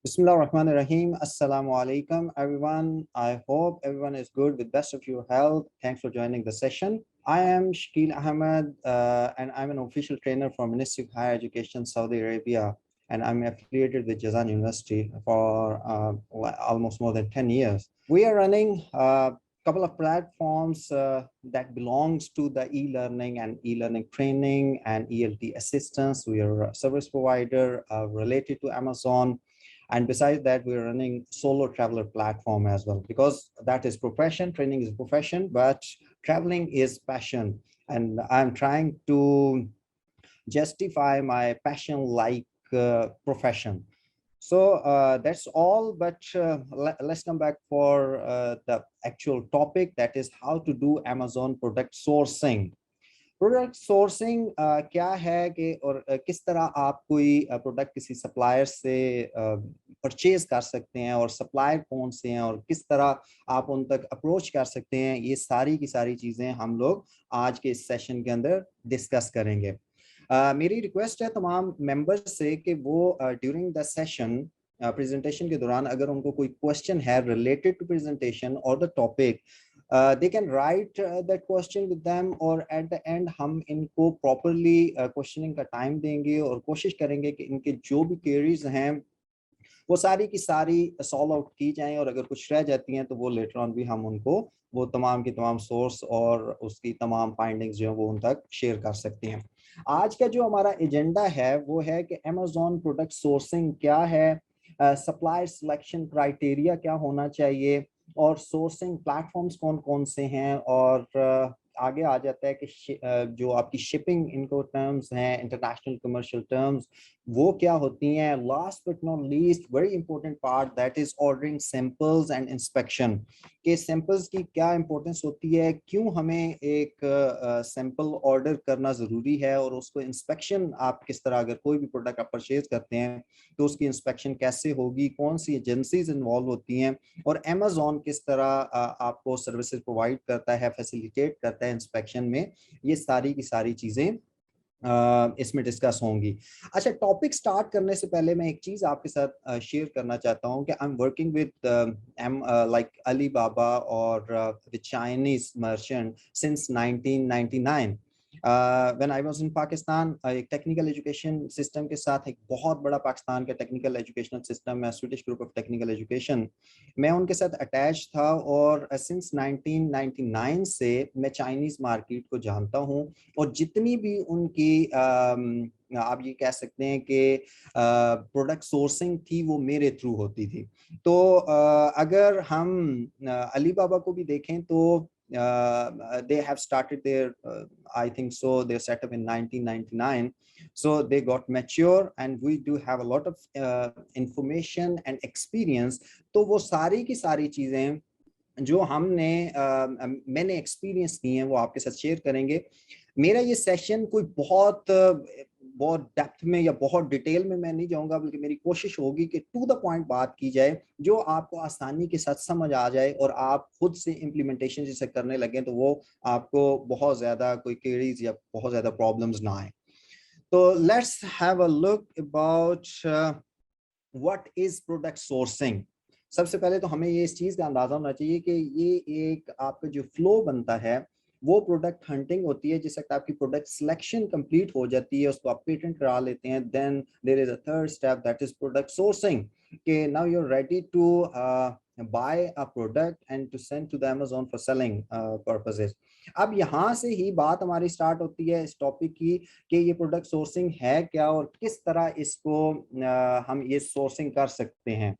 Bismillahirrahmanirrahim. Assalamu alaikum, everyone. I hope everyone is good with best of your health. Thanks for joining the session. I am Shakil Ahmed, and I'm an official trainer for Ministry of Higher Education, Saudi Arabia, and I'm affiliated with Jazan University for almost more than 10 years. We are running a couple of platforms that belongs to the e-learning and e-learning training and ELT assistance. We are a service provider related to Amazon. And besides that, we're running solo traveler platform as well, because that is profession. Training is profession, but traveling is passion. And I'm trying to justify my passion like profession. So that's all, but let's come back for the actual topic, that is how to do Amazon product sourcing. Product sourcing क्या है कि और किस तरह आप कोई product किसी supplier से परचेज कर सकते हैं, और सप्लायर कौन से हैं, और किस तरह आप उन तक अप्रोच कर सकते हैं, ये सारी की सारी चीज़ें हम लोग आज के इस सेशन के अंदर डिस्कस करेंगे। मेरी रिक्वेस्ट है तमाम मेंबर्स से कि वो ड्यूरिंग द सेशन प्रेजेंटेशन के दौरान अगर उनको कोई क्वेश्चन है रिलेटेड टू प्रेजेंटेशन और the topic, they can write that question with them, और at the end हम इनको properly questioning का time देंगे और कोशिश करेंगे कि इनके जो भी queries हैं वो सारी की सारी सॉल्व आउट की जाएं, और अगर कुछ रह जाती हैं तो वो लेटर ऑन भी हम उनको वो तमाम की तमाम सोर्स और उसकी तमाम फाइंडिंग्स जो है वो उन तक शेयर कर सकते हैं। आज का जो हमारा एजेंडा है वो है कि अमेज़न प्रोडक्ट सोर्सिंग क्या है, सप्लायर सिलेक्शन क्राइटेरिया क्या होना चाहिए, और सोर्सिंग प्लेटफॉर्म्स कौन कौन से हैं, और आगे आ जाता है कि जो आपकी शिपिंग इनको टर्म्स हैं, इंटरनेशनल कमर्शियल टर्म्स, वो क्या होती हैं। Last but not least very important part, that is ordering samples and inspection, के सैंपल्स की क्या इंपॉर्टेंस होती है, क्यों हमें एक सैंपल ऑर्डर करना ज़रूरी है, और उसको इंस्पेक्शन आप किस तरह, अगर कोई भी प्रोडक्ट आप परचेज करते हैं तो उसकी इंस्पेक्शन कैसे होगी, कौन सी एजेंसीज इन्वॉल्व होती हैं, और अमेज़न किस तरह आपको सर्विसेज प्रोवाइड करता है, फैसिलिटेट करता है इंस्पेक्शन में। ये सारी की सारी चीज़ें इसमें डिस्कस होंगी। अच्छा, टॉपिक स्टार्ट करने से पहले मैं एक चीज आपके साथ शेयर करना चाहता हूं कि I am working with like Alibaba और with Chinese merchant since 1999। When I was in Pakistan, एक टेक्निकल एजुकेशन सिस्टम के साथ, एक बहुत बड़ा पाकिस्तान का टेक्निकल एजुकेशनल सिस्टम है, Swedish group of technical education, मैं उनके साथ अटैच था, और सिंस 1999 से मैं चाइनीज मार्केट को जानता हूं, और जितनी भी उनकी आप ये कह सकते हैं कि प्रोडक्ट सोर्सिंग थी वो मेरे थ्रू होती थी। तो अगर हम अलीबाबा को भी देखें तो they have started their I think so they set up in 1999, so they got mature and we do have a lot of information and experience। तो वो सारी की सारी चीजें जो हमने मैंने एक्सपीरियंस की हैं वो आपके साथ शेयर करेंगे। मेरा ये सेशन कोई बहुत डेप्थ में या बहुत डिटेल में मैं नहीं जाऊंगा, बल्कि मेरी कोशिश होगी कि टू द पॉइंट बात की जाए, जो आपको आसानी के साथ समझ आ जाए, और आप खुद से इम्प्लीमेंटेशन जैसे करने लगे तो वो आपको बहुत ज्यादा कोई क्वेरीज या बहुत ज्यादा प्रॉब्लम्स ना आए। तो let's have a look about what is product sourcing. सबसे पहले तो हमें ये इस चीज का अंदाजा होना चाहिए कि ये एक आपका जो फ्लो बनता है वो प्रोडक्ट हंटिंग होती है, जिस वक्त आपकी प्रोडक्ट सिलेक्शन कंप्लीट हो जाती है, उसको आप पेटेंट करा लेते हैं, then there is a third step, that is product sourcing, कि now you are ready to buy a product and to send to the Amazon for selling purposes। अब यहाँ से ही बात हमारी स्टार्ट होती है इस टॉपिक की कि ये प्रोडक्ट सोर्सिंग है क्या, और किस तरह इसको हम ये सोर्सिंग कर सकते हैं।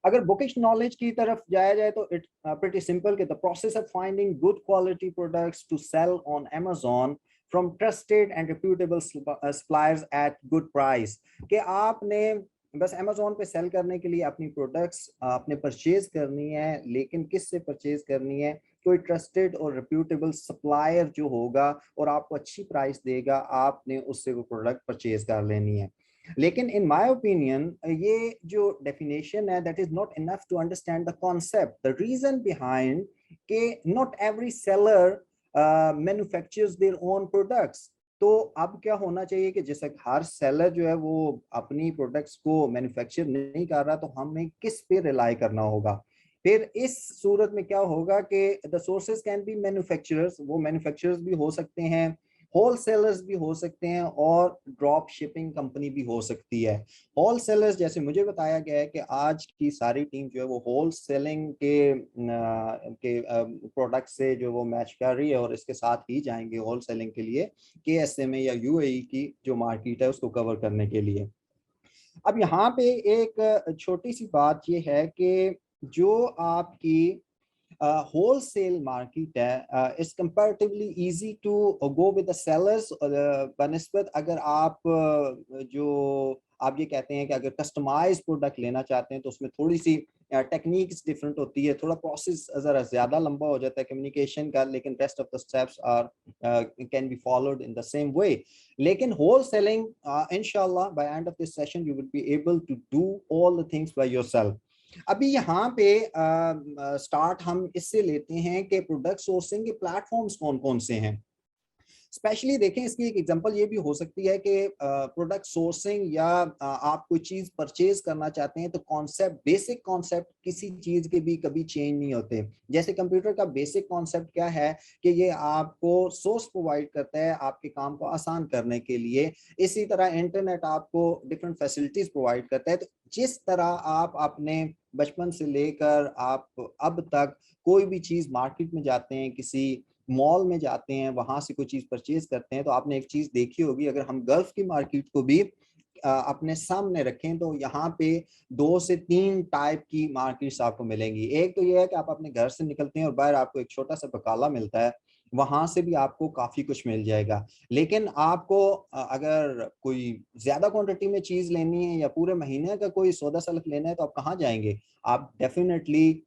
अगर बुकिश नॉलेज की तरफ जाया जाए तो इट प्रीटी सिंपल कि the process of finding good quality products to sell on Amazon from trusted and reputable suppliers at good price, कि आपने बस Amazon पे सेल करने के लिए अपनी प्रोडक्ट्स आपने परचेज करनी है, लेकिन किस से परचेज करनी है, कोई ट्रस्टेड और रिप्यूटेबल सप्लायर जो होगा और आपको अच्छी प्राइस देगा, आपने उससे वो प्रोडक्ट परचेज कर लेनी है। लेकिन इन माय ओपिनियन ये जो डेफिनेशन है that is not enough to understand the concept, the reason behind के not every seller manufactures their own products. तो अब क्या होना चाहिए कि जैसे हर सेलर जो है वो अपनी प्रोडक्ट्स को मैन्युफैक्चर नहीं कर रहा, तो हमें किस पे रिलाई करना होगा। फिर इस सूरत में क्या होगा कि the sources can be manufacturers, वो मैन्युफैक्चरर्स भी हो सकते हैं, होलसेलर्स भी हो सकते हैं, और ड्रॉप शिपिंग कंपनी भी हो सकती है। होलसेलर्स, जैसे मुझे बताया गया है कि आज की सारी टीम जो है वो होल सेलिंग के प्रोडक्ट से जो वो मैच कर रही है, और इसके साथ ही जाएंगे होल सेलिंग के लिए KSA में या UAE की जो मार्केट है उसको कवर करने के लिए। अब यहाँ पे एक छोटी सी बात ये है कि जो आपकी wholesale market है, is comparatively easy to go with the sellers, बनस्बत अगर आप जो आप ये कहते हैं कि अगर कस्टमाइज प्रोडक्ट लेना चाहते हैं तो उसमें थोड़ी सी टेक्निक्स डिफरेंट होती है, थोड़ा प्रोसेस जरा ज्यादा लंबा हो जाता है कम्युनिकेशन का, लेकिन rest of the steps are can be followed in the same way. लेकिन होल सेलिंग, इंशाल्लाह by end of this session you will be able to do all the things by yourself. अभी यहाँ पे start हम इससे लेते हैं कि प्रोडक्ट सोर्सिंग के प्लेटफॉर्म्स कौन कौन से हैं। स्पेशली देखें, इसकी एक एग्जांपल ये भी हो सकती है कि प्रोडक्ट सोर्सिंग या आप कोई चीज परचेज करना चाहते हैं तो कॉन्सेप्ट, बेसिक कॉन्सेप्ट किसी चीज के भी कभी चेंज नहीं होते। जैसे कंप्यूटर का बेसिक कॉन्सेप्ट क्या है कि ये आपको सोर्स प्रोवाइड करता है आपके काम को आसान करने के लिए, इसी तरह इंटरनेट आपको डिफरेंट फैसिलिटीज प्रोवाइड करता है। तो जिस तरह आप अपने बचपन से लेकर आप अब तक कोई भी चीज मार्केट में जाते हैं, किसी मॉल में जाते हैं, वहां से कोई चीज परचेज करते हैं, तो आपने एक चीज देखी होगी, अगर हम गल्फ की मार्केट को भी अपने सामने रखें तो यहाँ पे 2 से 3 टाइप की मार्केट्स आपको मिलेंगी। एक तो ये है कि आप अपने घर से निकलते हैं और बाहर आपको एक छोटा सा बकाला मिलता है, वहां से भी आपको काफी कुछ मिल जाएगा। लेकिन आपको अगर कोई ज्यादा क्वांटिटी में चीज लेनी है या पूरे महीने का कोई सौदा सलफ लेना है, तो आप कहाँ जाएंगे? आप डेफिनेटली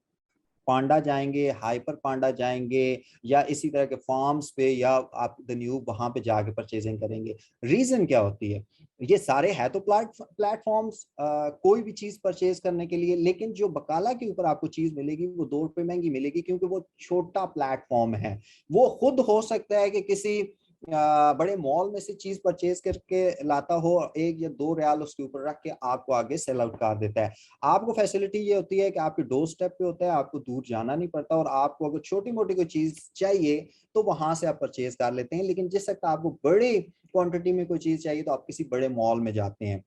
पांडा जाएंगे, हाइपर पांडा जाएंगे, या इसी तरह के फार्म्स पे, या आप द न्यू वहां पे जाके परचेजिंग करेंगे। रीजन क्या होती है? ये सारे है तो प्लेटफॉर्म्स कोई भी चीज परचेज करने के लिए, लेकिन जो बकाला के ऊपर आपको चीज मिलेगी वो 2 रुपए महंगी मिलेगी, क्योंकि वो छोटा प्लेटफॉर्म है। वो खुद हो सकता है कि किसी बड़े मॉल में से चीज परचेज करके लाता हो, 1 या 2 रियाल उसके ऊपर रख के आपको आगे सेल आउट कर देता है। आपको फैसिलिटी ये होती है कि आपके डोर स्टेप पे होता है, आपको दूर जाना नहीं पड़ता, और आपको अगर छोटी मोटी कोई चीज चाहिए तो वहां से आप परचेज कर लेते हैं। लेकिन जिस वक्त आपको बड़ी क्वांटिटी में कोई चीज चाहिए तो आप किसी बड़े मॉल में जाते हैं।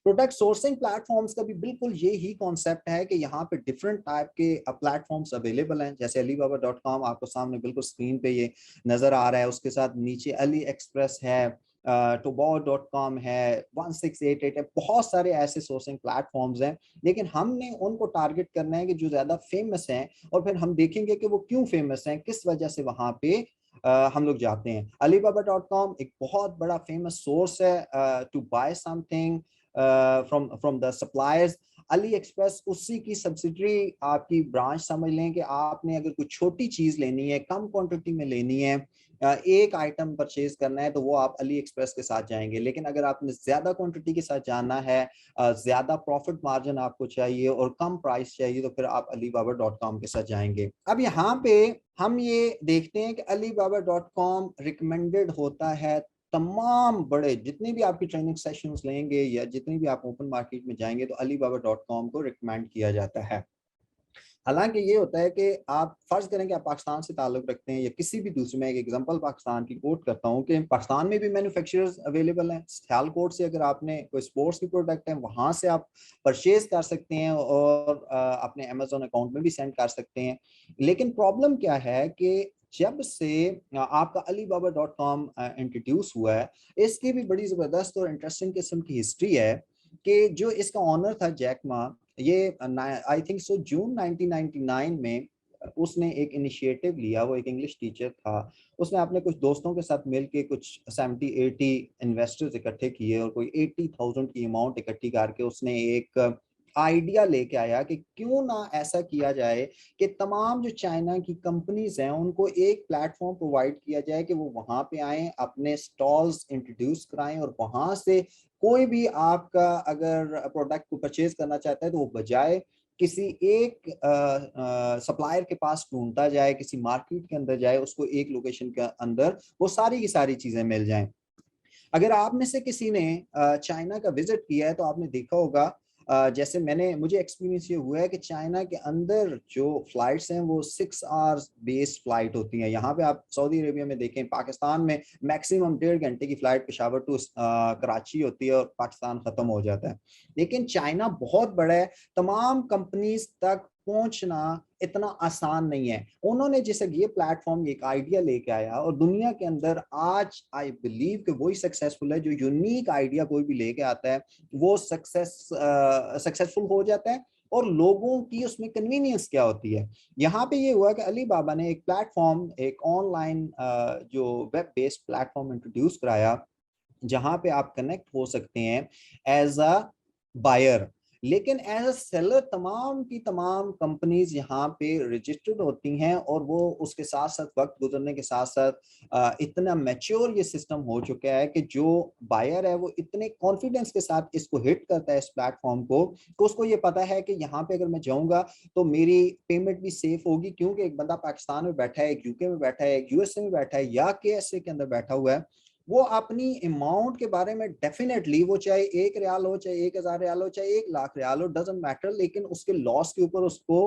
प्रोडक्ट सोर्सिंग प्लेटफॉर्म्स का भी बिल्कुल ये ही कॉन्सेप्ट है कि यहाँ पे डिफरेंट टाइप के प्लेटफॉर्म्स अवेलेबल हैं। जैसे alibaba.com आपको सामने बिल्कुल स्क्रीन पे ये नजर आ रहा है, उसके साथ नीचे अली एक्सप्रेस है, Taobao.com है, 1688 है, बहुत सारे ऐसे सोर्सिंग प्लेटफॉर्म्स हैं। लेकिन हमने उनको टारगेट करना है कि जो ज्यादा फेमस हैं, और फिर हम देखेंगे कि वो क्यों फेमस हैं, किस वजह से वहां पे हम लोग जाते हैं। alibaba.com एक बहुत बड़ा फेमस सोर्स है to buy something from the suppliers. AliExpress उसी की सब्सिडरी आपकी ब्रांच समझ लें कि आपने अगर कुछ छोटी चीज लेनी है, कम क्वांटिटी में लेनी है, एक आइटम परचेज करना है, तो वो आप अली एक्सप्रेस के साथ जाएंगे। लेकिन अगर आपने ज्यादा क्वांटिटी के साथ जाना है, ज्यादा प्रॉफिट मार्जिन आपको चाहिए और कम प्राइस चाहिए, तो फिर आप alibaba.com के साथ जाएंगे। अब यहाँ पे हम ये देखते हैं कि alibaba.com रिकमेंडेड होता है तमाम बड़े, जितने भी आपकी ट्रेनिंग सेशंस लेंगे या जितनी भी आप ओपन मार्केट में जाएंगे, तो alibaba.com को रिकमेंड किया जाता है। हालांकि ये होता है कि आप फर्ज करें कि आप पाकिस्तान से ताल्लुक रखते हैं या किसी भी दूसरे, में एक एग्जांपल पाकिस्तान की कोट करता हूं कि पाकिस्तान में भी मैन्युफैक्चरर्स अवेलेबल हैं। सियालकोट से अगर आपने कोई स्पोर्ट्स की प्रोडक्ट है, वहां से आप परचेज कर सकते हैं और अपने अमेजोन अकाउंट में भी सेंड कर सकते हैं। लेकिन प्रॉब्लम क्या है कि जब से आपका alibaba.com इंट्रोड्यूस हुआ है, इसकी भी बड़ी जबरदस्त और इंटरेस्टिंग किस्म की हिस्ट्री है कि जो इसका ऑनर था जैक मा, ये आई थिंक सो जून 1999 में उसने एक इनिशिएटिव लिया। वो एक इंग्लिश टीचर था, उसने अपने कुछ दोस्तों के साथ मिलके कुछ 70-80 इन्वेस्टर्स इकट्ठे किए और कोई 80,000 की अमाउंट इकट्ठी करके उसने एक आइडिया लेके आया कि क्यों ना ऐसा किया जाए कि तमाम जो चाइना की कंपनीज हैं उनको एक प्लेटफॉर्म प्रोवाइड किया जाए कि वो वहां पे आए, अपने स्टॉल्स इंट्रोड्यूस कराएं, और वहां से कोई भी आपका अगर प्रोडक्ट को परचेज करना चाहता है तो वो बजाय किसी एक सप्लायर के पास ढूंढता जाए, किसी मार्केट के अंदर जाए, उसको एक लोकेशन के अंदर वो सारी की सारी चीजें मिल जाएं। अगर आप में से किसी ने चाइना का विजिट किया है तो आपने देखा होगा, जैसे मुझे एक्सपीरियंस ये हुआ है कि चाइना के अंदर जो फ्लाइट्स हैं वो 6 आवर्स बेस्ड फ्लाइट होती हैं। यहाँ पे आप सऊदी अरेबिया में देखें, पाकिस्तान में मैक्सिमम 1.5 घंटे की फ्लाइट पेशावर टू कराची होती है और पाकिस्तान खत्म हो जाता है। लेकिन चाइना बहुत बड़ा है, तमाम कंपनीज तक पहुंचना इतना आसान नहीं है। उन्होंने जैसे ये प्लेटफॉर्म, एक आइडिया लेके आया और दुनिया के अंदर आज आई बिलीव कि वही सक्सेसफुल है। जो यूनिक आइडिया कोई भी लेके आता है वो सक्सेसफुल हो जाता है। और लोगों की उसमें कन्वीनियंस क्या होती है, यहाँ पे ये हुआ कि अली बाबा ने एक प्लेटफॉर्म, एक ऑनलाइन जो वेब बेस्ड प्लेटफॉर्म इंट्रोड्यूस कराया, जहां पे आप कनेक्ट हो सकते हैं एज अ बायर, लेकिन एज अ सेलर तमाम की तमाम कंपनीज यहाँ पे रजिस्टर्ड होती हैं। और वो उसके साथ साथ वक्त गुजरने के साथ साथ इतना मैच्योर ये सिस्टम हो चुका है कि जो बायर है वो इतने कॉन्फिडेंस के साथ इसको हिट करता है इस प्लेटफॉर्म को, कि उसको ये पता है कि यहाँ पे अगर मैं जाऊंगा तो मेरी पेमेंट भी सेफ होगी, क्योंकि एक बंदा पाकिस्तान में बैठा है, एक यूके में बैठा है, एक यूएसए में बैठा है या केएसए के अंदर बैठा हुआ है, वो अपनी अमाउंट के बारे में डेफिनेटली, वो चाहे 1 रियाल हो, चाहे 1,000 रियाल हो, चाहे 1 लाख रियाल हो, डजेंट मैटर, लेकिन उसके लॉस के ऊपर उसको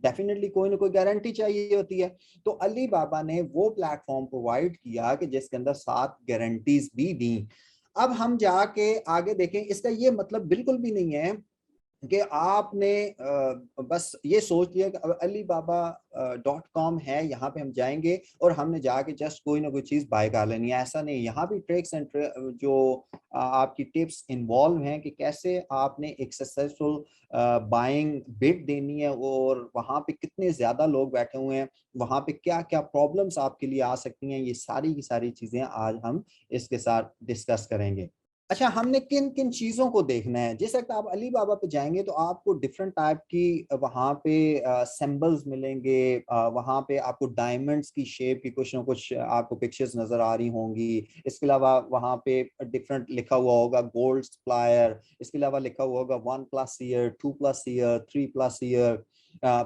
डेफिनेटली कोई ना कोई गारंटी चाहिए होती है। तो अली बाबा ने वो प्लेटफॉर्म प्रोवाइड किया कि जिसके अंदर 7 गारंटीज भी दी। अब हम जाके आगे देखें, इसका ये मतलब बिल्कुल भी नहीं है कि आपने बस ये सोच लिया कि अली बाबा .com है, यहाँ पे हम जाएंगे और हमने जाके जस्ट कोई ना कोई चीज बाय कर लेनी है। ऐसा नहीं, यहाँ भी ट्रिक्स एंड जो आपकी टिप्स इन्वॉल्व हैं कि कैसे आपने एक सक्सेसफुल बाइंग बिड देनी है, और वहाँ पे कितने ज्यादा लोग बैठे हुए हैं, वहाँ पे क्या क्या प्रॉब्लम्स आपके लिए आ सकती हैं, ये सारी की सारी चीजें आज हम इसके साथ डिस्कस करेंगे। अच्छा, हमने किन किन चीजों को देखना है। जिस वक्त आप अली बाबा पे जाएंगे तो आपको डिफरेंट टाइप की वहां पे सिंबल्स मिलेंगे, वहां पे आपको डायमंड्स की शेप की कुछ ना कुछ आपको पिक्चर्स नजर आ रही होंगी। इसके अलावा वहां पे डिफरेंट लिखा हुआ होगा गोल्ड सप्लायर, इसके अलावा लिखा हुआ होगा 1+ ईयर, 2+ ईयर, 3+ ईयर।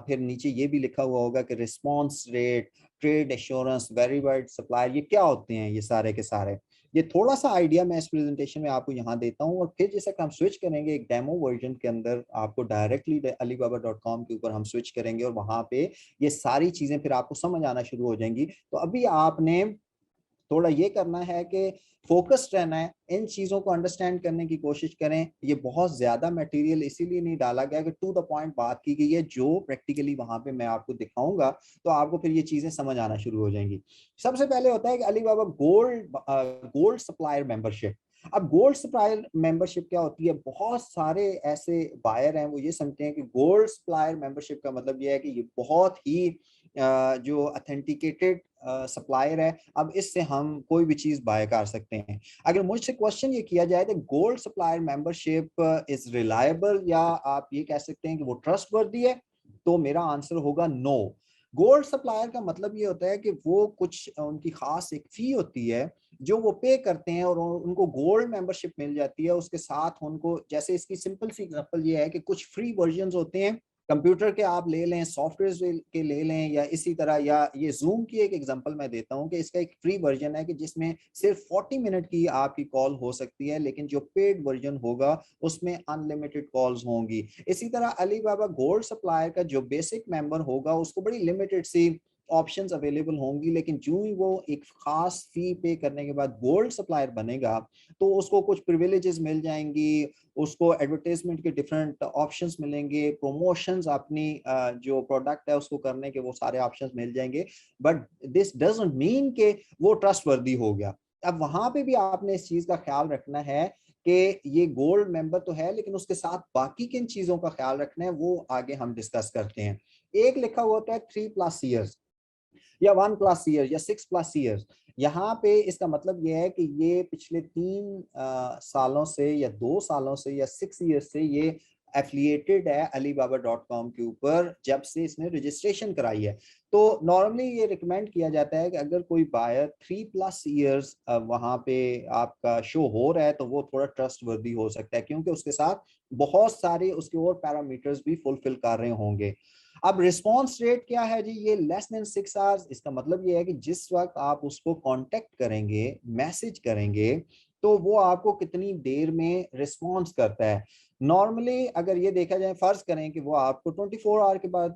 फिर नीचे ये भी लिखा हुआ होगा कि response rate, trade assurance, verified supplier, ये क्या होते हैं ये सारे के सारे। ये थोड़ा सा आइडिया मैं इस प्रेजेंटेशन में आपको यहाँ देता हूँ, और फिर जैसे कि हम स्विच करेंगे एक डेमो वर्जन के अंदर, आपको डायरेक्टली alibaba.com के ऊपर हम स्विच करेंगे और वहां पे ये सारी चीजें फिर आपको समझ आना शुरू हो जाएंगी। तो अभी आपने थोड़ा ये करना है कि फोकस्ड रहना है, इन चीजों को अंडरस्टैंड करने की कोशिश करें। ये बहुत ज्यादा मटेरियल इसीलिए नहीं डाला गया कि टू द पॉइंट बात की गई है, जो प्रैक्टिकली वहां पे मैं आपको दिखाऊंगा तो आपको फिर ये चीजें समझ आना शुरू हो जाएंगी। सबसे पहले होता है कि अलीबाबा गोल्ड सप्लायर मेंबरशिप। अब गोल्ड सप्लायर मेंबरशिप क्या होती है, बहुत सारे ऐसे बायर हैं वो ये समझते हैं कि गोल्ड सप्लायर मेंबरशिप का मतलब ये है कि ये बहुत ही जो अथेंटिकेटेड सप्लायर है, अब इससे हम कोई भी चीज बाय कर सकते हैं। अगर मुझसे क्वेश्चन ये किया जाए तो gold supplier membership is reliable, या आप ये कह सकते हैं कि वो ट्रस्टवर्दी है, तो मेरा आंसर होगा नो। गोल्ड सप्लायर का मतलब ये होता है कि वो कुछ उनकी खास एक फी होती है जो वो पे करते हैं और उनको गोल्ड मेंबरशिप मिल जाती है। उसके साथ उनको, जैसे इसकी सिंपल सी एग्जांपल ये है कि कुछ फ्री वर्जन होते हैं कंप्यूटर के, आप ले लें, सॉफ्टवेयर के ले लें, या इसी तरह, या ये जूम की एक एग्जांपल मैं देता हूं कि इसका एक फ्री वर्जन है कि जिसमें सिर्फ 40 मिनट की आपकी कॉल हो सकती है, लेकिन जो पेड वर्जन होगा उसमें अनलिमिटेड कॉल्स होंगी। इसी तरह अली बाबा गोल्ड सप्लायर का जो बेसिक मेंबर होगा उसको बड़ी लिमिटेड सी ऑप्शंस अवेलेबल होंगी, लेकिन जो ही वो एक खास फी पे करने के बाद गोल्ड सप्लायर बनेगा तो उसको कुछ प्रिविलेजेस मिल जाएंगी, उसको एडवर्टाइजमेंट के डिफरेंट ऑप्शंस मिलेंगे, प्रमोशंस अपनी जो प्रोडक्ट है उसको करने के वो सारे ऑप्शंस मिल जाएंगे। बट दिस डजंट मीन के वो ट्रस्टवर्दी हो गया। अब वहां पे भी आपने इस चीज का ख्याल रखना है कि ये गोल्ड मेंबर तो है, लेकिन उसके साथ बाकी किन चीजों का ख्याल रखना है वो आगे हम डिस्कस करते हैं। एक लिखा हुआ होता है 3+ ईयर्स, या 1+ ईयर, या 6+ ईयर्स। यहाँ पे इसका मतलब ये है कि ये पिछले 3 सालों से, या 2 सालों से, या 6 ईयर से ये एफिलिएटेड है alibaba.com के ऊपर जब से इसने रजिस्ट्रेशन कराई है। तो नॉर्मली ये रिकमेंड किया जाता है कि अगर कोई बायर 3+ ईयर्स वहां पे आपका शो हो रहा है तो वो थोड़ा ट्रस्ट वर्दी हो सकता है, क्योंकि उसके साथ बहुत सारे उसके और पैरामीटर्स भी फुलफिल कर रहे होंगे। अब रिस्पॉन्स रेट क्या है जी, ये लेस देन 6 आवर्स। इसका मतलब ये है कि जिस वक्त आप उसको कांटेक्ट करेंगे, मैसेज करेंगे, तो वो आपको कितनी देर में रिस्पॉन्स करता है। नॉर्मली अगर ये देखा जाए, फर्ज करें कि वो आपको 24 आवर के बाद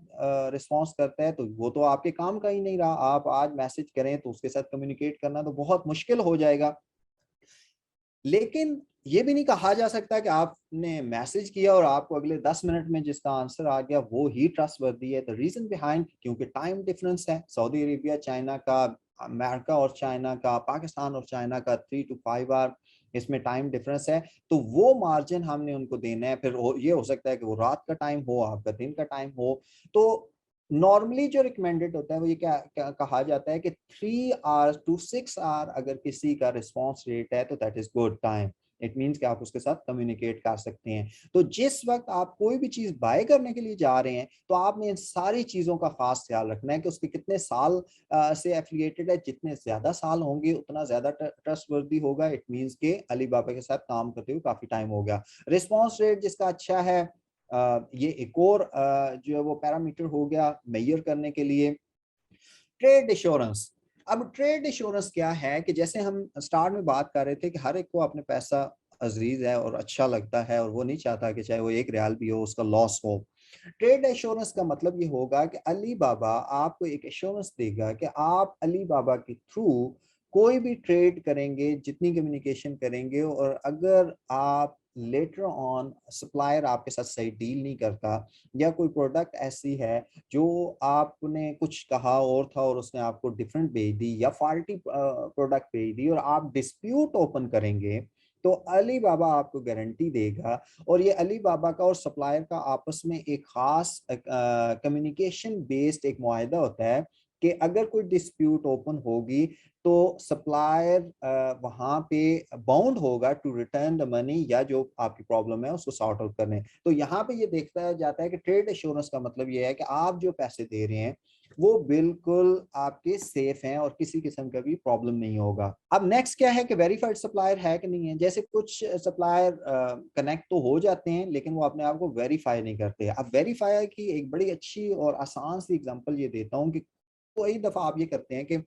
रिस्पॉन्स करता है, तो वो तो आपके काम का ही नहीं रहा। आप आज मैसेज करें तो उसके साथ कम्युनिकेट करना तो बहुत मुश्किल हो जाएगा। लेकिन ये भी नहीं कहा जा सकता कि आपने मैसेज किया और आपको अगले 10 मिनट में जिसका आंसर आ गया वो ही ट्रस्टवर्दी है। द रीजन बिहाइंड, क्योंकि टाइम डिफरेंस है, सऊदी अरेबिया चाइना का, अमेरिका और चाइना का, पाकिस्तान और चाइना का 3 to 5 आवर इसमें टाइम डिफरेंस है। तो वो मार्जिन हमने उनको देना है। फिर ये हो सकता है कि वो रात का टाइम हो, आपका दिन का टाइम हो। तो नॉर्मली जो रिकमेंडेड होता है वो ये क्या, क्या कहा जाता है कि 3 hours to 6 hour अगर किसी का रिस्पॉन्स रेट है तो that is good time. It means कि आप उसके साथ कम्युनिकेट कर सकते हैं। तो जिस वक्त आप कोई भी चीज बाय करने के लिए जा रहे हैं तो आपने इन सारी चीजों का खास ख्याल रखना है कि उसके कितने साल से एफिलिएटेड है। जितने ज्यादा साल होंगे उतना ज्यादा ट्रस्टवर्दी होगा। इट मीन्स के अलीबाबा के साथ काम करते हुए काफी टाइम हो गया। रिस्पॉन्स रेट जिसका अच्छा है, ये एक और जो है वो पैरामीटर हो गया मेजर करने के लिए। Trade insurance. अब ट्रेड इंश्योरेंस क्या है कि जैसे हम स्टार्ट में बात कर रहे थे कि हर एक को अपने पैसा अजीज है और अच्छा लगता है और वो नहीं चाहता कि चाहे वो 1 रियाल भी हो उसका लॉस हो। ट्रेड एश्योरेंस का मतलब ये होगा कि अली बाबा आपको एक एश्योरेंस देगा कि आप अली बाबा के थ्रू कोई भी ट्रेड करेंगे, जितनी कम्युनिकेशन करेंगे, और अगर आप लेटर ऑन सप्लायर आपके साथ सही डील नहीं करता या कोई प्रोडक्ट ऐसी है जो आपने कुछ कहा और था और उसने आपको डिफरेंट भेज दी या फाल्टी प्रोडक्ट भेज दी और आप डिस्प्यूट ओपन करेंगे, तो अली बाबा आपको गारंटी देगा। और ये अली बाबा का और सप्लायर का आपस में एक खास कम्युनिकेशन बेस्ड एक मुआहदा होता है कि अगर कोई डिस्प्यूट ओपन होगी तो सप्लायर वहां पे बाउंड होगा टू रिटर्न द मनी या जो आपकी प्रॉब्लम है उसको सॉर्ट आउट करने। तो यहाँ पे ये देखता जाता है कि ट्रेड एश्योरेंस का मतलब ये है कि आप जो पैसे दे रहे हैं वो बिल्कुल आपके सेफ हैं और किसी किस्म का भी प्रॉब्लम नहीं होगा। अब नेक्स्ट क्या है कि वेरीफाइड सप्लायर है कि नहीं है। जैसे कुछ सप्लायर कनेक्ट तो हो जाते हैं लेकिन वो अपने आप को वेरीफाई नहीं करते। अब वेरीफायर की एक बड़ी अच्छी और आसान सी एग्जांपल ये देता हूँ कि कई दफा आप ये करते हैं कि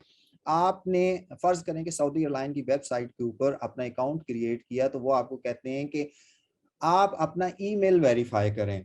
आपने फर्ज करें कि सऊदी एयरलाइन की वेबसाइट के ऊपर अपना अकाउंट क्रिएट किया, तो वो आपको कहते हैं कि आप अपना ईमेल वेरीफाई करें।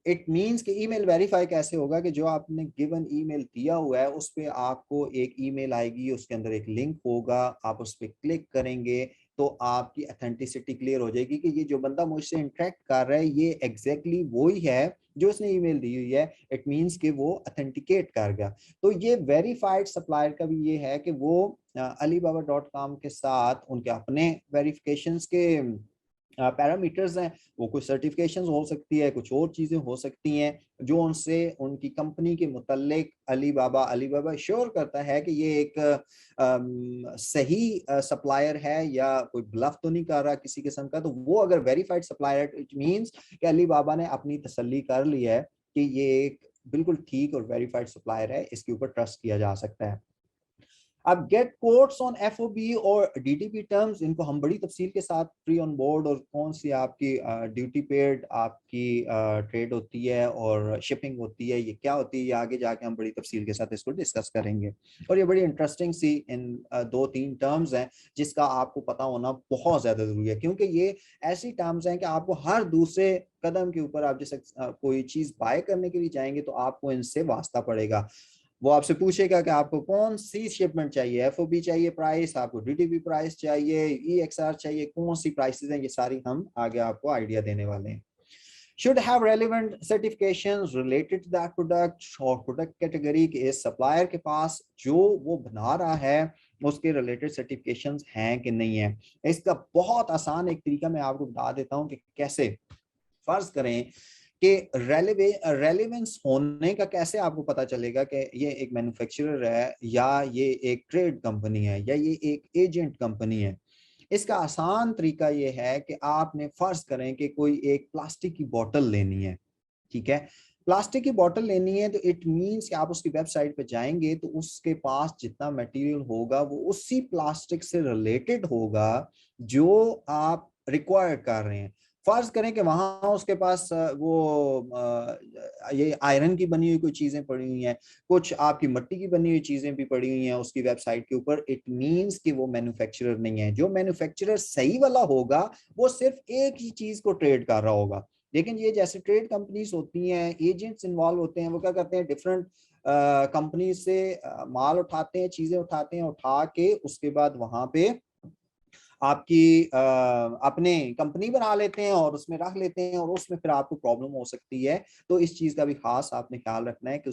इट मीन्स कि ईमेल वेरीफाई कैसे होगा कि जो आपने गिवन ईमेल दिया हुआ है उस पर आपको एक ईमेल आएगी, उसके अंदर एक लिंक होगा, आप उस पर क्लिक करेंगे तो आपकी अथेंटिसिटी क्लियर हो जाएगी कि ये जो बंदा मुझसे इंटरेक्ट कर रहा है ये एग्जैक्टली वो ही है जो उसने ईमेल दी हुई है। इट मीन्स कि वो अथेंटिकेट कर गया। तो ये वेरीफाइड सप्लायर का भी ये है कि वो alibaba.com के साथ उनके अपने वेरिफिकेशंस के पैरामीटर्स हैं। वो कुछ सर्टिफिकेशन हो सकती है, कुछ और चीजें हो सकती हैं जो उनसे उनकी कंपनी के मुतल्लिक अली बाबा श्योर करता है कि ये एक सही सप्लायर है या कोई ब्लफ तो नहीं कर रहा किसी किस्म का। तो वो अगर वेरीफाइड सप्लायर, इट मींस कि अली बाबा ने अपनी तसल्ली कर ली है कि ये एक बिल्कुल ठीक और वेरीफाइड सप्लायर है, इसके ऊपर ट्रस्ट किया जा सकता है। अब गेट कोट्स ऑन एफओबी और डीटीपी टर्म्स, इनको हम बड़ी तफसील के साथ फ्री ऑन बोर्ड और कौन सी आपकी ड्यूटी पेड आपकी ट्रेड होती है और शिपिंग होती है, ये क्या होती है, ये आगे जाके हम बड़ी तफसील के साथ इसको डिस्कस करेंगे। और ये बड़ी इंटरेस्टिंग सी इन 2-3 टर्म्स हैं जिसका आपको पता होना बहुत ज्यादा जरूरी है, क्योंकि ये ऐसी टर्म्स हैं कि आपको हर दूसरे कदम के ऊपर आप जैसे कोई चीज बाय करने के लिए जाएंगे तो आपको इनसे वास्ता पड़ेगा। वो आपसे पूछेगा कि आपको कौन सी शिपमेंट चाहिए, एफओबी चाहिए प्राइस, आपको डीटीपी प्राइस चाहिए, ईएक्सआर चाहिए, कौन सी प्राइसेस हैं, ये सारी हम आगे आपको आइडिया देने वाले हैं। Should have relevant certifications related to that product और प्रोडक्ट कैटेगरी के इस सप्लायर के पास जो वो बना रहा है उसके रिलेटेड सर्टिफिकेशंस हैं कि नहीं है। इसका बहुत आसान एक तरीका मैं आपको बता देता हूँ कि कैसे। फर्ज करें कि रेलेवेंस होने का कैसे आपको पता चलेगा कि ये एक मैन्युफैक्चरर है या ये एक ट्रेड कंपनी है या ये एक एजेंट कंपनी है। इसका आसान तरीका ये है कि आपने फर्ज करें कि कोई एक प्लास्टिक की बोतल लेनी है, ठीक है। प्लास्टिक की बोतल लेनी है तो इट मींस कि आप उसकी वेबसाइट पे जाएंगे तो उसके पास जितना मटेरियल होगा वो उसी प्लास्टिक से रिलेटेड होगा जो आप रिक्वायर कर रहे हैं। फर्ज करें कि वहां उसके पास ये आयरन की बनी हुई कोई चीजें पड़ी हुई हैं, कुछ आपकी मिट्टी की बनी हुई चीजें भी पड़ी हुई हैं उसकी वेबसाइट के ऊपर, इट मींस कि वो मैन्युफैक्चरर नहीं है। जो मैन्युफैक्चरर सही वाला होगा वो सिर्फ एक ही चीज को ट्रेड कर रहा होगा। लेकिन ये जैसे ट्रेड कंपनीज होती हैं, एजेंट्स इन्वॉल्व होते हैं, वो क्या करते हैं, डिफरेंट कंपनी से माल उठाते हैं, चीजें उठाते हैं, उठा के उसके बाद वहां पे आपकी अपने कंपनी बना लेते हैं और उसमें रख लेते हैं और उसमें फिर आपको प्रॉब्लम हो सकती है। तो इस चीज का भी खास आपने ख्याल रखना है कि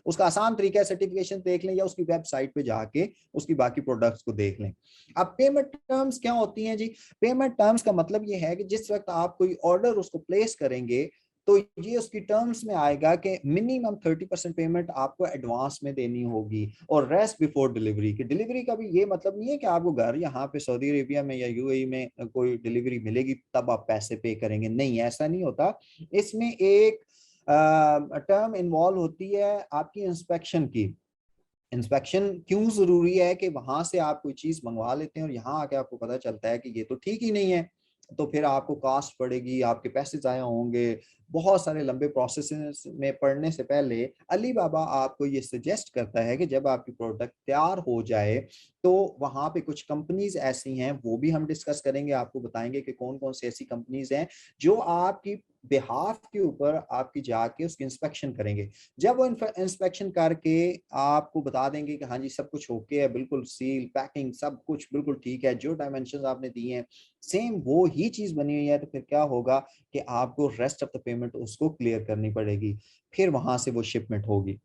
उसका आसान तरीका है, सर्टिफिकेशन देख लें या उसकी वेबसाइट पे जाके उसकी बाकी प्रोडक्ट्स को देख लें। अब पेमेंट टर्म्स क्या होती हैं जी? पेमेंट टर्म्स का मतलब ये है कि जिस वक्त आप कोई ऑर्डर उसको प्लेस करेंगे तो ये उसकी टर्म्स में आएगा कि मिनिमम 30% पेमेंट आपको एडवांस में देनी होगी और रेस्ट बिफोर डिलीवरी। की डिलीवरी का भी ये मतलब नहीं है कि आपको घर यहाँ पे सऊदी अरेबिया में या यूएई में कोई डिलीवरी मिलेगी तब आप पैसे पे करेंगे, नहीं, ऐसा नहीं होता। इसमें एक टर्म इन्वॉल्व होती है आपकी इंस्पेक्शन की। इंस्पेक्शन क्यों जरूरी है कि वहां से आप कोई चीज मंगवा लेते हैं और यहाँ आके आपको पता चलता है कि ये तो ठीक ही नहीं है, तो फिर आपको कास्ट पड़ेगी, आपके पैसे जाया होंगे, बहुत सारे लंबे प्रोसेस में पड़ने से पहले अली बाबा आपको ये सजेस्ट करता है कि जब आपकी प्रोडक्ट तैयार हो जाए तो वहां पे कुछ कंपनीज ऐसी हैं, वो भी हम डिस्कस करेंगे, आपको बताएंगे कि कौन कौन सी ऐसी कंपनीज हैं जो आपकी बिहाफ के ऊपर आपकी जाके उसकी इंस्पेक्शन करेंगे। जब वो इंस्पेक्शन करके आपको बता देंगे कि हाँ जी सब कुछ ओके है, बिल्कुल सील पैकिंग सब कुछ बिल्कुल ठीक है, जो डायमेंशन आपने दिए हैं सेम वो ही चीज बनी हुई है, तो फिर क्या होगा कि आपको रेस्ट ऑफ द पेमेंट उसको क्लियर करनी पड़ेगी, फिर वहां से वो शिपमेंट होगी।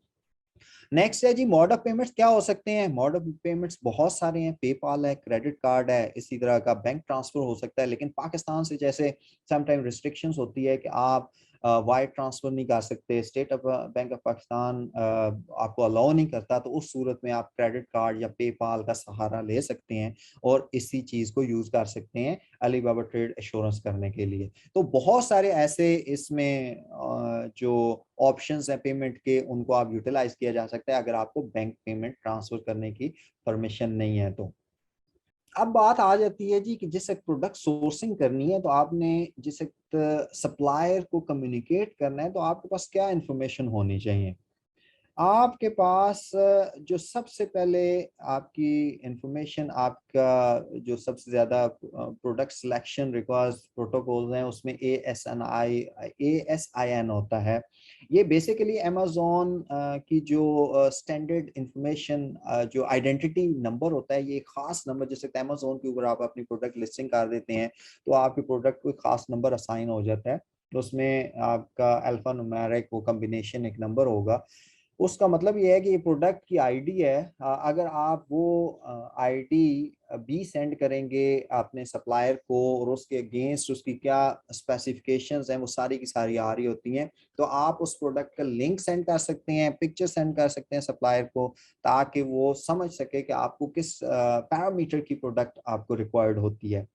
नेक्स्ट है जी मोड ऑफ पेमेंट्स क्या हो सकते हैं? मोड ऑफ पेमेंट्स बहुत सारे हैं, पेपाल है, क्रेडिट कार्ड है, इसी तरह का बैंक ट्रांसफर हो सकता है। लेकिन पाकिस्तान से जैसे समटाइम रिस्ट्रिक्शंस होती है कि आप वायर ट्रांसफर नहीं कर सकते, state of bank of Pakistan आपको अलाउ नहीं करता, तो उस सूरत में आप क्रेडिट कार्ड या पेपाल का सहारा ले सकते हैं और इसी चीज को यूज कर सकते हैं अली बाबा ट्रेड एश्योरेंस करने के लिए। तो बहुत सारे ऐसे इसमें जो ऑप्शंस हैं पेमेंट के, उनको आप यूटिलाइज किया जा सकता है अगर आपको बैंक पेमेंट ट्रांसफर करने की परमिशन नहीं है तो। अब बात आ जाती है जी कि जिस एक प्रोडक्ट सोर्सिंग करनी है तो आपने जिस एक सप्लायर को कम्युनिकेट करना है तो आपके पास क्या इंफॉर्मेशन होनी चाहिए? आपके पास जो सबसे पहले आपकी इंफॉर्मेशन, आपका जो सबसे ज्यादा प्रोडक्ट सिलेक्शन रिक्वायर्स प्रोटोकॉल्स हैं उसमें ASIN होता है। ये बेसिकली अमेजोन की जो स्टैंडर्ड इंफॉर्मेशन जो आइडेंटिटी नंबर होता है, ये एक खास नंबर, जैसे अमेजोन के ऊपर आप अपनी प्रोडक्ट लिस्टिंग कर देते हैं तो आपके प्रोडक्ट को एक खास नंबर असाइन हो जाता है, तो उसमें आपका अल्फा न्यूमेरिक वो कॉम्बिनेशन एक नंबर होगा। उसका मतलब ये है कि ये प्रोडक्ट की आईडी है। अगर आप वो आईडी भी सेंड करेंगे अपने सप्लायर को और उसके अगेंस्ट उसकी क्या स्पेसिफिकेशंस हैं वो सारी की सारी आ रही होती हैं, तो आप उस प्रोडक्ट का लिंक सेंड कर सकते हैं, पिक्चर सेंड कर सकते हैं सप्लायर को, ताकि वो समझ सके कि आपको किस पैरामीटर की प्रोडक्ट आपको रिक्वायर्ड होती है।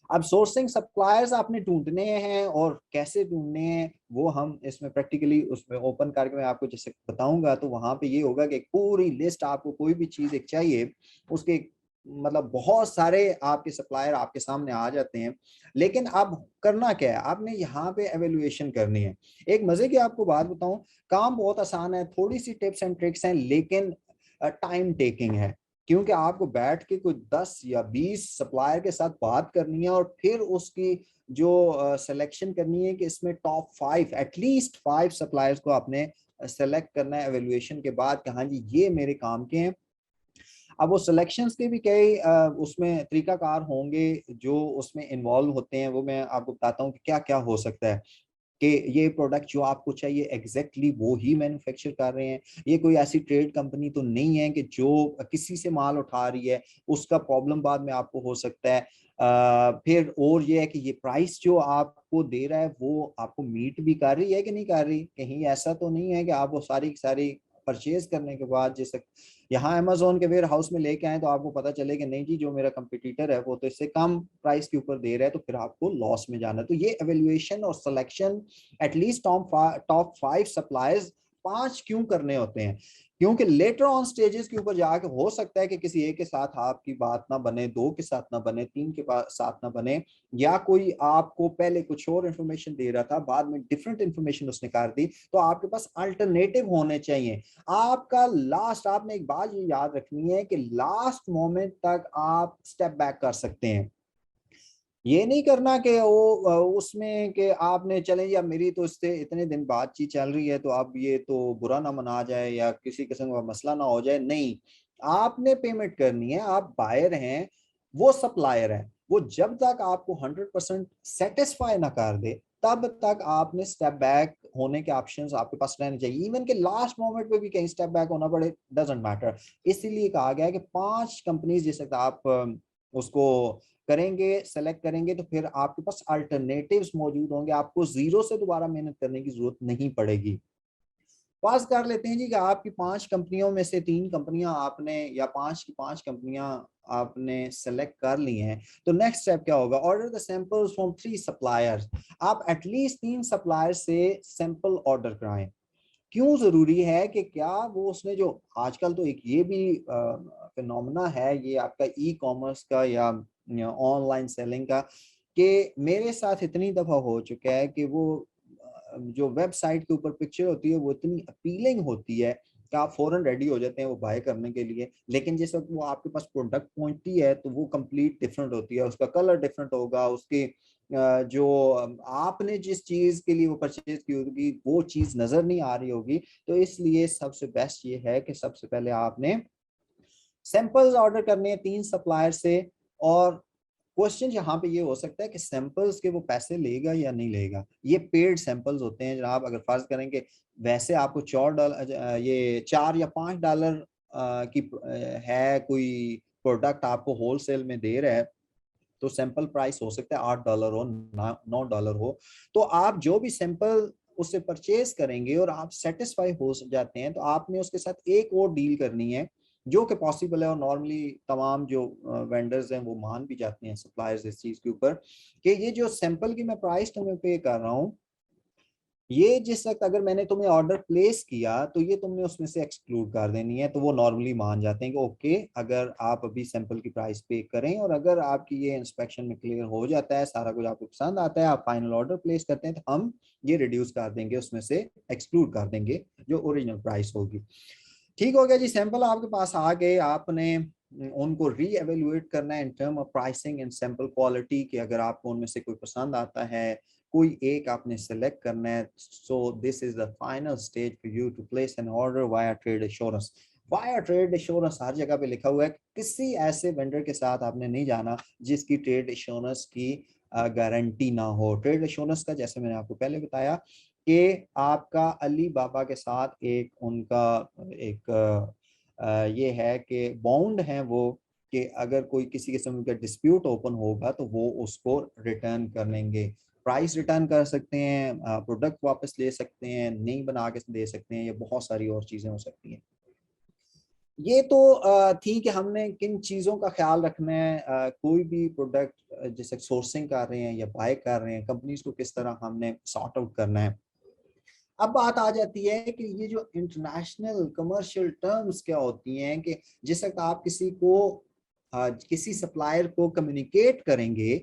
अब सोर्सिंग सप्लायर्स आपने ढूंढने हैं और कैसे ढूंढने हैं वो हम इसमें प्रैक्टिकली उसमें ओपन करके मैं आपको जैसे बताऊंगा, तो वहां पे ये होगा कि एक पूरी लिस्ट, आपको कोई भी चीज एक चाहिए उसके मतलब बहुत सारे आपके सप्लायर आपके सामने आ जाते हैं। लेकिन अब करना क्या है, आपने यहाँ पे एवेल्युएशन करनी है। एक मजे की आपको बात बताऊं, काम बहुत आसान है, थोड़ी सी टिप्स एंड ट्रिक्स हैं, लेकिन टाइम टेकिंग है, क्योंकि आपको बैठ के कुछ 10 या 20 सप्लायर के साथ बात करनी है और फिर उसकी जो सिलेक्शन करनी है कि इसमें टॉप 5 एटलीस्ट 5 सप्लायर्स को आपने सेलेक्ट करना है एवेल्युएशन के बाद कि हाँ जी ये मेरे काम के हैं। अब वो सिलेक्शंस के भी कई उसमें तरीकाकार होंगे जो उसमें इन्वॉल्व होते हैं, वो मैं आपको बताता हूँ कि क्या क्या हो सकता है कि ये प्रोडक्ट जो आपको चाहिए एग्जैक्टली वो ही मैन्युफैक्चर कर रहे हैं। ये कोई ऐसी ट्रेड कंपनी तो नहीं है कि जो किसी से माल उठा रही है, उसका प्रॉब्लम बाद में आपको हो सकता है। फिर और ये है कि ये प्राइस जो आपको दे रहा है वो आपको मीट भी कर रही है कि नहीं कर रही, कहीं ऐसा तो नहीं है कि आप वो सारी सारी परचेज करने के बाद जैसे यहाँ अमेजोन के वेयर हाउस में लेके आए तो आपको पता चले कि नहीं जी जो मेरा कंपटीटर है वो तो इससे कम प्राइस के ऊपर दे रहा है, तो फिर आपको लॉस में जाना है। तो ये एवेल्युएशन और सिलेक्शन एटलीस्ट टॉप 5 सप्लायर्स 5 क्यों करने होते हैं, क्योंकि लेटर ऑन स्टेजेस के ऊपर जाके हो सकता है कि किसी एक के साथ आपकी बात ना बने, दो के साथ ना बने, तीन के साथ ना बने, या कोई आपको पहले कुछ और इंफॉर्मेशन दे रहा था बाद में डिफरेंट इंफॉर्मेशन उसने कर दी, तो आपके पास अल्टरनेटिव होने चाहिए। आपका लास्ट, आपने एक बात ये याद रखनी है कि लास्ट मोमेंट तक आप स्टेप बैक कर सकते हैं। ये नहीं करना कि वो उसमें कि आपने चले या मेरी तो इससे इतने दिन बातचीत चल रही है तो अब ये तो बुरा ना मना जाए या किसी किस्म का मसला ना हो जाए। नहीं, आपने पेमेंट करनी है, आप बायर हैं, वो सप्लायर है, वो जब तक आपको 100% सेटिस्फाई ना कर दे तब तक आपने स्टेप बैक होने के ऑप्शंस आपके पास रहने चाहिए। इवन के लास्ट मोमेंट पे भी कहीं स्टेप बैक होना पड़े, डजंट मैटर। इसीलिए कहा गया है कि 5 कंपनीज जैसे आप उसको करेंगे, सेलेक्ट करेंगे तो फिर आपके पास अल्टरनेटिव्स मौजूद होंगे, आपको जीरो से दोबारा मेहनत करने की जरूरत नहीं पड़ेगी। पास कर लेते हैं जी कि आपकी 5 कंपनियों में से 3 कंपनियां आपने या 5 की 5 कंपनियां आपने सेलेक्ट कर ली हैं, तो नेक्स्ट स्टेप क्या होगा? Order the samples from 3 suppliers. आप एटलीस्ट 3 सप्लायर से सैंपल ऑर्डर कराएं। क्यों जरूरी है कि क्या वो उसने जो आजकल तो एक ये भी फिनोमेना है ये आपका ई कॉमर्स का या ऑनलाइन सेलिंग का, कि मेरे साथ इतनी दफा हो चुका है कि वो जो वेबसाइट के ऊपर पिक्चर होती है वो इतनी अपीलिंग होती है कि आप फौरन रेडी हो जाते हैं वो बाय करने के लिए, लेकिन जिस वक्त वो आपके पास प्रोडक्ट पहुंचती है तो वो कंप्लीट डिफरेंट होती है, उसका कलर डिफरेंट होगा, उसके जो आपने जिस चीज के लिए वो परचेज की होगी वो चीज नजर नहीं आ रही होगी। तो इसलिए सबसे बेस्ट ये है कि सबसे पहले आपने सैंपल्स ऑर्डर करने हैं 3 सप्लायर से। और क्वेश्चन यहाँ पे ये हो सकता है कि सैंपल्स के वो पैसे लेगा या नहीं लेगा। ये पेड सैंपल्स होते हैं जनाब। अगर फर्ज करें कि वैसे आपको $4 ये $4 या $5 की है कोई प्रोडक्ट आपको होलसेल में दे रहा है, तो सैंपल प्राइस हो सकता है $8 हो, $9 हो। तो आप जो भी सैंपल उससे परचेज करेंगे और आप सेटिस्फाई हो जाते हैं तो आपने उसके साथ एक और डील करनी है जो कि पॉसिबल है, और नॉर्मली तमाम जो वेंडर्स हैं वो मान भी जाते हैं, सप्लायर्स, इस चीज के ऊपर कि ये जो सैंपल की मैं प्राइस तुम्हें पे कर रहा हूँ, ये जिस वक्त अगर मैंने तुम्हें ऑर्डर प्लेस किया तो ये तुमने उसमें से एक्सक्लूड कर देनी है। तो वो नॉर्मली मान जाते हैं कि ओके, अगर आप अभी सैंपल की प्राइस पे करें और अगर आपकी ये इंस्पेक्शन में क्लियर हो जाता है, सारा कुछ आपको पसंद आता है, आप फाइनल ऑर्डर प्लेस करते हैं, तो हम ये रिड्यूस कर देंगे, उसमें से एक्सक्लूड कर देंगे जो ओरिजिनल प्राइस होगी। ठीक हो गया जी, सैंपल आपके पास आ गए, आपने उनको री एवेल्युएट करना है in term of pricing and sample quality, कि अगर आपको उनमें से कोई पसंद आता है, कोई एक आपने सेलेक्ट करना है। So this is the final stage for you to place an order via trade assurance. Via trade assurance हर जगह पे लिखा हुआ है, किसी ऐसे वेंडर के साथ आपने नहीं जाना जिसकी ट्रेड एश्योरेंस की गारंटी ना हो। ट्रेड एश्योरेंस का जैसे मैंने आपको पहले बताया कि आपका अली बाबा के साथ एक उनका एक ये है कि बाउंड है वो, कि अगर कोई किसी किस्म का डिस्प्यूट ओपन होगा तो वो उसको रिटर्न कर लेंगे। प्राइस रिटर्न कर सकते हैं, प्रोडक्ट वापस ले सकते हैं, नहीं बना के दे सकते हैं, या बहुत सारी और चीजें हो सकती हैं। ये तो थी कि हमने किन चीज़ों का ख्याल रखना है, कोई भी प्रोडक्ट जैसे सोर्सिंग कर रहे हैं या बाय कर रहे हैं, कंपनीज को किस तरह हमने सॉर्ट आउट करना है। अब बात आ जाती है कि ये जो इंटरनेशनल कमर्शियल टर्म्स क्या होती हैं, कि जिस वक्त आप किसी को किसी सप्लायर को कम्युनिकेट करेंगे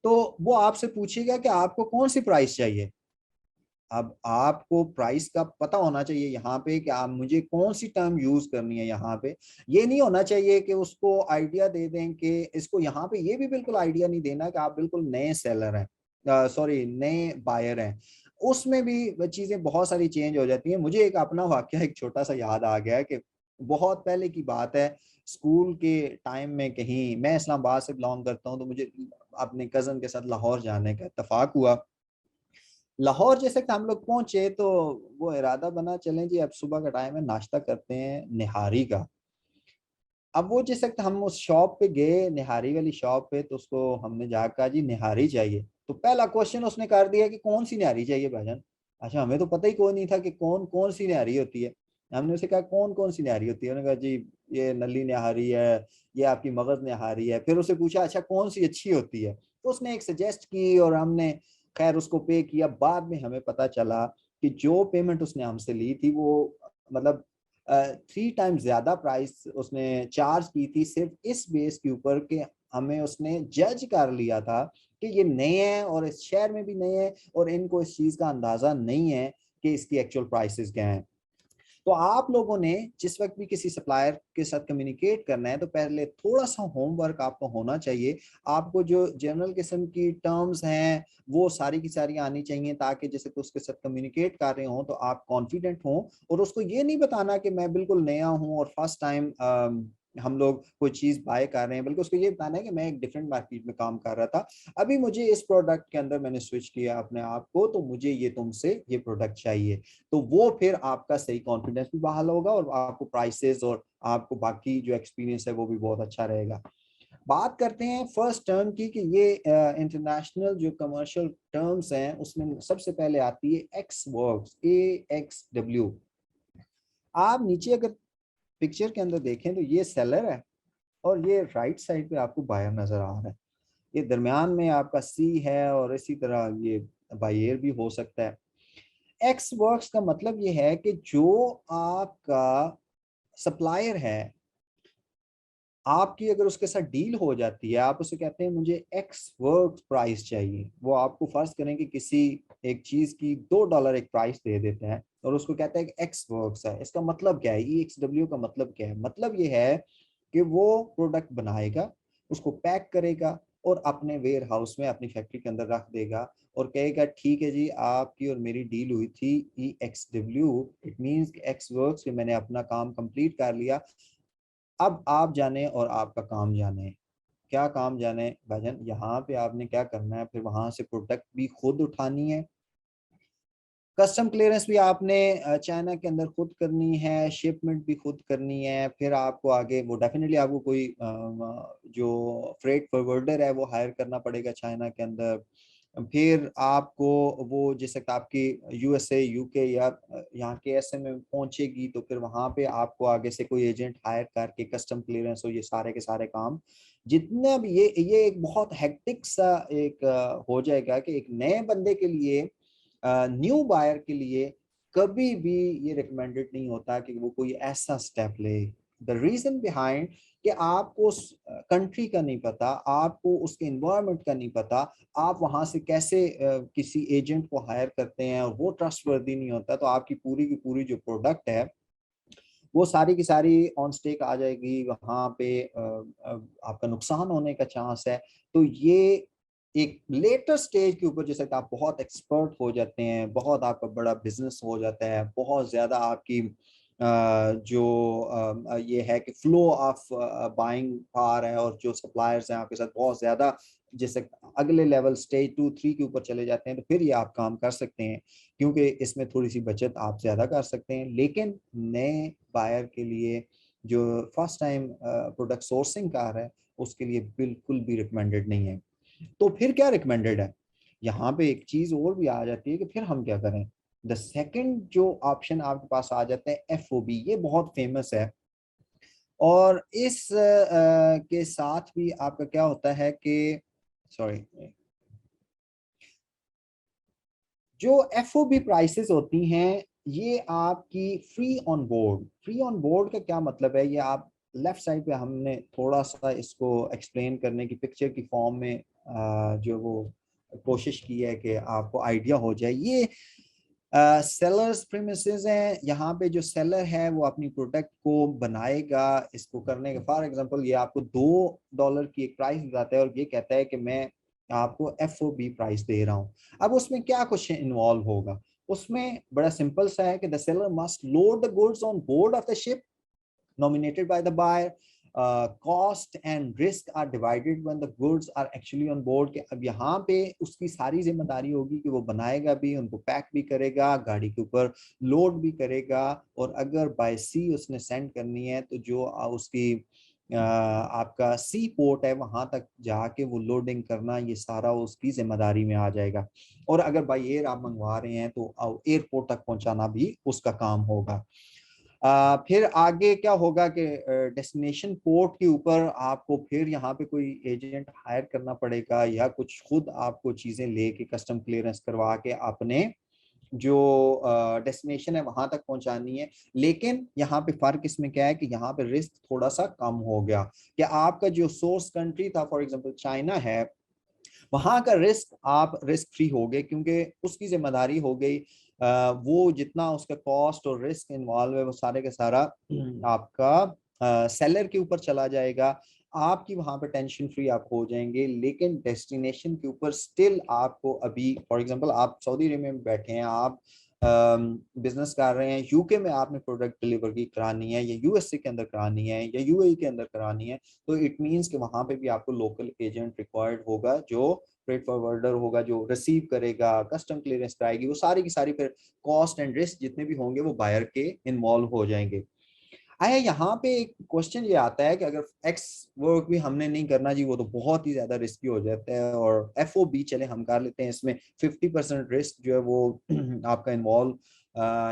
तो वो आपसे पूछेगा कि आपको कौन सी प्राइस चाहिए। अब आपको प्राइस का पता होना चाहिए यहाँ पे कि आप मुझे कौन सी टर्म यूज करनी है। यहाँ पे ये नहीं होना चाहिए कि उसको आइडिया दे दें कि इसको यहाँ पे ये भी बिल्कुल आइडिया नहीं देना कि आप बिल्कुल नए सेलर हैं, सॉरी नए बायर हैं। उसमें भी चीजें बहुत सारी चेंज हो जाती हैं। मुझे एक अपना वाकया एक छोटा सा याद आ गया है कि बहुत पहले की बात है, स्कूल के टाइम में कहीं, मैं इस्लामाबाद से बिलोंग करता हूँ, तो मुझे अपने कजन के साथ लाहौर जाने का इत्तेफाक हुआ। लाहौर जैसे कि हम लोग पहुंचे तो वो इरादा बना चलें जी अब सुबह का टाइम है, नाश्ता करते हैं निहारी का। अब वो जिस वक्त हम उस शॉप पे गए, निहारी वाली शॉप पे, तो उसको हमने जाकर कहा जी निहारी चाहिए। तो पहला क्वेश्चन उसने कर दिया कि कौन सी निहारी चाहिए भाईजान। अच्छा, हमें तो पता ही कोई नहीं था कि कौन कौन सी निहारी होती है। हमने उसे कहा कौन कौन सी निहारी होती है, उन्होंने कहा जी ये नली निहारी है, ये आपकी मगज निहारी है। फिर उसे पूछा अच्छा कौन सी अच्छी होती है, तो उसने एक सजेस्ट की और हमने खैर उसको पे किया। बाद में हमें पता चला कि जो पेमेंट उसने हमसे ली थी वो मतलब 3 टाइम्स ज्यादा प्राइस उसने चार्ज की थी, सिर्फ इस बेस के ऊपर कि हमें उसने जज कर लिया था कि ये नए हैं और इस शहर में भी नए हैं और इनको इस चीज का अंदाजा नहीं है कि इसकी एक्चुअल प्राइसेस क्या हैं। तो आप लोगों ने जिस वक्त भी किसी सप्लायर के साथ कम्युनिकेट करना है तो पहले थोड़ा सा होमवर्क आपको होना चाहिए। आपको जो जनरल किस्म की टर्म्स हैं वो सारी की सारी आनी चाहिए, ताकि जैसे कि उसके साथ कम्युनिकेट कर रहे हो तो आप कॉन्फिडेंट हो। और उसको ये नहीं बताना कि मैं बिल्कुल नया हूँ और फर्स्ट टाइम हम लोग कोई चीज बाय कर रहे हैं, बल्कि उसको ये बताना है कि मैं एक डिफरेंट मार्केट में काम कर रहा था, अभी मुझे इस प्रोडक्ट के अंदर मैंने स्विच किया अपने आप को, तो मुझे ये तुमसे ये प्रोडक्ट चाहिए। तो वो फिर आपका सही कॉन्फिडेंस भी बहाल होगा और आपको प्राइसेस और आपको बाकी जो एक्सपीरियंस है वो भी बहुत अच्छा रहेगा। बात करते हैं फर्स्ट टर्म की कि ये इंटरनेशनल जो कमर्शियल टर्म्स हैं उसमें सबसे पहले आती है एक्स वर्क्स, AXW। आप नीचे अगर पिक्चर के अंदर देखें तो ये सेलर है और ये राइट साइड पे आपको बायर नजर आ रहा है। ये दरमियान में आपका सी है और इसी तरह ये बायर भी हो सकता है। एक्स वर्क्स का मतलब ये है कि जो आपका सप्लायर है, आपकी अगर उसके साथ डील हो जाती है, आप उसे कहते हैं मुझे एक्स वर्क प्राइस चाहिए, वो आपको फर्ज करें कि किसी एक चीज की $2 एक प्राइस दे देते हैं और उसको कहता है कि एक्स वर्क्स है। इसका मतलब क्या है, EXW का मतलब क्या है? मतलब ये है कि वो प्रोडक्ट बनाएगा, उसको पैक करेगा और अपने वेयर हाउस में अपनी फैक्ट्री के अंदर रख देगा और कहेगा ठीक है जी आपकी और मेरी डील हुई थी EXW, it means x works कि मैंने अपना काम कंप्लीट कर लिया, अब आप जाने और आपका काम जाने। क्या काम जाने भाईजान, यहाँ पे आपने क्या करना है, फिर वहां से प्रोडक्ट भी खुद उठानी है, कस्टम क्लियरेंस भी आपने चाइना के अंदर खुद करनी है, शिपमेंट भी खुद करनी है, फिर आपको आगे वो डेफिनेटली आपको कोई जो फ्रेट फॉरवर्डर है वो हायर करना पड़ेगा चाइना के अंदर। फिर आपको वो जैसे कि आपकी USA UK या यहाँ के ऐसे में पहुंचेगी तो फिर वहां पे आपको आगे से कोई एजेंट हायर करके कस्टम क्लियरेंस हो, ये सारे के सारे काम जितना भी ये एक बहुत हेक्टिक सा एक हो जाएगा कि एक नए बंदे के लिए, न्यू बायर के लिए कभी भी ये रिकमेंडेड नहीं होता कि वो कोई ऐसा स्टेप ले। द रीजन बिहाइंड कि आपको उस कंट्री का नहीं पता, आपको उसके इन्वायरमेंट का नहीं पता, आप वहां से कैसे किसी एजेंट को हायर करते हैं और वो ट्रस्टवर्दी नहीं होता, तो आपकी पूरी की पूरी जो प्रोडक्ट है वो सारी की सारी ऑन स्टेक आ जाएगी, वहां पे आपका नुकसान होने का चांस है। तो ये एक लेटर स्टेज के ऊपर जैसे कि आप बहुत एक्सपर्ट हो जाते हैं, बहुत आपका बड़ा बिजनेस हो जाता है, बहुत ज्यादा आपकी जो ये है कि फ्लो ऑफ बाइंग पावर है और जो सप्लायर्स हैं आपके साथ बहुत ज्यादा, जैसे अगले लेवल स्टेज 2 3 के ऊपर चले जाते हैं, तो फिर ये आप काम कर सकते हैं क्योंकि इसमें थोड़ी सी बचत आप ज्यादा कर सकते हैं। लेकिन नए बायर के लिए जो फर्स्ट टाइम प्रोडक्ट सोर्सिंग कर रहा है उसके लिए बिल्कुल भी रिकमेंडेड नहीं है। तो फिर क्या रिकमेंडेड है? यहाँ पे एक चीज और भी आ जाती है कि फिर हम क्या करें। द सेकंड जो ऑप्शन आपके पास आ जाता है FOB, ये बहुत फेमस है और इस के साथ भी आपका क्या होता है कि सॉरी, जो FOB प्राइसेस होती हैं ये आपकी फ्री ऑन बोर्ड का क्या मतलब है, ये आप लेफ्ट साइड पे हमने थोड़ा सा इसको एक्सप्लेन करने की पिक्चर की फॉर्म में जो वो कोशिश की है कि आपको आइडिया हो जाए। ये सेलर्स प्रीमिसेस हैं, यहाँ पे जो सेलर है वो अपनी प्रोडक्ट को बनाएगा, इसको करने का फॉर एग्जांपल ये आपको $2 की एक प्राइस बताता है और ये कहता है कि मैं आपको FOB प्राइस दे रहा हूँ। अब उसमें क्या कुछ इन्वॉल्व होगा, उसमें बड़ा सिंपल सा है कि the seller must load the goods on board of the ship nominated by the buyer. Cost and risk are divided when the goods are actually on board, कि अब यहाँ पे उसकी सारी जिम्मेदारी होगी कि वो बनाएगा भी, उनको पैक भी करेगा, गाड़ी के ऊपर लोड भी करेगा, और अगर बाय सी उसने सेंड करनी है तो जो उसकी आपका सी पोर्ट है वहां तक जाके वो लोडिंग करना, ये सारा उसकी जिम्मेदारी में आ जाएगा। और अगर बाय एयर आप मंगवा रहे हैं तो एयरपोर्ट तक पहुंचाना भी उसका काम होगा। फिर आगे क्या होगा कि डेस्टिनेशन पोर्ट के ऊपर आपको फिर यहाँ पे कोई एजेंट हायर करना पड़ेगा या कुछ खुद आपको चीजें लेके कस्टम क्लियरेंस करवा के अपने जो डेस्टिनेशन है वहां तक पहुंचानी है। लेकिन यहाँ पे फर्क इसमें क्या है कि यहाँ पे रिस्क थोड़ा सा कम हो गया कि आपका जो सोर्स कंट्री था, फॉर एग्जांपल चाइना है, वहां का रिस्क आप रिस्क फ्री हो गए क्योंकि उसकी जिम्मेदारी हो गई। वो जितना उसका कॉस्ट और रिस्क इन्वॉल्व है वो सारे का सारा आपका सेलर के ऊपर चला जाएगा। आपकी वहां पे टेंशन फ्री आप हो जाएंगे। लेकिन डेस्टिनेशन के ऊपर स्टिल आपको अभी, फॉर एग्जांपल आप सऊदी अरब में बैठे हैं, आप बिजनेस कर रहे हैं, यूके में आपने प्रोडक्ट डिलीवर की करानी है या यूएसए के अंदर करानी है या यूएई के अंदर करानी है, तो इट मींस कि वहां पे भी आपको लोकल एजेंट रिक्वायर्ड होगा जो फ्रेट फॉरवर्डर होगा, जो रिसीव करेगा, कस्टम क्लियरेंस कराएगी, वो सारी की सारी फिर कॉस्ट एंड रिस्क जितने भी होंगे वो बायर के इन्वॉल्व हो जाएंगे। आया यहाँ पे एक क्वेश्चन ये आता है कि अगर एक्स वर्क भी हमने नहीं करना जी, वो तो बहुत ही ज्यादा रिस्की हो जाता है, और एफ ओ बी चले हम कर लेते हैं, इसमें 50% रिस्क जो है वो आपका इन्वॉल्व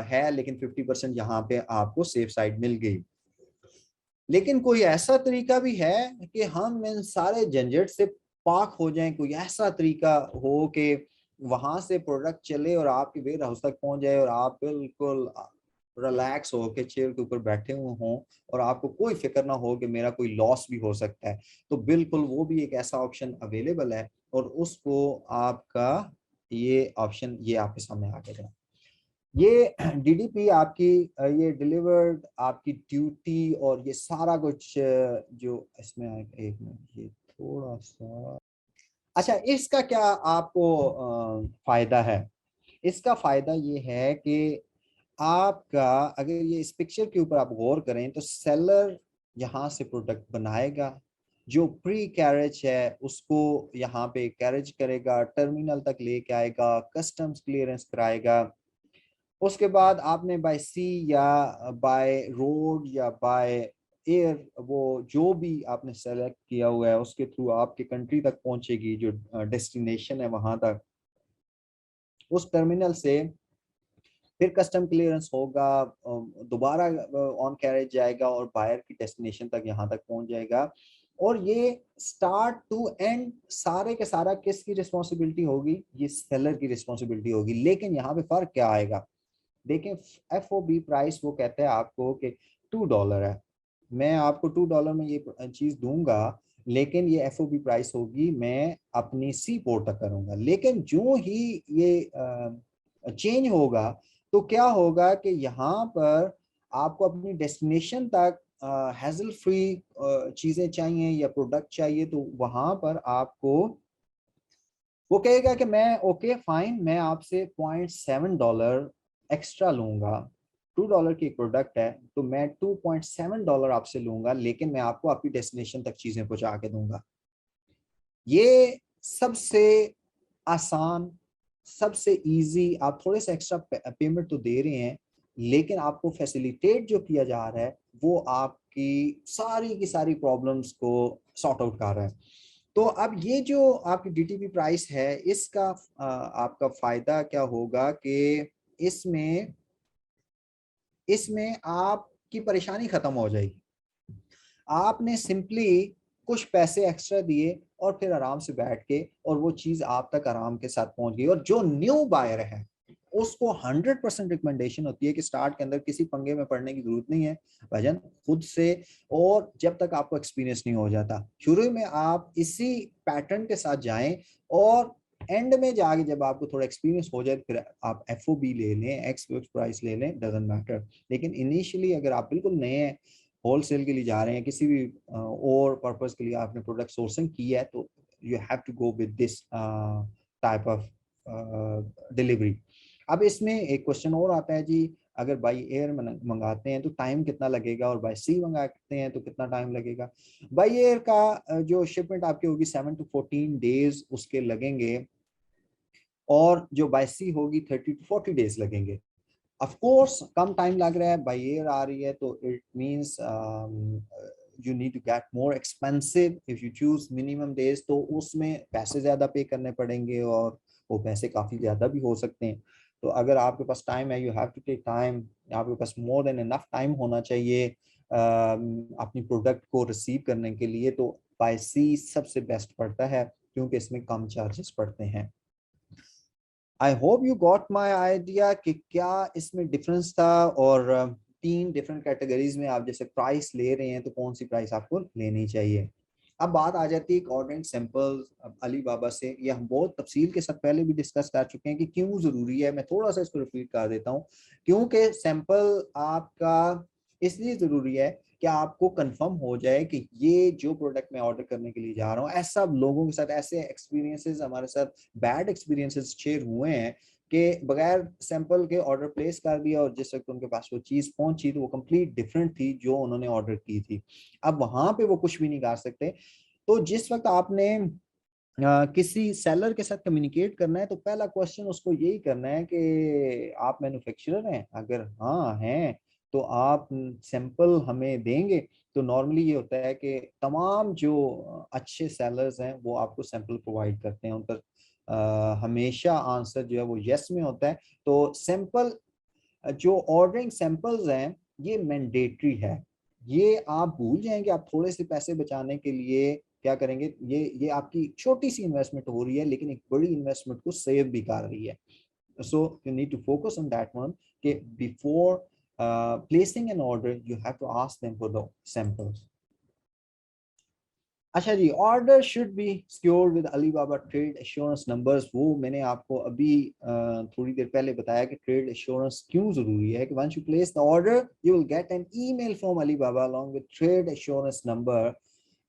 है, लेकिन 50% यहाँ पे आपको सेफ साइड मिल गई। लेकिन कोई ऐसा तरीका भी है कि हम इन सारे झंझट से पाक हो जाएं, कोई ऐसा तरीका हो कि वहां से प्रोडक्ट चले और आपके वेयर हाउस तक पहुंच जाए और आप बिल्कुल रिलैक्स हो के चेयर के ऊपर बैठे हुए हों और आपको कोई फिक्र ना हो कि मेरा कोई लॉस भी हो सकता है, तो बिल्कुल वो भी एक ऐसा ऑप्शन अवेलेबल है। और उसको आपका ये ऑप्शन ये आपके सामने आ गया। ये डीडीपी आपकी ये डिलीवर्ड आपकी ड्यूटी और ये सारा कुछ जो इसमें एक मिनट, ये थोड़ा सा अच्छा, इसका क्या आपको फायदा है? इसका फायदा ये है कि आपका अगर ये इस पिक्चर के ऊपर आप गौर करें तो सेलर यहाँ से प्रोडक्ट बनाएगा, जो प्री कैरेज है उसको यहाँ पे कैरेज करेगा, टर्मिनल तक लेके आएगा, कस्टम्स क्लियरेंस कराएगा। उसके बाद आपने बाय सी या बाय रोड या बाय एयर, वो जो भी आपने सेलेक्ट किया हुआ है उसके थ्रू आपके कंट्री तक पहुंचेगी, जो डेस्टिनेशन है वहां तक। उस टर्मिनल से फिर कस्टम क्लियरेंस होगा, दोबारा ऑन कैरेज जाएगा और बायर की डेस्टिनेशन तक यहाँ तक पहुंच जाएगा। और ये स्टार्ट टू एंड सारे के सारा किसकी रिस्पॉन्सिबिलिटी होगी? ये सेलर की रिस्पॉन्सिबिलिटी होगी। लेकिन यहाँ पे फर्क क्या आएगा? देखें, एफ ओ बी प्राइस वो कहते हैं आपको कि $2 है, मैं आपको $2 में ये चीज दूंगा, लेकिन ये एफ ओ बी प्राइस होगी मैं अपनी सी पोर्ट तक करूंगा। लेकिन जो ही ये चेंज होगा तो क्या होगा कि यहाँ पर आपको अपनी डेस्टिनेशन तक हैजल फ्री चीजें चाहिए या प्रोडक्ट चाहिए, तो वहां पर आपको वो कहेगा कि मैं ओके फाइन, मैं आपसे $0.7 एक्स्ट्रा लूंगा। $2 की प्रोडक्ट है तो मैं $2.7 आपसे लूंगा, लेकिन मैं आपको आपकी डेस्टिनेशन तक चीजें पहुंचा के दूंगा। ये सबसे आसान, सबसे इजी, आप थोड़े से एक्स्ट्रा पेमेंट तो दे रहे हैं, लेकिन आपको फैसिलिटेट जो किया जा रहा है वो आपकी सारी की सारी प्रॉब्लम्स को सॉर्ट आउट कर रहा है। तो अब ये जो आपकी डीटीपी प्राइस है, इसका आपका फायदा क्या होगा कि इसमें इसमें आपकी परेशानी खत्म हो जाएगी। आपने सिंपली कुछ पैसे एक्स्ट्रा दिए और फिर आराम से बैठ के और वो चीज आप तक आराम के साथ पहुंच गई। और जो न्यू बायर है उसको 100% रिकमेंडेशन होती है कि स्टार्ट के अंदर किसी पंगे में पड़ने की जरूरत नहीं है भजन, खुद से, और जब तक आपको एक्सपीरियंस नहीं हो जाता शुरू में आप इसी पैटर्न के साथ जाएं, और एंड में जाके जब आपको थोड़ा एक्सपीरियंस हो जाए फिर आप एफ ओ बी ले लें, एक्स प्राइस ले लें, डजेंट मैटर। लेकिन इनिशियली अगर आप बिल्कुल नए हैं, होलसेल के लिए जा रहे हैं, किसी भी और पर्पस के लिए आपने प्रोडक्ट सोर्सिंग की है, तो you have to go with this type of delivery. अब इसमें एक क्वेश्चन और आता है जी, अगर बाई एयर मंगाते हैं तो टाइम कितना लगेगा, और बाई सी मंगाते हैं तो कितना टाइम लगेगा? बाई एयर का जो शिपमेंट आपकी होगी 7 to 14 डेज उसके लगेंगे, और जो बाई सी होगी 30 to 40 डेज लगेंगे। ऑफ कोर्स कम टाइम लग रहा है, बाई एयर आ रही है, तो it means you need to get more expensive if you choose minimum days, तो उसमें पैसे ज्यादा पे करने पड़ेंगे और वो पैसे काफी ज्यादा भी हो सकते हैं। तो अगर आपके पास टाइम है, you have to take time, आपके पास मोर देन इनफ टाइम होना चाहिए अपनी प्रोडक्ट को रिसीव करने के लिए, तो बाय सी सबसे बेस्ट पड़ता है क्योंकि इसमें कम चार्जेस पड़ते हैं। I hope you got my idea कि क्या इसमें डिफरेंस था, और तीन डिफरेंट कैटेगरीज में आप जैसे प्राइस ले रहे हैं तो कौन सी प्राइस आपको लेनी चाहिए। अब बात आ जाती है ऑर्डरिंग सैंपल्स अली बाबा से। ये हम बहुत तफसील के साथ पहले भी डिस्कस कर चुके हैं कि क्यों जरूरी है। मैं थोड़ा सा इसको रिपीट कर देता हूँ। क्योंकि सैंपल आपका इसलिए जरूरी है कि आपको कंफर्म हो जाए कि ये जो प्रोडक्ट मैं ऑर्डर करने के लिए जा रहा हूँ, ऐसा लोगों के साथ ऐसे एक्सपीरियंसेस हमारे साथ बैड एक्सपीरियंसेस शेयर हुए हैं कि बगैर सैंपल के ऑर्डर प्लेस कर दिया और जिस वक्त उनके पास वो चीज पहुंची तो वो कंप्लीट डिफरेंट थी जो उन्होंने ऑर्डर की थी। अब वहां पे वो कुछ भी नहीं कर सकते। तो जिस वक्त आपने किसी सेलर के साथ कम्युनिकेट करना है तो पहला क्वेश्चन उसको यही करना है कि आप मैन्युफैक्चरर हैं, अगर हाँ हैं तो आप सैंपल हमें देंगे। तो नॉर्मली ये होता है कि तमाम जो अच्छे सेलर्स हैं वो आपको सैंपल प्रोवाइड करते हैं, उनका हमेशा आंसर जो है वो यस में होता है। तो सैंपल जो ऑर्डरिंग सैंपल्स हैं ये मैंडेटरी है। ये आप भूल जाएंगे, आप थोड़े से पैसे बचाने के लिए क्या करेंगे, ये आपकी छोटी सी इन्वेस्टमेंट हो रही है लेकिन एक बड़ी इन्वेस्टमेंट को सेव भी कर रही है। So you need to focus on that one कि before placing an order you have to ask them for the samples. अच्छा जी, order should be secured with Alibaba trade assurance numbers. वो मैंने आपको अभी थोड़ी देर पहले बताया कि ट्रेड एश्योरेंस क्यों जरूरी है कि once you place the order you will get an email from Alibaba along with trade assurance number.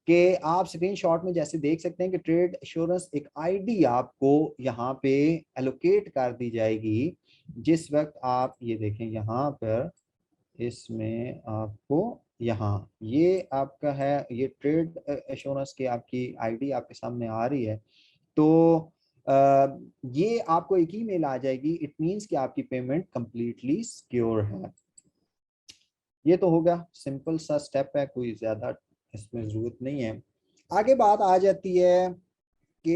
कि आप स्क्रीनशॉट में जैसे देख सकते हैं कि ट्रेड एश्योरेंस एक आईडी आपको यहाँ पे एलोकेट कर दी जाएगी। जिस वक्त आप ये देखें यहाँ पर, इसमें आपको यहाँ ये आपका है, ये ट्रेड एश्योरेंस की आपकी आईडी आपके सामने आ रही है। तो ये आपको एक ईमेल आ जाएगी। इट मींस कि आपकी पेमेंट कंप्लीटली सिक्योर है। ये तो होगा सिंपल सा स्टेप है, कोई ज्यादा इसमें जरूरत नहीं है। आगे बात आ जाती है कि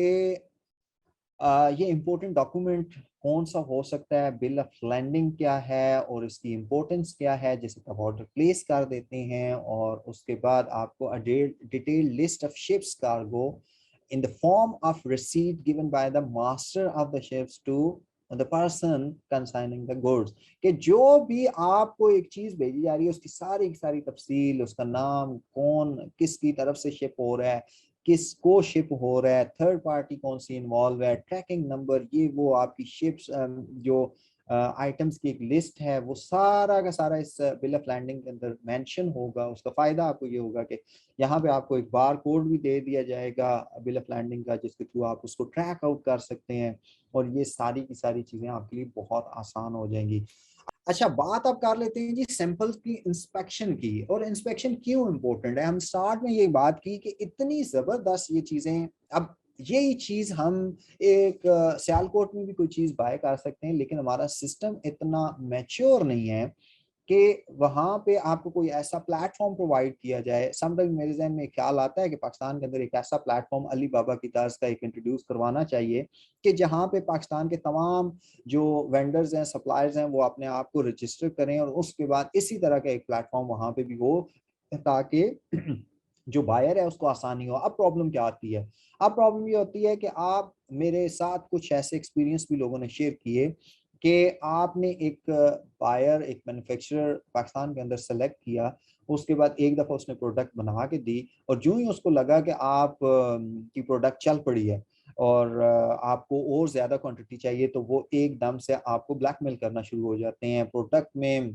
ये इम्पोर्टेंट डॉक्यूमेंट कौन सा हो सकता है, बिल ऑफ लैंडिंग क्या है और इसकी इम्पोर्टेंस क्या है, जैसे आप ऑर्डर प्लेस कर देते हैं और उसके बाद आपको detail list of ships cargo in the form of receipt given by the master of the ships to the person consigning the goods। कि जो भी आपको एक चीज भेजी जा रही है उसकी सारी की सारी तफसील, उसका नाम, कौन किसकी तरफ से शिप हो रहा है, किसको शिप हो रहा है, थर्ड पार्टी कौन सी इन्वॉल्व है, ट्रैकिंग नंबर, ये वो आपकी शिप्स जो आइटम्स की एक लिस्ट है वो सारा का सारा इस बिल ऑफ लैंडिंग के अंदर मेंशन होगा। उसका फायदा आपको ये होगा कि यहाँ पे आपको एक बार कोड भी दे दिया जाएगा बिल ऑफ लैंडिंग का, जिसके थ्रू आप उसको ट्रैक आउट कर सकते हैं और ये सारी की सारी चीजें आपके लिए बहुत आसान हो जाएंगी। अच्छा, बात अब कर लेते हैं जी सैंपल्स की इंस्पेक्शन की। और इंस्पेक्शन क्यों इंपॉर्टेंट है। हम स्टार्ट में ये बात की कि इतनी जबरदस्त ये चीजें, अब यही चीज हम एक सियालकोट में भी कोई चीज बाय कर सकते हैं लेकिन हमारा सिस्टम इतना मैच्योर नहीं है कि वहां पे आपको कोई ऐसा प्लेटफॉर्म प्रोवाइड किया जाए। समटाइम मेरे जहन में ख्याल आता है कि पाकिस्तान के अंदर एक ऐसा प्लेटफॉर्म अली बाबा की तर्ज का एक इंट्रोड्यूस करवाना चाहिए कि जहां पे पाकिस्तान के तमाम जो वेंडर्स हैं, सप्लायर्स हैं, वो अपने आप को रजिस्टर करें और उसके बाद इसी तरह का एक प्लेटफॉर्म वहां पे भी हो ताकि जो बायर है उसको आसानी हो। अब प्रॉब्लम क्या आती है, अब प्रॉब्लम ये होती है कि आप मेरे साथ कुछ ऐसे एक्सपीरियंस भी लोगों ने शेयर किए कि आपने एक बायर, एक मैन्युफैक्चरर पाकिस्तान के अंदर सेलेक्ट किया, उसके बाद एक दफ़ा उसने प्रोडक्ट बना के दी और जो ही उसको लगा कि आप की प्रोडक्ट चल पड़ी है और आपको और ज़्यादा क्वांटिटी चाहिए तो वो एकदम से आपको ब्लैकमेल करना शुरू हो जाते हैं। प्रोडक्ट में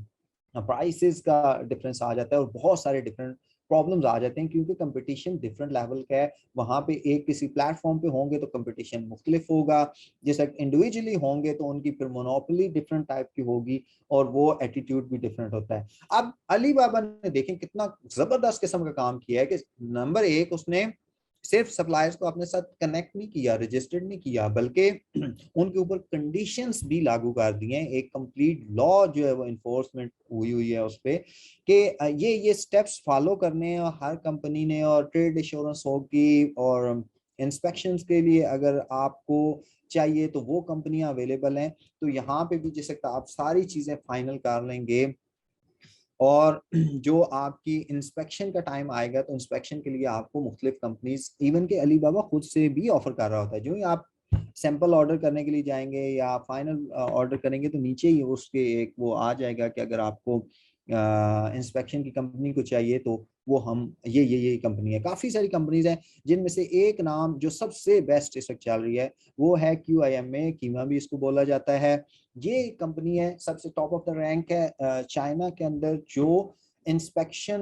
प्राइसेस का डिफरेंस आ जाता है और बहुत सारे डिफरेंट प्रॉब्लम्स आ जाते हैं क्योंकि कंपटीशन डिफरेंट लेवल का है। वहाँ पे एक किसी प्लेटफॉर्म पे होंगे तो कंपटीशन मुख्तलिफ होगा, जैसे इंडिविजुअली होंगे तो उनकी फिर मोनोपोली डिफरेंट टाइप की होगी और वो एटीट्यूड भी डिफरेंट होता है। अब अली बाबा ने देखें कितना जबरदस्त किस्म का काम किया है कि नंबर एक, उसने सिर्फ सप्लायर्स को अपने साथ कनेक्ट नहीं किया, रजिस्टर्ड नहीं किया, बल्कि उनके ऊपर कंडीशंस भी लागू कर दिए हैं। एक कंप्लीट लॉ जो है वो इन्फोर्समेंट हुई है उस पर कि ये स्टेप्स फॉलो करने हैं हर कंपनी ने। और ट्रेड इंश्योरेंस होगी और इंस्पेक्शंस के लिए अगर आपको चाहिए तो वो कंपनियां अवेलेबल हैं। तो यहाँ पे भी जैसे आप सारी चीजें फाइनल कर लेंगे और जो आपकी इंस्पेक्शन का टाइम आएगा तो इंस्पेक्शन के लिए आपको मुख्तलिफ कंपनीज, इवन के अली बाबा खुद से भी ऑफर कर रहा होता है। जो ही आप सैंपल ऑर्डर करने के लिए जाएंगे या फाइनल ऑर्डर करेंगे तो नीचे ही उसके एक वो आ जाएगा कि अगर आपको इंस्पेक्शन की कंपनी को चाहिए तो वो हम ये कंपनी है। काफी सारी कंपनीज हैं जिनमें से एक नाम जो सबसे बेस्ट इस वक्त चल रही है वो है QIMA, कीमा भी इसको बोला जाता है। ये कंपनी है, सबसे टॉप ऑफ द रैंक है चाइना के अंदर। जो इंस्पेक्शन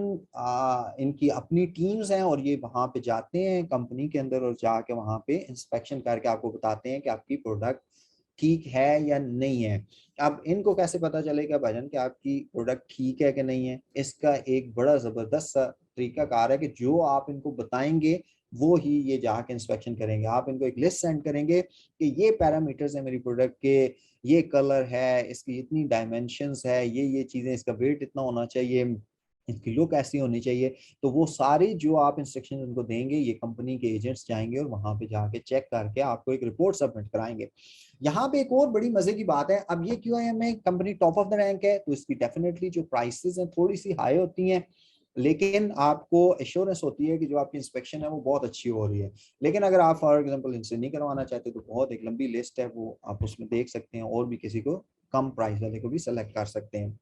इनकी अपनी टीम्स हैं और ये वहां पे जाते हैं कंपनी के अंदर और जाके वहां पे इंस्पेक्शन करके आपको बताते हैं कि आपकी प्रोडक्ट ठीक है या नहीं है। अब इनको कैसे पता चलेगा भाजन कि आपकी प्रोडक्ट ठीक है कि नहीं है? इसका एक बड़ा जबरदस्त सा तरीका कार है कि जो आप इनको बताएंगे वो ही ये जाके इंस्पेक्शन करेंगे। आप इनको एक लिस्ट सेंड करेंगे कि ये पैरामीटर्स है मेरी प्रोडक्ट के, ये कलर है, इसकी इतनी डायमेंशंस है, ये चीजें, इसका वेट इतना होना चाहिए, इसकी लुक ऐसी होनी चाहिए। तो वो सारी जो आप इंस्ट्रक्शन उनको देंगे, ये कंपनी के एजेंट्स जाएंगे और वहां पे जाके चेक करके आपको एक रिपोर्ट सबमिट कराएंगे। यहाँ पे एक और बड़ी मजे की बात है, अब ये QIMA company top of the rank है तो इसकी डेफिनेटली जो प्राइसेस हैं थोड़ी सी हाई होती हैं, लेकिन आपको एश्योरेंस होती है कि जो आपकी इंस्पेक्शन है वो बहुत अच्छी हो रही है। लेकिन अगर आप फॉर एग्जांपल इनसे नहीं करवाना चाहते तो बहुत एक लंबी लिस्ट है, वो आप उसमें देख सकते हैं और भी किसी को कम प्राइस वाले को भी सेलेक्ट कर सकते हैं।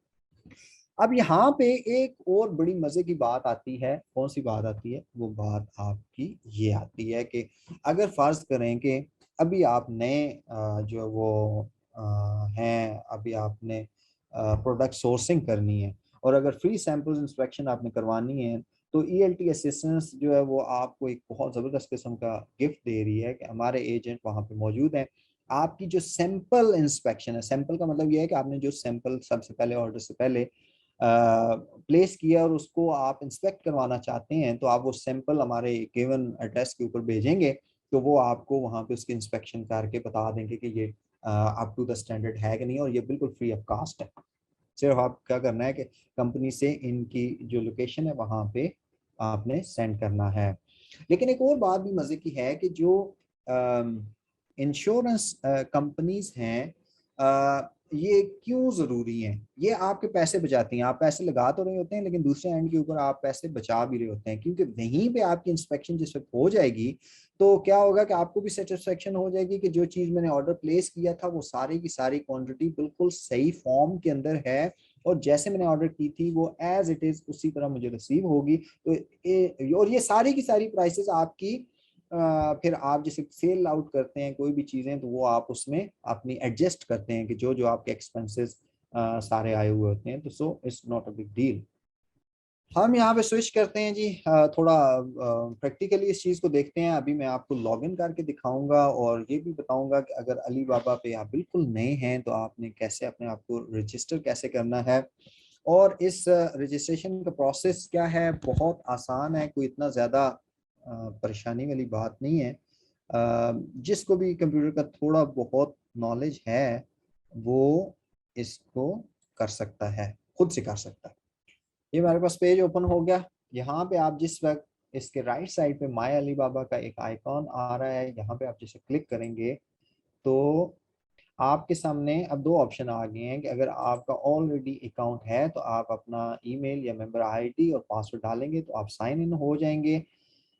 अब यहाँ पे एक और बड़ी मजे की बात आती है। कौन सी बात आती है? वो बात आपकी ये आती है कि अगर फर्ज करें कि अभी आप नए जो वो हैं, अभी आपने प्रोडक्ट सोर्सिंग करनी है और अगर फ्री सैंपल्स इंस्पेक्शन आपने करवानी है तो ELT असिस्टेंस जो है वो आपको एक बहुत ज़बरदस्त किस्म का गिफ्ट दे रही है कि हमारे एजेंट वहाँ पे मौजूद हैं। आपकी जो सैंपल इंस्पेक्शन है, सैंपल का मतलब ये है कि आपने जो सैंपल सबसे पहले ऑर्डर से पहले प्लेस किया और उसको आप इंस्पेक्ट करवाना चाहते हैं तो आप वो सैंपल हमारे गिवन एड्रेस के ऊपर भेजेंगे तो वो आपको वहाँ पे उसकी इंस्पेक्शन करके बता देंगे कि ये अप टू द स्टैंडर्ड है कि नहीं, और ये बिल्कुल फ्री ऑफ कास्ट है। सिर्फ आप क्या करना है कि कंपनी से इनकी जो लोकेशन है वहाँ पे आपने सेंड करना है। लेकिन एक और बात भी मजे की है कि जो इंश्योरेंस कंपनीज हैं ये क्यों जरूरी हैं? ये आपके पैसे बचाती हैं। आप पैसे लगा तो रहे होते हैं लेकिन दूसरे एंड के ऊपर आप पैसे बचा भी रहे होते हैं, क्योंकि वहीं पे आपकी इंस्पेक्शन जिस वक्त हो जाएगी तो क्या होगा कि आपको भी सेटिस्फेक्शन हो जाएगी कि जो चीज मैंने ऑर्डर प्लेस किया था वो सारी की सारी क्वांटिटी बिल्कुल सही फॉर्म के अंदर है और जैसे मैंने ऑर्डर की थी वो एज इट इज उसी तरह मुझे रिसीव होगी। तो और ये सारी की सारी प्राइसेस आपकी फिर आप जैसे सेल आउट करते हैं कोई भी चीजें तो वो आप उसमें अपनी एडजस्ट करते हैं कि जो जो आपके एक्सपेंसेस सारे आए हुए होते हैं। तो so it's not a big deal. हम यहाँ पे स्विच करते हैं जी, थोड़ा प्रैक्टिकली इस चीज़ को देखते हैं। अभी मैं आपको लॉगिन करके दिखाऊंगा और ये भी बताऊंगा कि अगर अली बाबा पे आप बिल्कुल नए हैं तो आपने कैसे अपने आप को रजिस्टर कैसे करना है। और इस रजिस्ट्रेशन का प्रोसेस क्या है, बहुत आसान है, कोई इतना ज़्यादा परेशानी वाली बात नहीं है। जिसको भी कंप्यूटर का थोड़ा बहुत नॉलेज है वो इसको कर सकता है, खुद से कर सकता है। ये हमारे पास पेज ओपन हो गया। यहाँ पे आप जिस वक्त इसके राइट साइड पे माय अली बाबा का एक आइकॉन आ रहा है, यहाँ पे आप जैसे क्लिक करेंगे तो आपके सामने अब दो ऑप्शन आ गए हैं कि अगर आपका ऑलरेडी अकाउंट है तो आप अपना ईमेल या मेंबर आईडी और पासवर्ड डालेंगे तो आप साइन इन हो जाएंगे।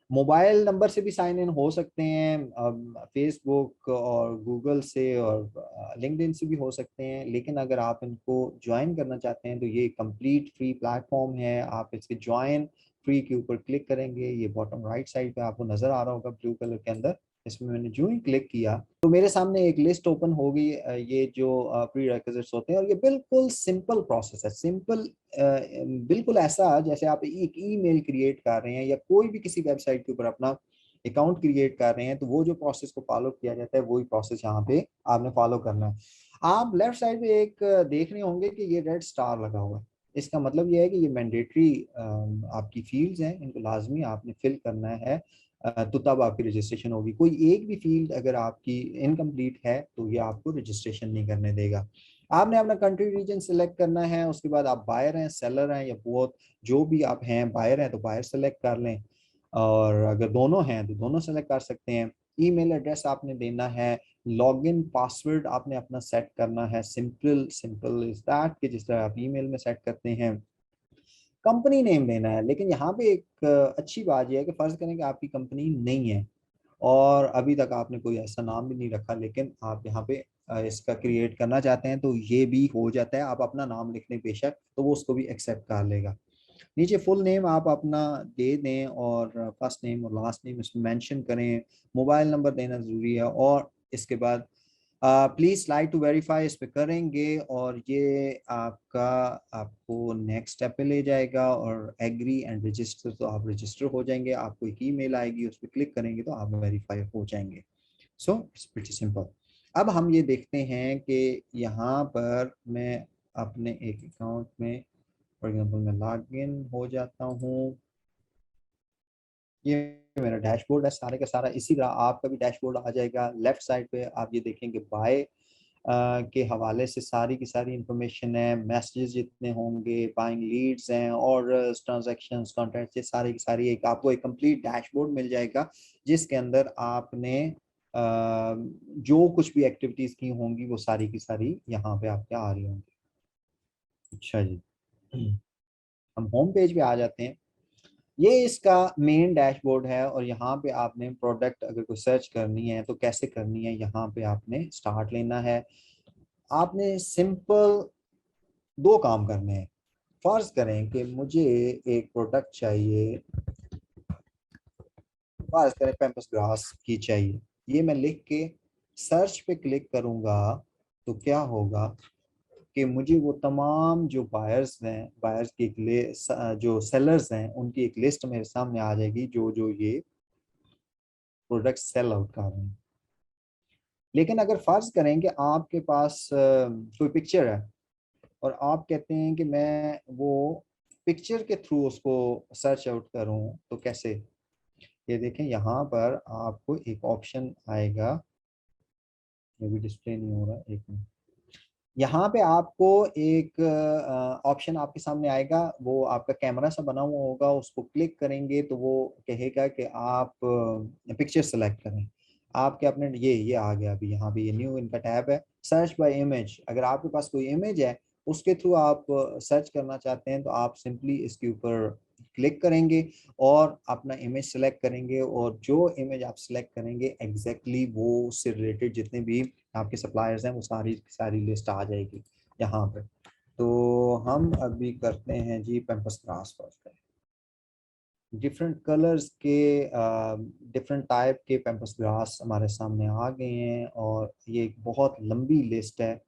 मोबाइल नंबर से भी साइन इन हो सकते हैं, फेसबुक और गूगल से और लिंक्डइन से भी हो सकते हैं। लेकिन अगर आप इनको ज्वाइन करना चाहते हैं तो ये कंप्लीट फ्री प्लेटफॉर्म है। आप इसके ज्वाइन फ्री के ऊपर क्लिक करेंगे, ये बॉटम राइट साइड पे आपको नजर आ रहा होगा ब्लू कलर के अंदर। इसमें मैंने जो ही क्लिक किया तो मेरे सामने एक लिस्ट ओपन हो गई, ये जो प्री रिक्विजिट्स होते हैं। और ये बिल्कुल सिंपल प्रोसेस है, सिंपल बिल्कुल ऐसा जैसे आप एक ईमेल क्रिएट कर रहे हैं या कोई भी किसी वेबसाइट के ऊपर अपना अकाउंट क्रिएट कर रहे हैं तो वो जो प्रोसेस को फॉलो किया जाता है वही प्रोसेस यहाँ पे आपने फॉलो करना है। आप लेफ्ट साइड पे एक देख रहे होंगे कि ये रेड स्टार लगा हुआ है। इसका मतलब ये है कि ये मैंडेटरी आपकी फील्ड्स हैं, इनको लाजमी आपने फिल करना है, तो तब आपकी रजिस्ट्रेशन होगी। कोई एक भी फील्ड अगर आपकी इनकम्प्लीट है तो ये आपको रजिस्ट्रेशन नहीं करने देगा। आपने अपना कंट्री रीजन सिलेक्ट करना है, उसके बाद आप बायर हैं, सेलर हैं या बोथ, जो भी आप हैं, बायर हैं तो बायर सेलेक्ट कर लें और अगर दोनों हैं तो दोनों सेलेक्ट कर सकते हैं। ईमेल एड्रेस आपने देना है, लॉगिन पासवर्ड आपने अपना सेट करना है, सिंपल सिंपल इज दैट, कि जिस तरह आप ईमेल में सेट करते हैं। कंपनी नेम देना है, लेकिन यहाँ पे एक अच्छी बात यह है कि फर्ज करें कि आपकी कंपनी नहीं है और अभी तक आपने कोई ऐसा नाम भी नहीं रखा, लेकिन आप यहाँ पे इसका क्रिएट करना चाहते हैं तो ये भी हो जाता है। आप अपना नाम लिख लें बेशक, तो वो उसको भी एक्सेप्ट कर लेगा। नीचे फुल नेम आप अपना दे दें और फर्स्ट नेम और लास्ट नेम इसमें मेंशन करें। मोबाइल नंबर देना ज़रूरी है। और इसके बाद प्लीज स्लाइड टू वेरीफाई इस पे करेंगे और ये आपका आपको नेक्स्ट स्टेप पे ले जाएगा और एग्री एंड रजिस्टर, तो आप रजिस्टर हो जाएंगे। आपको एक ईमेल आएगी, उस पर क्लिक करेंगे तो आप वेरीफाई हो जाएंगे। So it's pretty simple. अब हम ये देखते हैं कि यहाँ पर मैं अपने एक अकाउंट में, फॉर एग्जांपल मैं लॉग इन हो जाता हूँ। ये मेरा डैशबोर्ड है सारे का सारा। इसी तरह आपका भी डैशबोर्ड आ जाएगा। लेफ्ट साइड पे आप ये देखेंगे बाय के हवाले से सारी की सारी इंफॉर्मेशन है, मैसेजेस जितने होंगे, बाइंग लीड्स हैं और ट्रांजैक्शंस, कॉन्ट्रैक्ट्स, ये सारी की सारी एक आपको एक कंप्लीट डैशबोर्ड मिल जाएगा, जिसके अंदर आपने जो कुछ भी एक्टिविटीज की होंगी वो सारी की सारी यहाँ पे आपके आ रही होंगी। अच्छा जी, हम होम पेज पे आ जाते हैं। ये इसका मेन डैशबोर्ड है और यहाँ पे आपने प्रोडक्ट अगर कोई सर्च करनी है तो कैसे करनी है, यहाँ पे आपने स्टार्ट लेना है। आपने सिंपल दो काम करने हैं। फर्ज करें कि मुझे एक प्रोडक्ट चाहिए, फर्ज करें पैम्पस ग्रास की चाहिए, ये मैं लिख के सर्च पे क्लिक करूंगा तो क्या होगा कि मुझे वो तमाम जो बायर्स हैं, बायर्स की एक जो सेलर्स हैं उनकी एक लिस्ट मेरे सामने आ जाएगी जो जो ये प्रोडक्ट सेल आउट कर रहे हैं। लेकिन अगर फर्ज करें कि आपके पास कोई पिक्चर है और आप कहते हैं कि मैं वो पिक्चर के थ्रू उसको सर्च आउट करूं, तो कैसे? ये देखें यहाँ पर आपको एक ऑप्शन आएगा, ये भी डिस्प्ले नहीं हो रहा, एक मिनट। यहाँ पे आपको एक ऑप्शन आपके सामने आएगा, वो आपका कैमरा सा बना हुआ होगा, उसको क्लिक करेंगे तो वो कहेगा कि आप पिक्चर सेलेक्ट करें। आपके अपने ये आ गया अभी यहाँ पे, ये न्यू इनका टैब है, सर्च बाय इमेज। अगर आपके पास कोई इमेज है उसके थ्रू आप सर्च करना चाहते हैं तो आप सिंपली इसके ऊपर क्लिक करेंगे और अपना इमेज सेलेक्ट करेंगे और जो इमेज आप सेलेक्ट करेंगे एग्जैक्टली वो उससे रिलेटेड जितने भी आपके सप्लायर्स हैं वो सारी सारी लिस्ट आ जाएगी यहाँ पे। तो हम अभी करते हैं जी पैम्पस ग्रास पर। डिफरेंट कलर्स के डिफरेंट टाइप के पैम्पस ग्रास हमारे सामने आ गए हैं और ये एक बहुत लंबी लिस्ट है।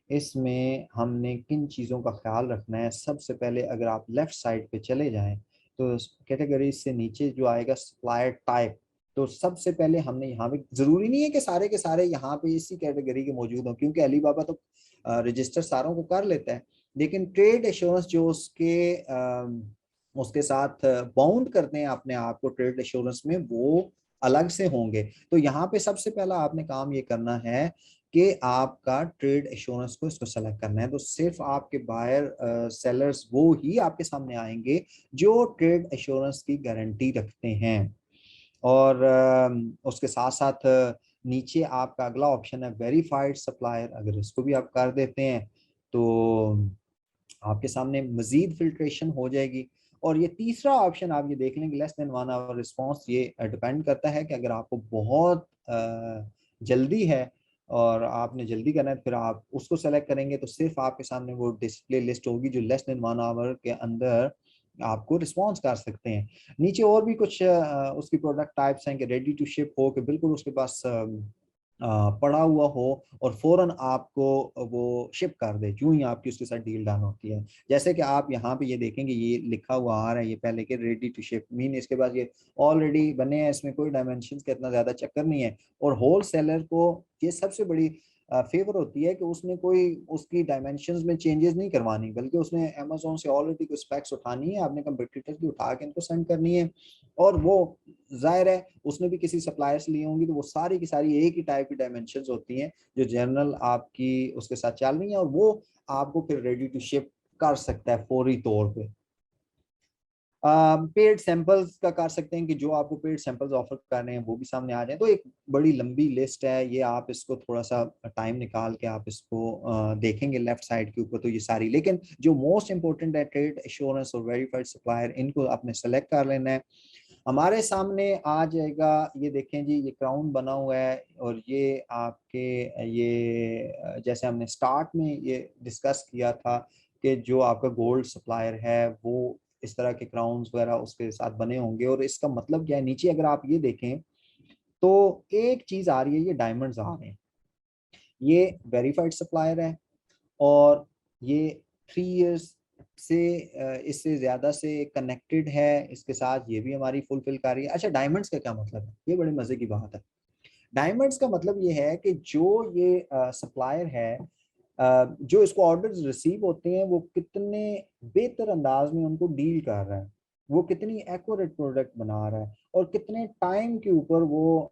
इसमें हमने किन चीज़ों का ख्याल रखना है? सबसे पहले अगर आप लेफ्ट साइड पे चले जाएं तो कैटेगरी से नीचे जो आएगा सप्लायर टाइप, तो सबसे पहले हमने यहाँ पे, जरूरी नहीं है कि सारे के सारे यहाँ पे इसी कैटेगरी के मौजूद हों क्योंकि अलीबाबा तो रजिस्टर सारों को कर लेता है, लेकिन ट्रेड एश्योरेंस जो उसके साथ बाउंड करते हैं अपने आप को ट्रेड एश्योरेंस में, वो अलग से होंगे। तो यहाँ पे सबसे पहला आपने काम ये करना है कि आपका ट्रेड एश्योरेंस को इसको सेलेक्ट करना है। तो सिर्फ आपके बायर सेलर्स वो ही आपके सामने आएंगे जो ट्रेड एश्योरेंस की गारंटी रखते हैं। और उसके साथ साथ नीचे आपका अगला ऑप्शन है वेरीफाइड सप्लायर, अगर इसको भी आप कर देते हैं तो आपके सामने मजीद फिल्ट्रेशन हो जाएगी। और ये तीसरा ऑप्शन आप ये देख लेंगे लेस देन 1 आवर रिस्पॉन्स, ये डिपेंड करता है कि अगर आपको बहुत जल्दी है और आपने जल्दी करना है फिर आप उसको सेलेक्ट करेंगे तो सिर्फ आपके सामने वो डिस्प्ले लिस्ट होगी जो लेस देन 1 आवर के अंदर आपको रिस्पॉन्स कर सकते हैं। नीचे और भी कुछ उसकी प्रोडक्ट टाइप्स हैं कि रेडी टू शिप हो, कि बिल्कुल उसके पास पड़ा हुआ हो और फौरन आपको वो शिप कर दे यूं ही आपकी उसके साथ डील डन होती है। जैसे कि आप यहाँ पे ये देखेंगे ये लिखा हुआ आ रहा है ये पहले के रेडी टू शिप, मीन इसके पास ये ऑलरेडी बने हैं, इसमें कोई डायमेंशन का इतना ज्यादा चक्कर नहीं है। और होल सेलर को ये सबसे बड़ी फेवर होती है कि उसने कोई उसकी डायमेंशंस में चेंजेस नहीं करवानी, बल्कि उसने अमेजोन से ऑलरेडी कोई स्पेक्स उठानी है, आपने कंपटीटर्स की उठा के इनको सेंड करनी है। और वो जाहिर है उसने भी किसी सप्लायर से ली होंगी तो वो सारी की सारी एक ही टाइप की डायमेंशंस होती हैं जो जनरल आपकी उसके साथ चल रही हैं और वो आपको फिर रेडी टू शिप कर सकता है फौरी तौर पे। पेड सैंपल्स का कर सकते हैं कि जो आपको पेड सैंपल्स ऑफर कर रहे हैं वो भी सामने आ जाए। तो एक बड़ी लंबी लिस्ट है ये, आप इसको थोड़ा सा टाइम निकाल के आप इसको देखेंगे लेफ्ट साइड के ऊपर तो ये सारी, लेकिन जो मोस्ट इंपॉर्टेंट है ट्रेड एश्योरेंस और वेरीफाइड सप्लायर, इनको आपने सेलेक्ट कर लेना है। हमारे सामने आ जाएगा, ये देखें जी, ये क्राउन बना हुआ है और ये आपके ये जैसे हमने स्टार्ट में ये डिस्कस किया था कि जो आपका गोल्ड सप्लायर है वो इस तरह के क्राउन्स वगैरह उसके साथ बने होंगे। और इसका मतलब क्या है, नीचे अगर आप ये देखें तो एक चीज आ रही है, ये डायमंड्स आ रहे हैं, ये वेरीफाइड सप्लायर है और ये 3 इयर्स से इससे ज्यादा से कनेक्टेड है, इसके साथ ये भी हमारी फुलफिल कर रही है। अच्छा, डायमंड्स का क्या मतलब है, ये बड़े मजे की बात है। डायमंड्स का मतलब ये है कि जो ये सप्लायर है, जो इसको ऑर्डर्स रिसीव होते हैं वो कितने बेहतर अंदाज में उनको डील कर रहा है, वो कितनी एक्यूरेट प्रोडक्ट बना रहा है और कितने टाइम के ऊपर वो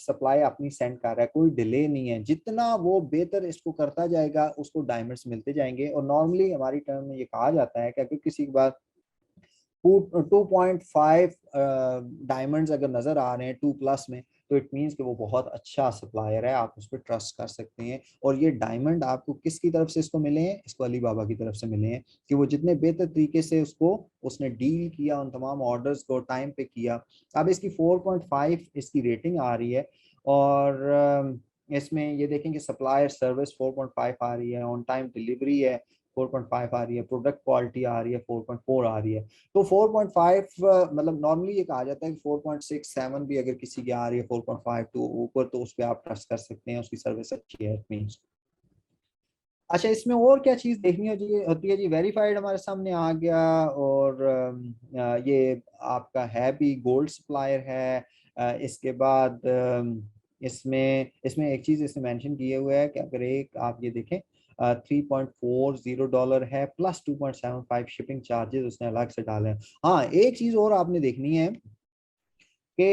सप्लाई अपनी सेंड कर रहा है, कोई डिले नहीं है। जितना वो बेहतर इसको करता जाएगा उसको डायमंड्स मिलते जाएंगे। और नॉर्मली हमारी टर्म में ये कहा जाता है कि अगर किसी के पास 2.5 डायमंड्स अगर नजर आ रहे हैं 2+ में, तो इट मीन्स कि वो बहुत अच्छा सप्लायर है, आप उस पर ट्रस्ट कर सकते हैं। और ये डायमंड आपको किसकी तरफ से इसको मिले हैं, इसको अली बाबा की तरफ से मिले हैं कि वो जितने बेहतर तरीके से उसको उसने डील किया, उन तमाम ऑर्डर्स को टाइम पे किया। अब इसकी 4.5 इसकी रेटिंग आ रही है और इसमें ये देखें कि सप्लायर सर्विस 4.5 आ रही है, ऑन टाइम डिलीवरी है 4.5 आ रही है, प्रोडक्ट क्वालिटी आ रही है 4.4 आ रही है। तो 4.5 मतलब नॉर्मली ये कहा जाता है कि 4.6 7 भी अगर किसी की आ रही है 4.5 तो ऊपर, तो उस पर आप ट्रस्ट कर सकते हैं, उसकी सर्विस अच्छी है, इट मींस। अच्छा, इसमें और क्या चीज देखनी होती है जी, वेरीफाइड हमारे सामने आ गया और ये आपका है भी गोल्ड सप्लायर है। इसके बाद इसमें इसमें एक चीज इसमें मेंशन किए हुए है कि अगर एक आप ये देखें $3.40 है प्लस 2.75 शिपिंग चार्जेस उसने अलग से डाले हैं। हाँ, एक चीज और आपने देखनी है कि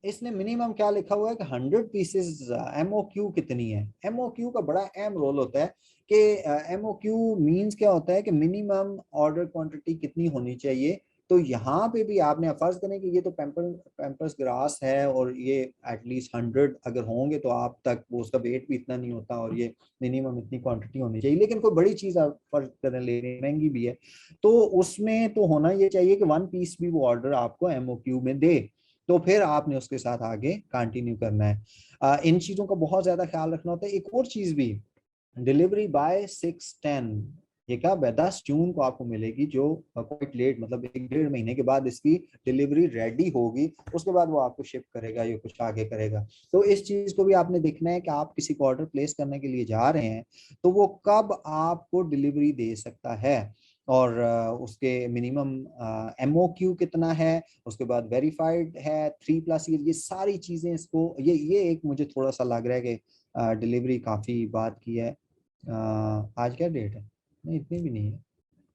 इसने मिनिमम क्या लिखा हुआ है कि 100 पीसेस। एमओक्यू कितनी है, एमओक्यू का बड़ा अहम रोल होता है कि एमओक्यू मींस क्या होता है कि मिनिमम ऑर्डर क्वांटिटी कितनी होनी चाहिए। तो यहाँ पे भी आपने फर्ज करें कि ये तो पैम्पर्स ग्रास है और ये एटलीस्ट 100 अगर होंगे तो आप तक वो उसका वेट भी इतना नहीं होता और ये मिनिमम इतनी क्वांटिटी होनी चाहिए। लेकिन कोई बड़ी चीज आप फर्ज करें ले रहे हैं, महंगी भी है, तो उसमें तो होना ये चाहिए कि 1 पीस भी वो ऑर्डर आपको एमओक्यू में दे, तो फिर आपने उसके साथ आगे कंटिन्यू करना है। इन चीजों का बहुत ज्यादा ख्याल रखना होता है। एक और चीज भी, डिलीवरी बाय 6/10, ये कब है, 10 जून को आपको मिलेगी, जो क्वाइट लेट, मतलब 1 डेढ़ महीने के बाद इसकी डिलीवरी रेडी होगी, उसके बाद वो आपको शिप करेगा या कुछ आगे करेगा। तो इस चीज को भी आपने देखना है कि आप किसी को ऑर्डर प्लेस करने के लिए जा रहे हैं तो वो कब आपको डिलीवरी दे सकता है और उसके मिनिमम एमओक्यू कितना है, उसके बाद वेरीफाइड है 3+ ये सारी चीजें इसको ये एक मुझे थोड़ा सा लग रहा है कि डिलीवरी काफी बात की है। आज क्या डेट है, नहीं इतनी भी नहीं है,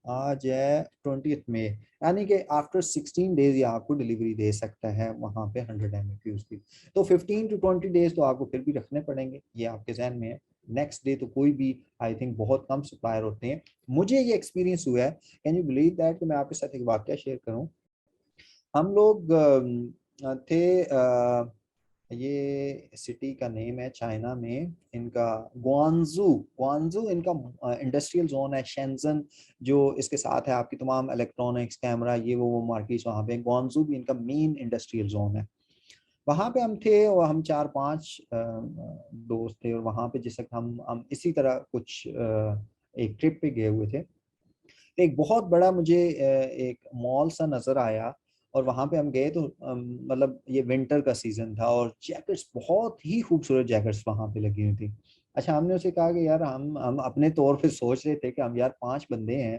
आज है 20 मई, यानी कि आफ्टर 16 डेज ये आपको डिलीवरी दे सकता है वहां पे 100 MAQs की। तो 15 to 20 डेज तो आपको फिर भी रखने पड़ेंगे, ये आपके जहन में है। नेक्स्ट डे तो कोई भी, आई थिंक बहुत कम सप्लायर होते हैं। मुझे ये एक्सपीरियंस हुआ है, कैन यू बिलीव दैट, कि मैं आपके साथ एक वाक्य शेयर करूं। हम लोग थे ये सिटी का नेम है चाइना में, इनका ग्वांजू, ग्वांजू इनका इंडस्ट्रियल जोन है। शेंजन जो इसके साथ है, आपकी तमाम इलेक्ट्रॉनिक्स कैमरा ये वो मार्केट्स वहाँ पे, ग्वांजू भी इनका मेन इंडस्ट्रियल जोन है। वहाँ पे हम थे और हम 4-5 दोस्त थे और वहाँ पे जैसे हम इसी तरह कुछ एक ट्रिप पे गए हुए थे। एक बहुत बड़ा मुझे एक मॉल सा नजर आया और वहां पे हम गए तो मतलब ये विंटर का सीजन था और जैकेट्स, बहुत ही खूबसूरत जैकेट्स वहां पे लगी हुई थी। अच्छा, हमने उसे कहा कि यार हम अपने तौर पे सोच रहे थे कि हम यार 5 बंदे हैं,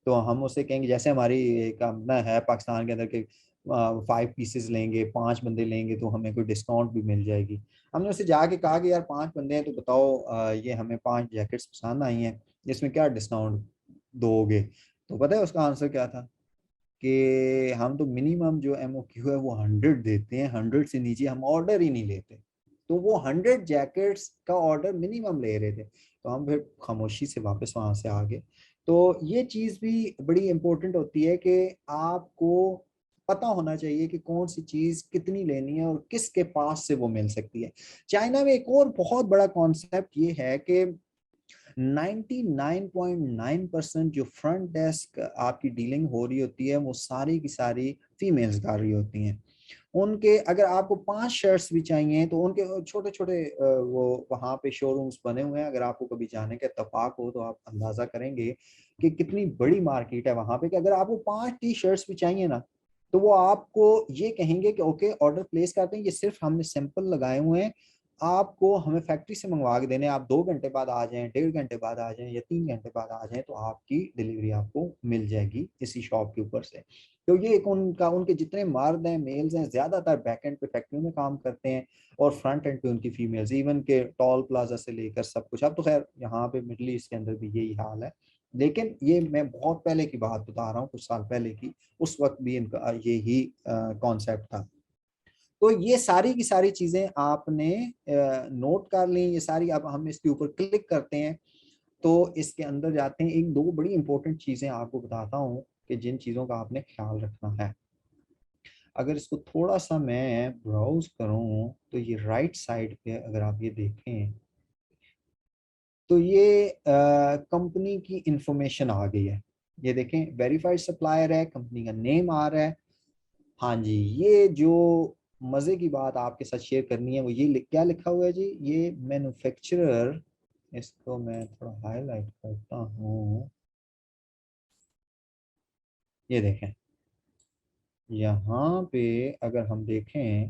तो हम उसे कहेंगे जैसे हमारी एक अपना है पाकिस्तान के अंदर के 5 पीसेस लेंगे, 5 बंदे लेंगे तो हमें कोई डिस्काउंट भी मिल जाएगी। हमने उसे जाके कहा कि यार 5 बंदे हैं तो बताओ ये हमें 5 जैकेट्स पसंद आई हैं, इसमें क्या डिस्काउंट दोगे। तो पता है उसका आंसर क्या था कि हम तो मिनिमम जो एमओक्यू है वो 100 देते हैं, 100 से नीचे हम ऑर्डर ही नहीं लेते। तो वो 100 जैकेट्स का ऑर्डर मिनिमम ले रहे थे, तो हम फिर खामोशी से वापस वहां से आ गए। तो ये चीज भी बड़ी इंपॉर्टेंट होती है कि आपको पता होना चाहिए कि कौन सी चीज कितनी लेनी है और किसके पास से वो मिल सकती है। चाइना में एक और बहुत बड़ा कॉन्सेप्ट ये है कि 99.9% जो फ्रंट डेस्क आपकी डीलिंग हो रही होती है वो सारी की सारी फीमेल्स कर रही होती हैं। उनके अगर आपको 5 शर्ट्स भी चाहिए तो उनके छोटे छोटे वो वहां पे शोरूम्स बने हुए हैं। अगर आपको कभी जाने का इत्तेफाक हो तो आप अंदाजा करेंगे कि कितनी बड़ी मार्केट है वहां पे, कि अगर आपको 5 टी शर्ट्स भी चाहिए ना तो वो आपको ये कहेंगे कि ओके ऑर्डर प्लेस करते हैं, ये सिर्फ हमने सैंपल लगाए हुए हैं, आपको हमें फैक्ट्री से मंगवा के देने, आप 2 घंटे बाद आ जाएं, 1.5 घंटे बाद आ जाएं या 3 घंटे बाद आ जाएं तो आपकी डिलीवरी आपको मिल जाएगी इसी शॉप के ऊपर से। तो ये एक उनका, उनके जितने मर्द हैं मेल्स हैं ज्यादातर बैक एंड पे फैक्ट्री में काम करते हैं और फ्रंट एंड पे उनकी फीमेल्स, इवन के टॉल प्लाजा से लेकर सब कुछ। अब तो खैर यहाँ पे मिडल ईस्ट के अंदर भी यही हाल है, लेकिन ये मैं बहुत पहले की बात बता रहा हूँ, कुछ साल पहले की, उस वक्त भी इनका यही कॉन्सेप्ट था। तो ये सारी की सारी चीजें आपने नोट कर ली ये सारी। अब हम इसके ऊपर क्लिक करते हैं तो इसके अंदर जाते हैं। एक दो बड़ी इंपॉर्टेंट चीजें आपको बताता हूँ कि जिन चीजों का आपने ख्याल रखना है। अगर इसको थोड़ा सा मैं ब्राउज करूं तो ये राइट साइड पे अगर आप ये देखें तो ये कंपनी की इंफॉर्मेशन आ गई है। ये देखें वेरीफाइड सप्लायर है, कंपनी का नेम आ रहा है। हाँ जी, ये जो मजे की बात आपके साथ शेयर करनी है वो ये क्या लिखा हुआ है जी, ये मैन्युफैक्चरर, इसको मैं थोड़ा हाईलाइट करता हूँ। ये देखें यहाँ पे अगर हम देखें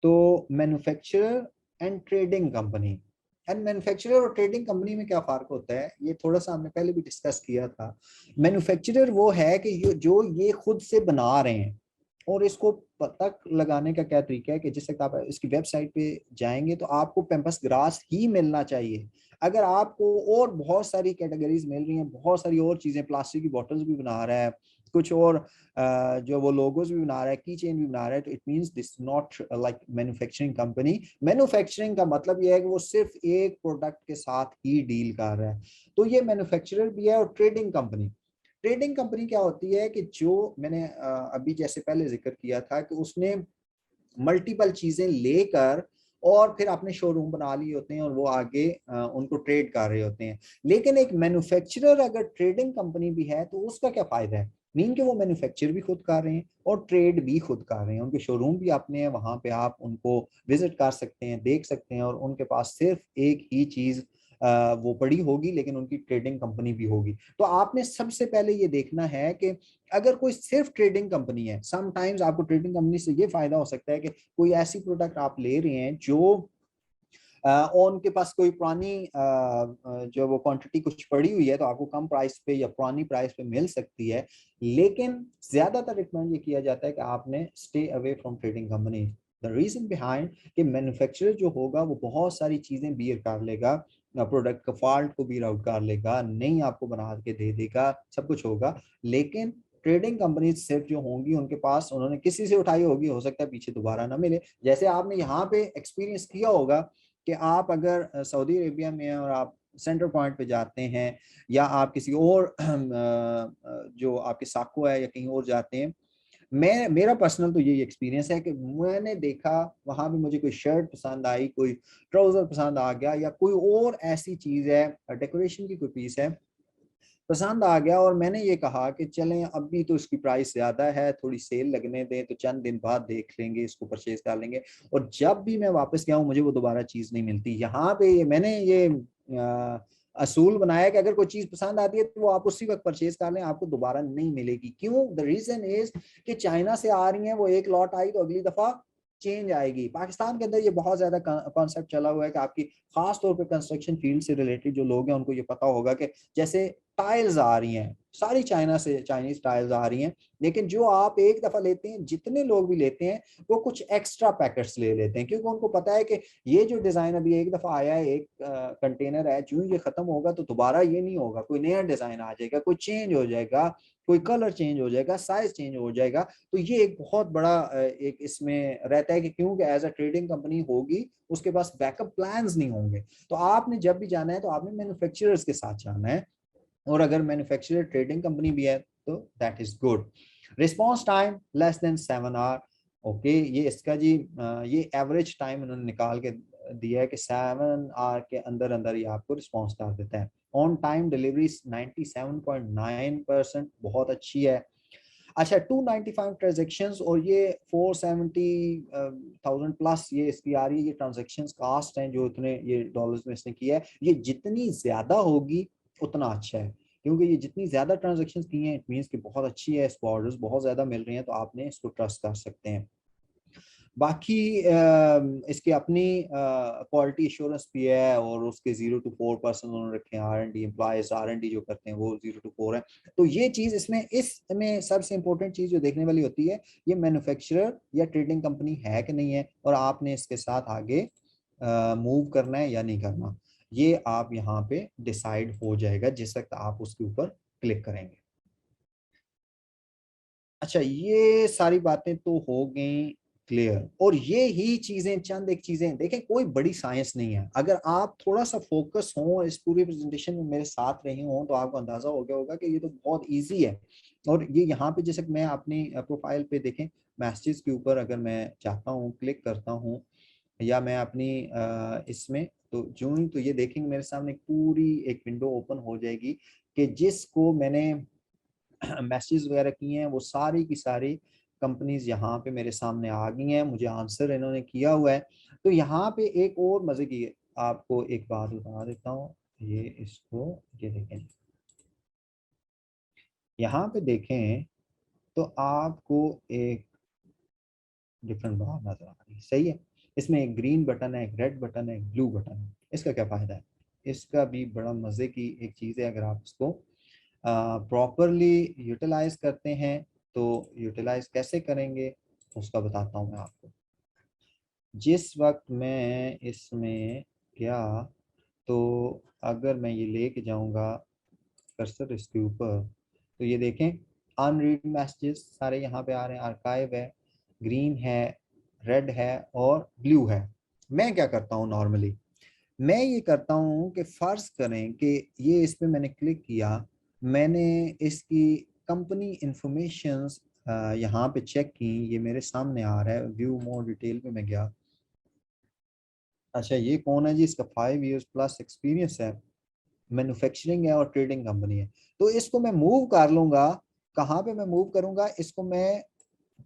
तो manufacturer and trading company. And manufacturer और ट्रेडिंग कंपनी में क्या फार्क होता है, ये थोड़ा सा हमने पहले भी डिस्कस किया था। मैन्युफैक्चरर वो है कि जो ये खुद से बना रहे हैं, और इसको पता लगाने का क्या तरीका है कि जिस तक आप इसकी वेबसाइट पे जाएंगे तो आपको पेम्पस ग्रास ही मिलना चाहिए। अगर आपको और बहुत सारी कैटेगरीज मिल रही हैं, बहुत सारी और चीजें, प्लास्टिक की बॉटल्स भी बना रहा है, कुछ और जो वो लोगोस भी बना रहा है, की चेन भी बना रहा है, तो it means this not like manufacturing company. Manufacturing का मतलब ये है कि वो सिर्फ एक प्रोडक्ट के साथ ही डील कर रहा है। तो ये मैन्युफैक्चरर भी है। और ट्रेडिंग कंपनी, ट्रेडिंग कंपनी क्या होती है कि जो मैंने अभी जैसे पहले जिक्र किया था कि उसने मल्टीपल चीजें लेकर और फिर अपने शोरूम बना लिए होते हैं और वो आगे उनको ट्रेड कर रहे होते हैं। लेकिन एक मैन्युफैक्चरर अगर ट्रेडिंग कंपनी भी है तो उसका क्या फायदा है, मीन कि वो मैन्युफैक्चर भी खुद कर रहे हैं और ट्रेड भी खुद कर रहे हैं, उनके शोरूम भी अपने हैं, वहां पे आप उनको विजिट कर सकते हैं, देख सकते हैं, और उनके पास सिर्फ एक ही चीज वो पड़ी होगी, लेकिन उनकी ट्रेडिंग कंपनी भी होगी। तो आपने सबसे पहले ये देखना है कि अगर कोई सिर्फ ट्रेडिंग कंपनी है, समटाइम्स आपको ट्रेडिंग कंपनी से ये फायदा हो सकता है कि कोई ऐसी प्रोडक्ट आप ले रहे हैं जो और उनके पास कोई पुरानी जो वो क्वांटिटी कुछ पड़ी हुई है तो आपको कम प्राइस पे या पुरानी प्राइस पे मिल सकती है। लेकिन ज्यादातर रिकमेंड ये किया जाता है कि आपने stay away from trading company. The reason behind कि मैन्युफैक्चरर जो होगा वो बहुत सारी चीजें बियर कर लेगा, प्रोडक्ट का फॉल्ट को भी आउट कर लेगा, नहीं आपको बना के दे देगा, सब कुछ होगा। लेकिन ट्रेडिंग कंपनी सिर्फ जो होंगी उनके पास उन्होंने किसी से उठाई होगी, हो सकता है पीछे दोबारा ना मिले। जैसे आपने यहाँ पे एक्सपीरियंस किया होगा कि आप अगर सऊदी अरेबिया में हैं और आप सेंटर पॉइंट पे जाते हैं या आप किसी और जो आपके साको है या कहीं और जाते हैं, मैं मेरा पर्सनल तो यही एक्सपीरियंस है कि मैंने देखा वहां भी मुझे कोई शर्ट पसंद आई, कोई ट्राउजर पसंद आ गया, या कोई और ऐसी चीज है, डेकोरेशन की कोई पीस है पसंद आ गया, और मैंने ये कहा कि चलें अभी तो इसकी प्राइस ज्यादा है, थोड़ी सेल लगने दें, तो चंद दिन बाद देख लेंगे, इसको परचेज कर लेंगे। और जब भी मैं वापस गया हूँ मुझे वो दोबारा चीज नहीं मिलती। यहाँ पे मैंने ये असूल बनाया कि अगर कोई चीज पसंद आती है तो वो आप उसी वक्त परचेज कर लें, आपको दोबारा नहीं मिलेगी। क्यों? द रीजन इज कि चाइना से आ रही है, वो एक लॉट आई तो अगली दफा चेंज आएगी। पाकिस्तान के अंदर ये बहुत ज्यादा कॉन्सेप्ट चला हुआ है कि आपकी खास तौर पे कंस्ट्रक्शन फील्ड से रिलेटेड जो लोग हैं उनको ये पता होगा कि जैसे टाइल्स आ रही हैं, सारी चाइना से चाइनीज टाइल्स आ रही हैं, लेकिन जो आप एक दफा लेते हैं, जितने लोग भी लेते हैं वो कुछ एक्स्ट्रा पैकेट्स ले लेते हैं, क्योंकि उनको पता है कि ये जो डिजाइन अभी एक दफा आया है, एक कंटेनर है, जो ये खत्म होगा तो दोबारा ये नहीं होगा, कोई नया डिजाइन आ जाएगा, कोई चेंज हो जाएगा, कोई कलर चेंज हो जाएगा, साइज चेंज हो जाएगा। तो ये एक बहुत बड़ा एक इसमें रहता है कि क्योंकि एज अ ट्रेडिंग कंपनी होगी उसके पास बैकअप प्लान्स नहीं होंगे। तो आपने जब भी जाना है तो आपने मैन्युफैक्चरर्स के साथ जाना है। और अगर मैन्युफैक्चरर ट्रेडिंग कंपनी भी है तो that is good. Response time less than 7 hour. Okay, ये इसका जी ये एवरेज टाइम उन्होंने निकाल के दिया है कि 7 आवर के अंदर अंदर ये आपको रिस्पॉन्स कर देता है। ऑन टाइम डिलीवरी 97.9%, बहुत अच्छी है। अच्छा, 295 ट्रांजेक्शन्स और ये 470,000 प्लस ये इसकी आ रही है। ये ट्रांजेक्शन्स कास्ट हैं जो इतने ये डॉलर्स में इसने किया है, ये जितनी ज्यादा होगी उतना अच्छा है, क्योंकि ये जितनी ज्यादा ट्रांजेक्शन्स की हैं इट मींस कि बहुत अच्छी है, इसको ऑर्डर्स बहुत ज्यादा मिल रहे हैं, तो आपने इसको ट्रस्ट कर सकते हैं। बाकी इसकी अपनी क्वालिटी इंश्योरेंस भी है और उसके 0 to 4% उन्होंने रखे हैं। R&D एम्प्लॉयज R&D जो करते हैं वो 0 to 4 है। तो ये चीज इसमें सबसे इंपॉर्टेंट चीज जो देखने वाली होती है, ये मैन्युफैक्चरर या ट्रेडिंग कंपनी है कि नहीं है, और आपने इसके साथ आगे मूव करना है या नहीं करना, ये आप यहाँ पे डिसाइड हो जाएगा जिस वक्त आप उसके ऊपर क्लिक करेंगे। अच्छा, ये सारी बातें तो हो गई क्लियर, और ये ही चीजें चंद एक चीजें देखें, कोई बड़ी साइंस नहीं है। अगर आप थोड़ा सा फोकस हो इस पूरी प्रेजेंटेशन में मेरे साथ रहे हो तो आपको अंदाजा हो गया होगा कि ये तो बहुत इजी है। और ये यहाँ पे जैसे मैं अपनी प्रोफाइल पे देखें, मैसेजेस के ऊपर अगर मैं चाहता हूँ क्लिक करता हूँ, या मैं अपनी इसमें तो जो ही तो ये देखेंगे मेरे सामने पूरी एक विंडो ओपन हो जाएगी कि जिसको मैंने मैसेज वगैरह किए हैं वो सारी की सारी कंपनीज यहाँ पे मेरे सामने आ गई हैं, मुझे आंसर इन्होंने किया हुआ है। तो यहाँ पे एक और मजे की आपको एक बात बता देता हूँ, ये इसको ये देखें, यहाँ पे देखें तो आपको एक डिफरेंट बात नजर आ रही है, सही है। इसमें एक ग्रीन बटन है, एक रेड बटन है, एक ब्लू बटन है। इसका क्या फायदा है? इसका भी बड़ा मजे की एक चीज है, अगर आप इसको प्रॉपरली यूटिलाइज करते हैं तो यूटिलाइज कैसे करेंगे उसका बताता हूँ मैं आपको। जिस वक्त मैं इसमें गया तो अगर मैं ये लेके जाऊंगा कर्सर इसके ऊपर, तो ये देखें अनरीड मैसेजेस सारे यहाँ पे आ रहे हैं, आर्काइव है, ग्रीन है, रेड है और ब्लू है। मैं क्या करता हूँ नॉर्मली, मैं ये करता हूँ कि फर्ज करें कि ये इस पे मैंने क्लिक किया, मैंने इसकी कंपनी इंफॉर्मेशंस यहाँ पे चेक की, ये मेरे सामने आ रहा है, व्यू मोर डिटेल पे मैं गया। अच्छा, ये कौन है जी? इसका 5 years प्लस एक्सपीरियंस है, मैन्युफैक्चरिंग है और ट्रेडिंग कंपनी है। तो इसको मैं मूव कर लूंगा, कहाँ पे मैं मूव करूंगा? इसको मैं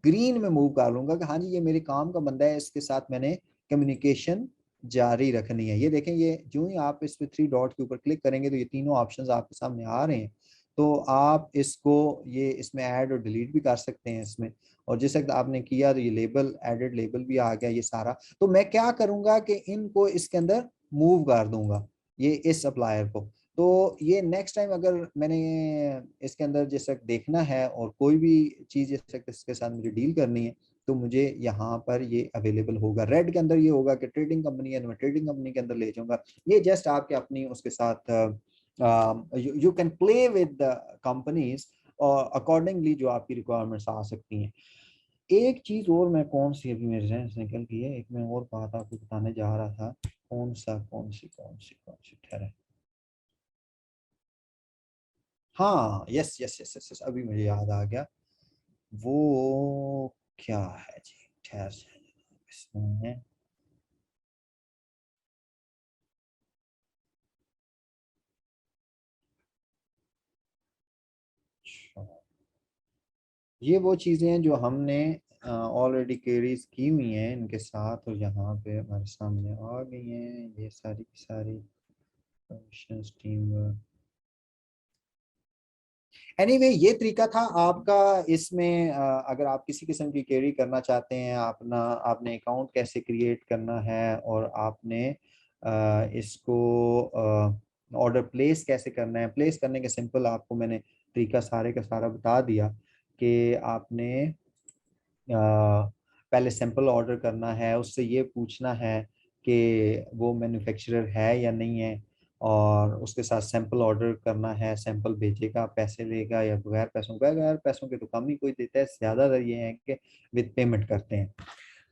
ग्रीन में मूव कर लूंगा कि हाँ जी ये मेरे काम का बंदा है, इसके साथ मैंने कम्युनिकेशन जारी रखनी है। ये देखें, ये जो ही आप इस पे 3 डॉट के ऊपर क्लिक करेंगे तो ये तीनों ऑप्शंस आपके सामने आ रहे हैं। तो आप इसको ये इसमें ऐड और डिलीट भी कर सकते हैं इसमें, और जिस वक्त आपने किया तो ये लेबल एडेड लेबल भी आ गया ये सारा। तो मैं क्या करूंगा कि इनको इसके अंदर मूव कर दूंगा, ये इस सप्लायर को। तो ये नेक्स्ट टाइम अगर मैंने इसके अंदर जैसे देखना है और कोई भी चीज जैसे इसके साथ मुझे डील करनी है तो मुझे यहाँ पर ये अवेलेबल होगा। रेड के अंदर ये होगा कि ट्रेडिंग कंपनी है तो मैं ट्रेडिंग कंपनी के अंदर ले जाऊंगा। ये जस्ट आपके अपनी उसके साथ you can play with the companies और अकॉर्डिंगली जो आपकी रिक्वायरमेंट्स आ सकती हैं। एक चीज और मैं कौन सी अभी मेरे जहन से निकल गई है, एक मैं और बात आपको बताने जा रहा था, कौन सी ठहरे, हाँ yes yes yes yes yes, अभी मुझे याद आ गया। वो क्या है जी, ठहर जाए इसमें। अच्छा, ये वो चीजें हैं जो हमने ऑलरेडी क्वेरीज की हुई हैं इनके साथ, और यहाँ पे हमारे सामने आ गई हैं ये सारी की सारी फंक्शंस, टीम वर्क। एनीवे ये तरीका था आपका। इसमें अगर आप किसी किस्म की क्वेरी करना चाहते हैं, अपना आपने अकाउंट कैसे क्रिएट करना है और आपने इसको ऑर्डर प्लेस कैसे करना है, प्लेस करने के सिंपल आपको मैंने तरीका सारे का सारा बता दिया कि आपने पहले सैंपल ऑर्डर करना है, उससे ये पूछना है कि वो मैन्युफैक्चरर है या नहीं है, और उसके साथ सैंपल ऑर्डर करना है, सैंपल भेजेगा, पैसे लेगा या बगैर पैसों के तो कम ही कोई देता है, ज़्यादातर ये है कि विद पेमेंट करते हैं।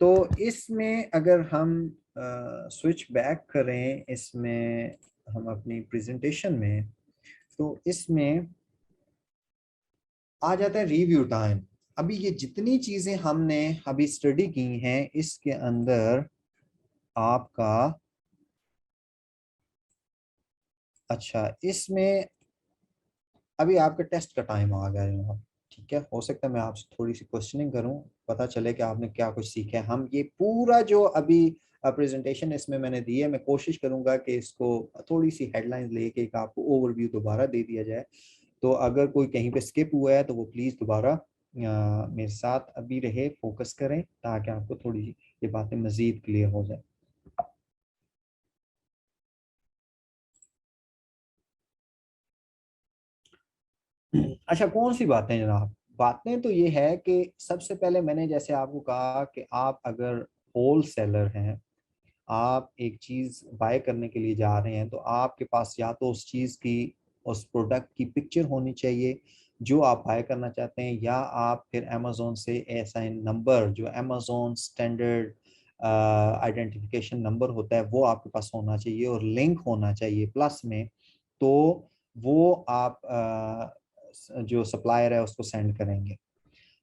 तो इसमें अगर हम स्विच बैक करें, इसमें हम अपनी प्रेजेंटेशन में तो इसमें आ जाता है रिव्यू टाइम। अभी ये जितनी चीजें हमने अभी स्टडी की हैं इसके अंदर आपका, अच्छा इसमें अभी आपके टेस्ट का टाइम आ गया है जनाब। ठीक है, हो सकता है मैं आपसे थोड़ी सी क्वेश्चनिंग करूं, पता चले कि आपने क्या कुछ सीखा है। हम ये पूरा जो अभी प्रेजेंटेशन इसमें मैंने दी है, मैं कोशिश करूंगा कि इसको थोड़ी सी हेडलाइंस लेके एक आपको ओवरव्यू दोबारा दे दिया जाए। तो अगर कोई कहीं पे स्किप हुआ है तो वो प्लीज़ दोबारा मेरे साथ अभी रहे, फोकस करें ताकि आपको थोड़ी ये बातें मज़ीद क्लियर हो जाए। अच्छा, कौन सी बातें जनाब? बातें तो ये है कि सबसे पहले मैंने जैसे आपको कहा कि आप अगर होल सेलर हैं, आप एक चीज़ बाय करने के लिए जा रहे हैं, तो आपके पास या तो उस चीज़ की, उस प्रोडक्ट की पिक्चर होनी चाहिए जो आप बाय करना चाहते हैं, या आप फिर अमेज़ोन से एसआईएन नंबर, जो अमेज़ोन स्टैंडर्ड आइडेंटिफिकेशन नंबर होता है, वो आपके पास होना चाहिए और लिंक होना चाहिए प्लस में। तो वो आप जो सप्लायर है उसको सेंड करेंगे।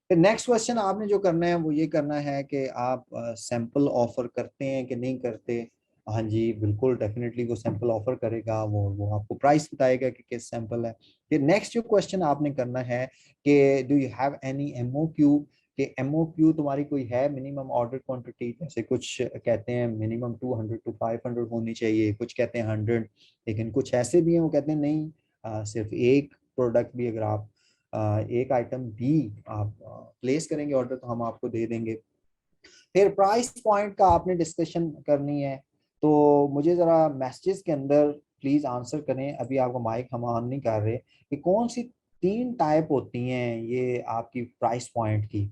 फिर नेक्स्ट क्वेश्चन आपने जो करना है वो ये करना है कि आप सैंपल ऑफर करते हैं कि नहीं करते। हाँ जी, बिल्कुल, डेफिनेटली वो सैंपल ऑफर करेगा, वो आपको प्राइस बताएगा कि किस सैंपल है। फिर नेक्स्ट जो क्वेश्चन आपने करना है कि do you have any MOQ, कि एमओक्यू तुम्हारी कोई है, मिनिमम ऑर्डर क्वांटिटी। जैसे कुछ कहते हैं मिनिमम 200 टू 500 होनी चाहिए, कुछ कहते हैं 100, लेकिन कुछ ऐसे भी हैं वो कहते हैं नहीं, सिर्फ एक प्रोडक्ट भी अगर आप एक आइटम भी आप प्लेस करेंगे ऑर्डर तो हम आपको दे देंगे। फिर प्राइस पॉइंट का आपने डिस्कशन करनी है। तो मुझे ज़रा मैसेजेस के अंदर प्लीज़ आंसर करें, अभी आपको माइक हम ऑन नहीं कर रहे, कि कौन सी तीन टाइप होती हैं ये आपकी प्राइस पॉइंट की,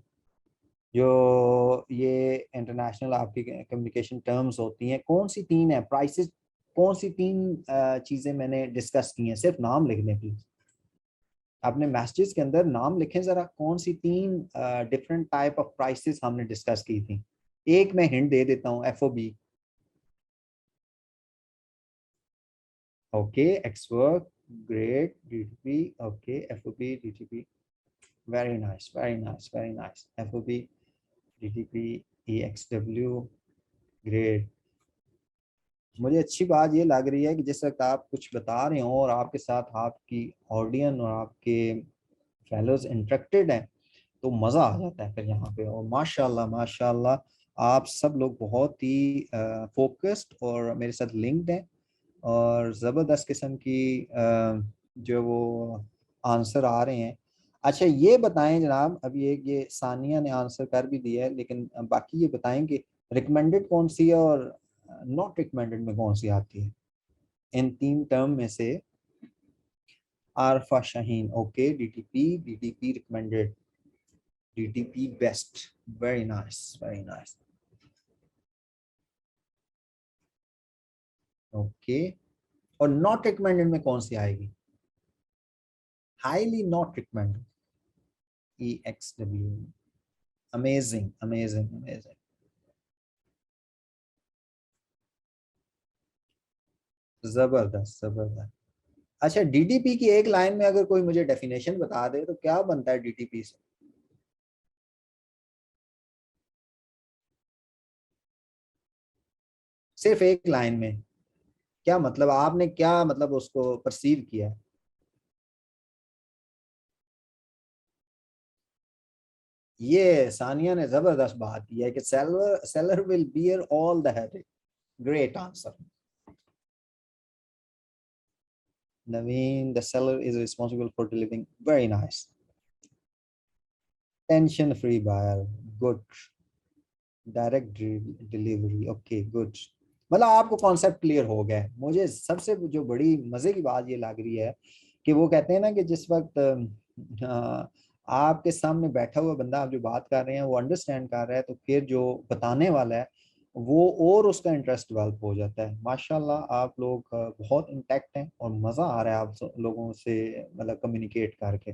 जो ये इंटरनेशनल आपकी कम्युनिकेशन टर्म्स होती हैं, कौन सी तीन है प्राइसेस, कौन सी तीन चीज़ें मैंने डिस्कस की हैं? सिर्फ नाम लिख दें प्लीज़, आपने मैसेजेस के अंदर नाम लिखें जरा, कौन सी तीन डिफरेंट टाइप ऑफ प्राइसेस हमने डिस्कस की थी। एक मैं हिंट दे देता हूँ, FOB, okay, ex work, great, DTP, okay, FOB, DTP, very nice, very nice, very nice, FOB, DTP, EXW, great. मुझे अच्छी बात ये लग रही है कि जिस वक्त आप कुछ बता रहे हो और आपके साथ आपकी ऑडियंस और आपके फेलोज इंटरेक्टेड हैं, तो मज़ा आ जाता है फिर यहाँ पे। और माशाल्लाह माशाल्लाह आप सब लोग बहुत ही फोकस्ड और मेरे साथ लिंक्ड हैं, और ज़बरदस्त किस्म की जो वो आंसर आ रहे हैं। अच्छा ये बताएं जनाब, अभी एक ये सानिया ने आंसर कर भी दिया है, लेकिन बाकी ये बताएं कि रिकमेंडेड कौन सी है और नॉट रिकमेंडेड में कौन सी आती है इन तीन टर्म में से। Arfa Shaheen, okay, DTP, DTP recommended, DTP best, very nice, very nice, okay. और नॉट रिकमेंडेड में कौन सी आएगी? Highly not recommended, E x W, amazing amazing amazing, जबरदस्त जबरदस्त। अच्छा, डीटीपी की एक लाइन में अगर कोई मुझे डेफिनेशन बता दे तो क्या बनता है डीटीपी से? सिर्फ एक लाइन में क्या मतलब, आपने क्या मतलब उसको परसीव किया? ये सानिया ने जबरदस्त बात की है कि seller seller will beer all the headache, great answer. Naveen, the seller is responsible for delivering. Very nice. Tension free buyer. Good. Direct delivery, okay, good. मतलब आपको कॉन्सेप्ट क्लियर हो गया है। मुझे सबसे जो बड़ी मजे की बात ये लग रही है कि वो कहते हैं ना कि जिस वक्त आपके सामने बैठा हुआ बंदा, आप जो बात कर रहे हैं वो अंडरस्टैंड कर रहा है, तो फिर जो बताने वाला है वो और उसका इंटरेस्ट डेवलप हो जाता है। माशाल्लाह आप लोग बहुत इंटैक्ट हैं और मज़ा आ रहा है आप लोगों से मतलब कम्युनिकेट करके।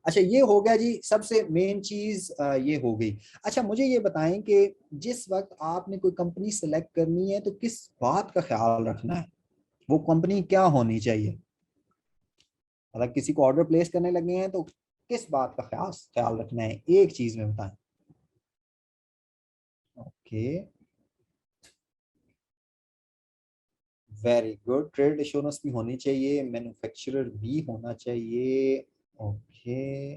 अच्छा ये हो गया जी, सबसे मेन चीज ये हो गई। अच्छा मुझे ये बताएं कि जिस वक्त आपने कोई कंपनी सेलेक्ट करनी है तो किस बात का ख्याल रखना है, वो कंपनी क्या होनी चाहिए? मतलब किसी को ऑर्डर प्लेस करने लगे हैं तो किस बात का खास ख्याल रखना है, एक चीज में बताएं। Okay, very good. Trade insurance भी होनी चाहिए, मैन्युफैक्चरर भी होना चाहिए। ओके,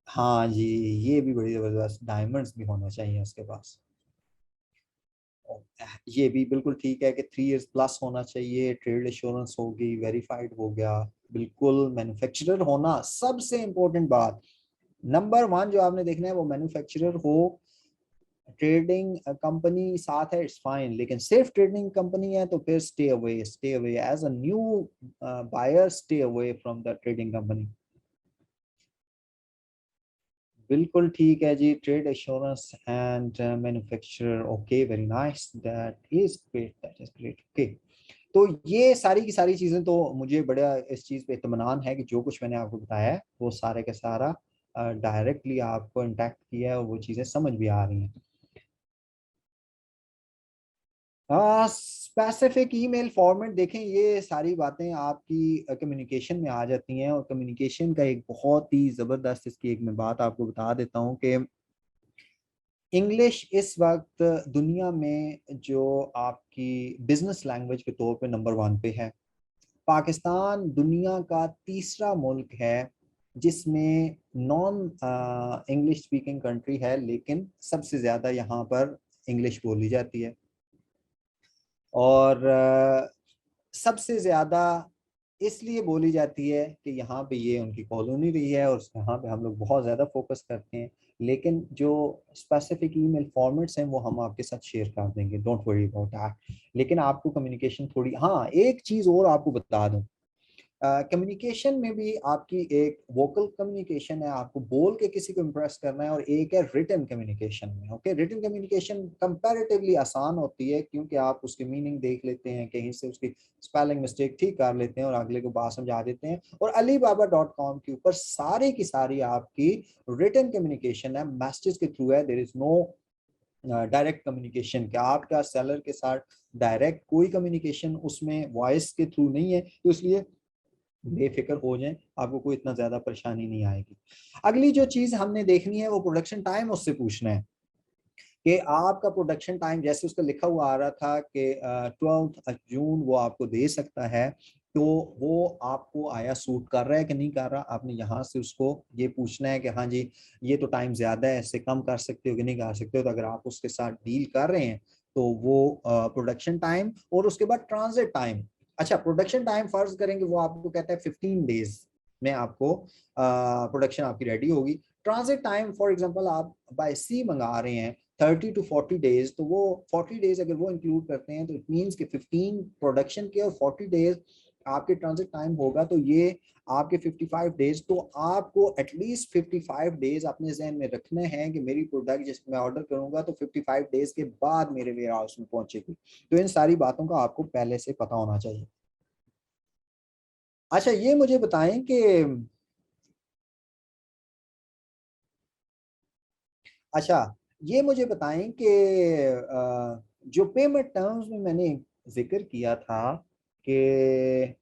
हाँ जी, ये भी बड़ी जबरदस्त, डायमंड्स भी होना चाहिए उसके पास। ये भी बिल्कुल ठीक है कि 3 इयर्स प्लस होना चाहिए, ट्रेड इंश्योरेंस होगी, वेरीफाइड हो गया। बिल्कुल, मैन्युफैक्चरर होना सबसे इंपॉर्टेंट बात, नंबर वन जो आपने देखना है वो मैन्युफैक्चरर हो। ट्रेडिंग कंपनी साथ है इट्स फाइन, लेकिन सिर्फ ट्रेडिंग कंपनी है तो फिर stay away as a new buyer, stay away from the trading company. बिल्कुल ठीक है जी, trade assurance and manufacturer, okay, very nice, that is great, okay. तो ये सारी की सारी चीजें तो मुझे बड़ा इस चीज पे इत्मीनान है कि जो कुछ मैंने आपको बताया है वो सारे का सारा डायरेक्टली आपको इंटैक्ट किया है और वो चीजें समझ भी आ रही हैं। स्पेसिफिक ईमेल फॉर्मेट देखें, ये सारी बातें आपकी कम्युनिकेशन में आ जाती हैं, और कम्युनिकेशन का एक बहुत ही ज़बरदस्त, इसकी एक मैं बात आपको बता देता हूँ कि इंग्लिश इस वक्त दुनिया में जो आपकी बिजनेस लैंग्वेज के तौर पे नंबर वन पे है। पाकिस्तान दुनिया का तीसरा मुल्क है जिसमें नॉन इंग्लिश स्पीकिंग कंट्री है, लेकिन सबसे ज़्यादा यहाँ पर इंग्लिश बोली जाती है। और सबसे ज्यादा इसलिए बोली जाती है कि यहाँ पे ये उनकी कॉलोनी रही है और यहाँ पे हम लोग बहुत ज्यादा फोकस करते हैं। लेकिन जो स्पेसिफिक ईमेल फॉर्मेट्स हैं वो हम आपके साथ शेयर कर देंगे, डोंट वरी अबाउट दैट। लेकिन आपको कम्युनिकेशन थोड़ी, हाँ एक चीज और आपको बता दूं, कम्युनिकेशन में भी आपकी एक वोकल कम्युनिकेशन है, आपको बोल के किसी को इम्प्रेस करना है, और एक है रिटन कम्युनिकेशन में। ओके, रिटन कम्युनिकेशन कंपैरेटिवली आसान होती है क्योंकि आप उसकी मीनिंग देख लेते हैं, कहीं से उसकी स्पेलिंग मिस्टेक ठीक कर लेते हैं और अगले को बात समझा देते हैं। और alibaba.com के ऊपर सारी की सारी आपकी रिटन कम्युनिकेशन है, मैसेज के थ्रू है, there is no direct communication. क्या आपका सेलर के साथ डायरेक्ट कोई कम्युनिकेशन उसमें वॉइस के थ्रू नहीं है, तो इसलिए बेफिक्र हो जाएं, आपको कोई इतना ज्यादा परेशानी नहीं आएगी। अगली जो चीज हमने देखनी है वो प्रोडक्शन टाइम, उससे पूछना है कि आपका प्रोडक्शन टाइम, जैसे उसका लिखा हुआ आ रहा था कि 12 जून वो आपको दे सकता है, तो वो आपको आया सूट कर रहा है कि नहीं कर रहा। आपने यहाँ से उसको ये पूछना है कि हाँ जी ये तो टाइम ज्यादा है, इससे कम कर सकते हो कि नहीं कर सकते हो। तो अगर आप उसके साथ डील कर रहे हैं तो वो प्रोडक्शन टाइम, और उसके बाद ट्रांजिट टाइम। अच्छा, प्रोडक्शन टाइम फर्ज करेंगे वो आपको कहता है 15 डेज में आपको प्रोडक्शन आपकी रेडी होगी। ट्रांजिट टाइम फॉर एग्जांपल आप बाय सी मंगा रहे हैं 30 to 40 डेज, तो वो 40 डेज अगर वो इंक्लूड करते हैं तो इट मीन्स कि 15 प्रोडक्शन के और 40 डेज आपके ट्रांजिट टाइम होगा, तो ये आपके 55 डेज। तो आपको एटलीस्ट 55 डेज अपने जहन में रखने हैं कि मेरी प्रोडक्ट जिस मैं ऑर्डर करूंगा तो 55 डेज के बाद मेरे वेयर हाउस में पहुंचेगी। तो इन सारी बातों का आपको पहले से पता होना चाहिए। अच्छा, ये मुझे बताएं कि अच्छा ये मुझे बताएं कि जो पेमेंट टर्म्स में मैंने जिक्र किया था कि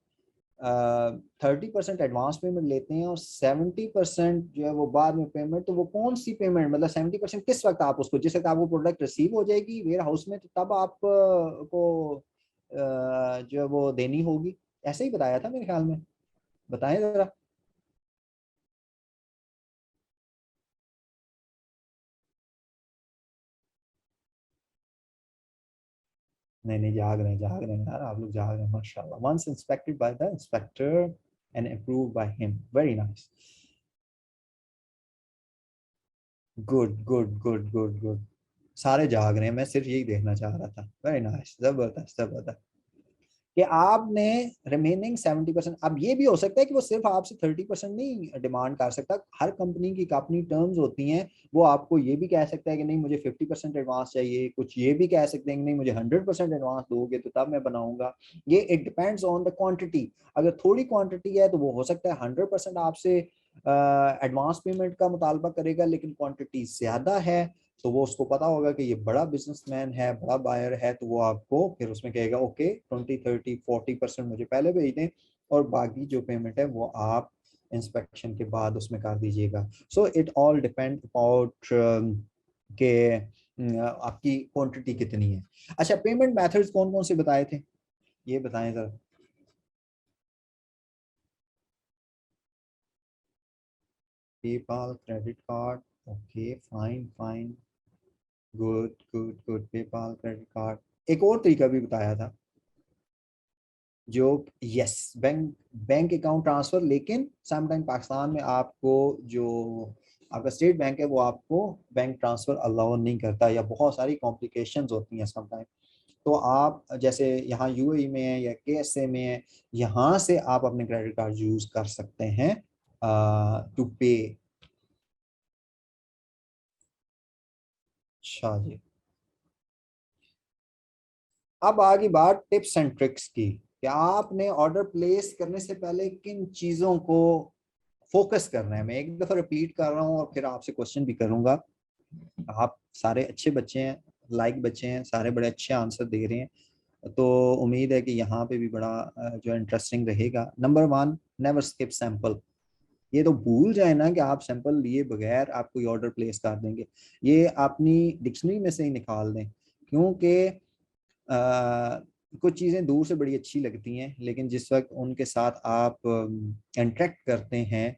30% एडवांस पेमेंट लेते हैं और 70% जो है वो बाद में पेमेंट, तो वो कौन सी पेमेंट, मतलब 70% किस वक्त आप उसको, जिस वक्त आपको प्रोडक्ट रिसीव हो जाएगी वेयर हाउस में, तो तब आप को जो है वो देनी होगी। ऐसे ही बताया था मेरे ख्याल में, बताएं जरा। नहीं नहीं, जाग रहे हैं यार, आप लोग जाग रहे हैं माशाल्लाह। Once inspected by the inspector and approved by him, very nice, good good good good good. सारे जाग रहे हैं, मैं सिर्फ यही देखना चाह रहा था, वेरी नाइस, जबरदस्त जबरदस्त। कि आपने रिमेनिंग 70%, अब ये भी हो सकता है कि वो सिर्फ आपसे 30% नहीं डिमांड कर सकता, हर कंपनी की अपनी टर्म्स होती हैं। वो आपको ये भी कह सकता है कि नहीं मुझे 50% एडवांस चाहिए, कुछ ये भी कह सकते हैं कि नहीं मुझे 100% एडवांस दोगे तो तब मैं बनाऊंगा। ये it depends on the quantity. अगर थोड़ी क्वांटिटी है तो वो हो सकता है 100% आपसे एडवांस पेमेंट का मुतालबा करेगा, लेकिन क्वांटिटी ज्यादा है तो वो उसको पता होगा कि ये बड़ा बिजनेसमैन है, बड़ा बायर है, तो वो आपको फिर उसमें कहेगा ओके 20 30 40% मुझे पहले भेज दें और बाकी जो पेमेंट है वो आप इंस्पेक्शन के बाद उसमें कर दीजिएगा। So it all depend about के आपकी क्वांटिटी कितनी है। अच्छा, पेमेंट मेथड्स कौन कौन से बताए थे, ये बताएं जरा। PayPal, credit card, okay, fine fine, good good good, PayPal, credit card. एक और तरीका भी बताया था जो, yes, bank bank account transfer, लेकिन समटाइम पाकिस्तान में आपको जो आपका स्टेट बैंक है वो आपको बैंक ट्रांसफर अलाउ नहीं करता, या बहुत सारी कॉम्प्लिकेशंस होती हैं समटाइम। तो आप जैसे यहाँ यूएई में है या केएसए में है, यहाँ से आप अपने क्रेडिट कार्ड यूज कर सकते हैं टू पे। अच्छा जी, अब आ गई बात टिप्स एंड ट्रिक्स की, कि आपने ऑर्डर प्लेस करने से पहले किन चीजों को फोकस करना है। मैं एक दफा रिपीट कर रहा हूँ और फिर आपसे क्वेश्चन भी करूंगा। आप सारे अच्छे बच्चे हैं, लाइक बच्चे हैं, सारे बड़े अच्छे आंसर दे रहे हैं, तो उम्मीद है कि यहाँ पे भी बड़ा जो इंटरेस्टिंग रहेगा। Number one, never skip sample. ये तो भूल जाए ना कि आप सैंपल लिए बगैर आप कोई ऑर्डर प्लेस कर देंगे, ये अपनी डिक्शनरी में से ही निकाल दें। क्योंकि कुछ चीज़ें दूर से बड़ी अच्छी लगती हैं, लेकिन जिस वक्त उनके साथ आप इंटरेक्ट करते हैं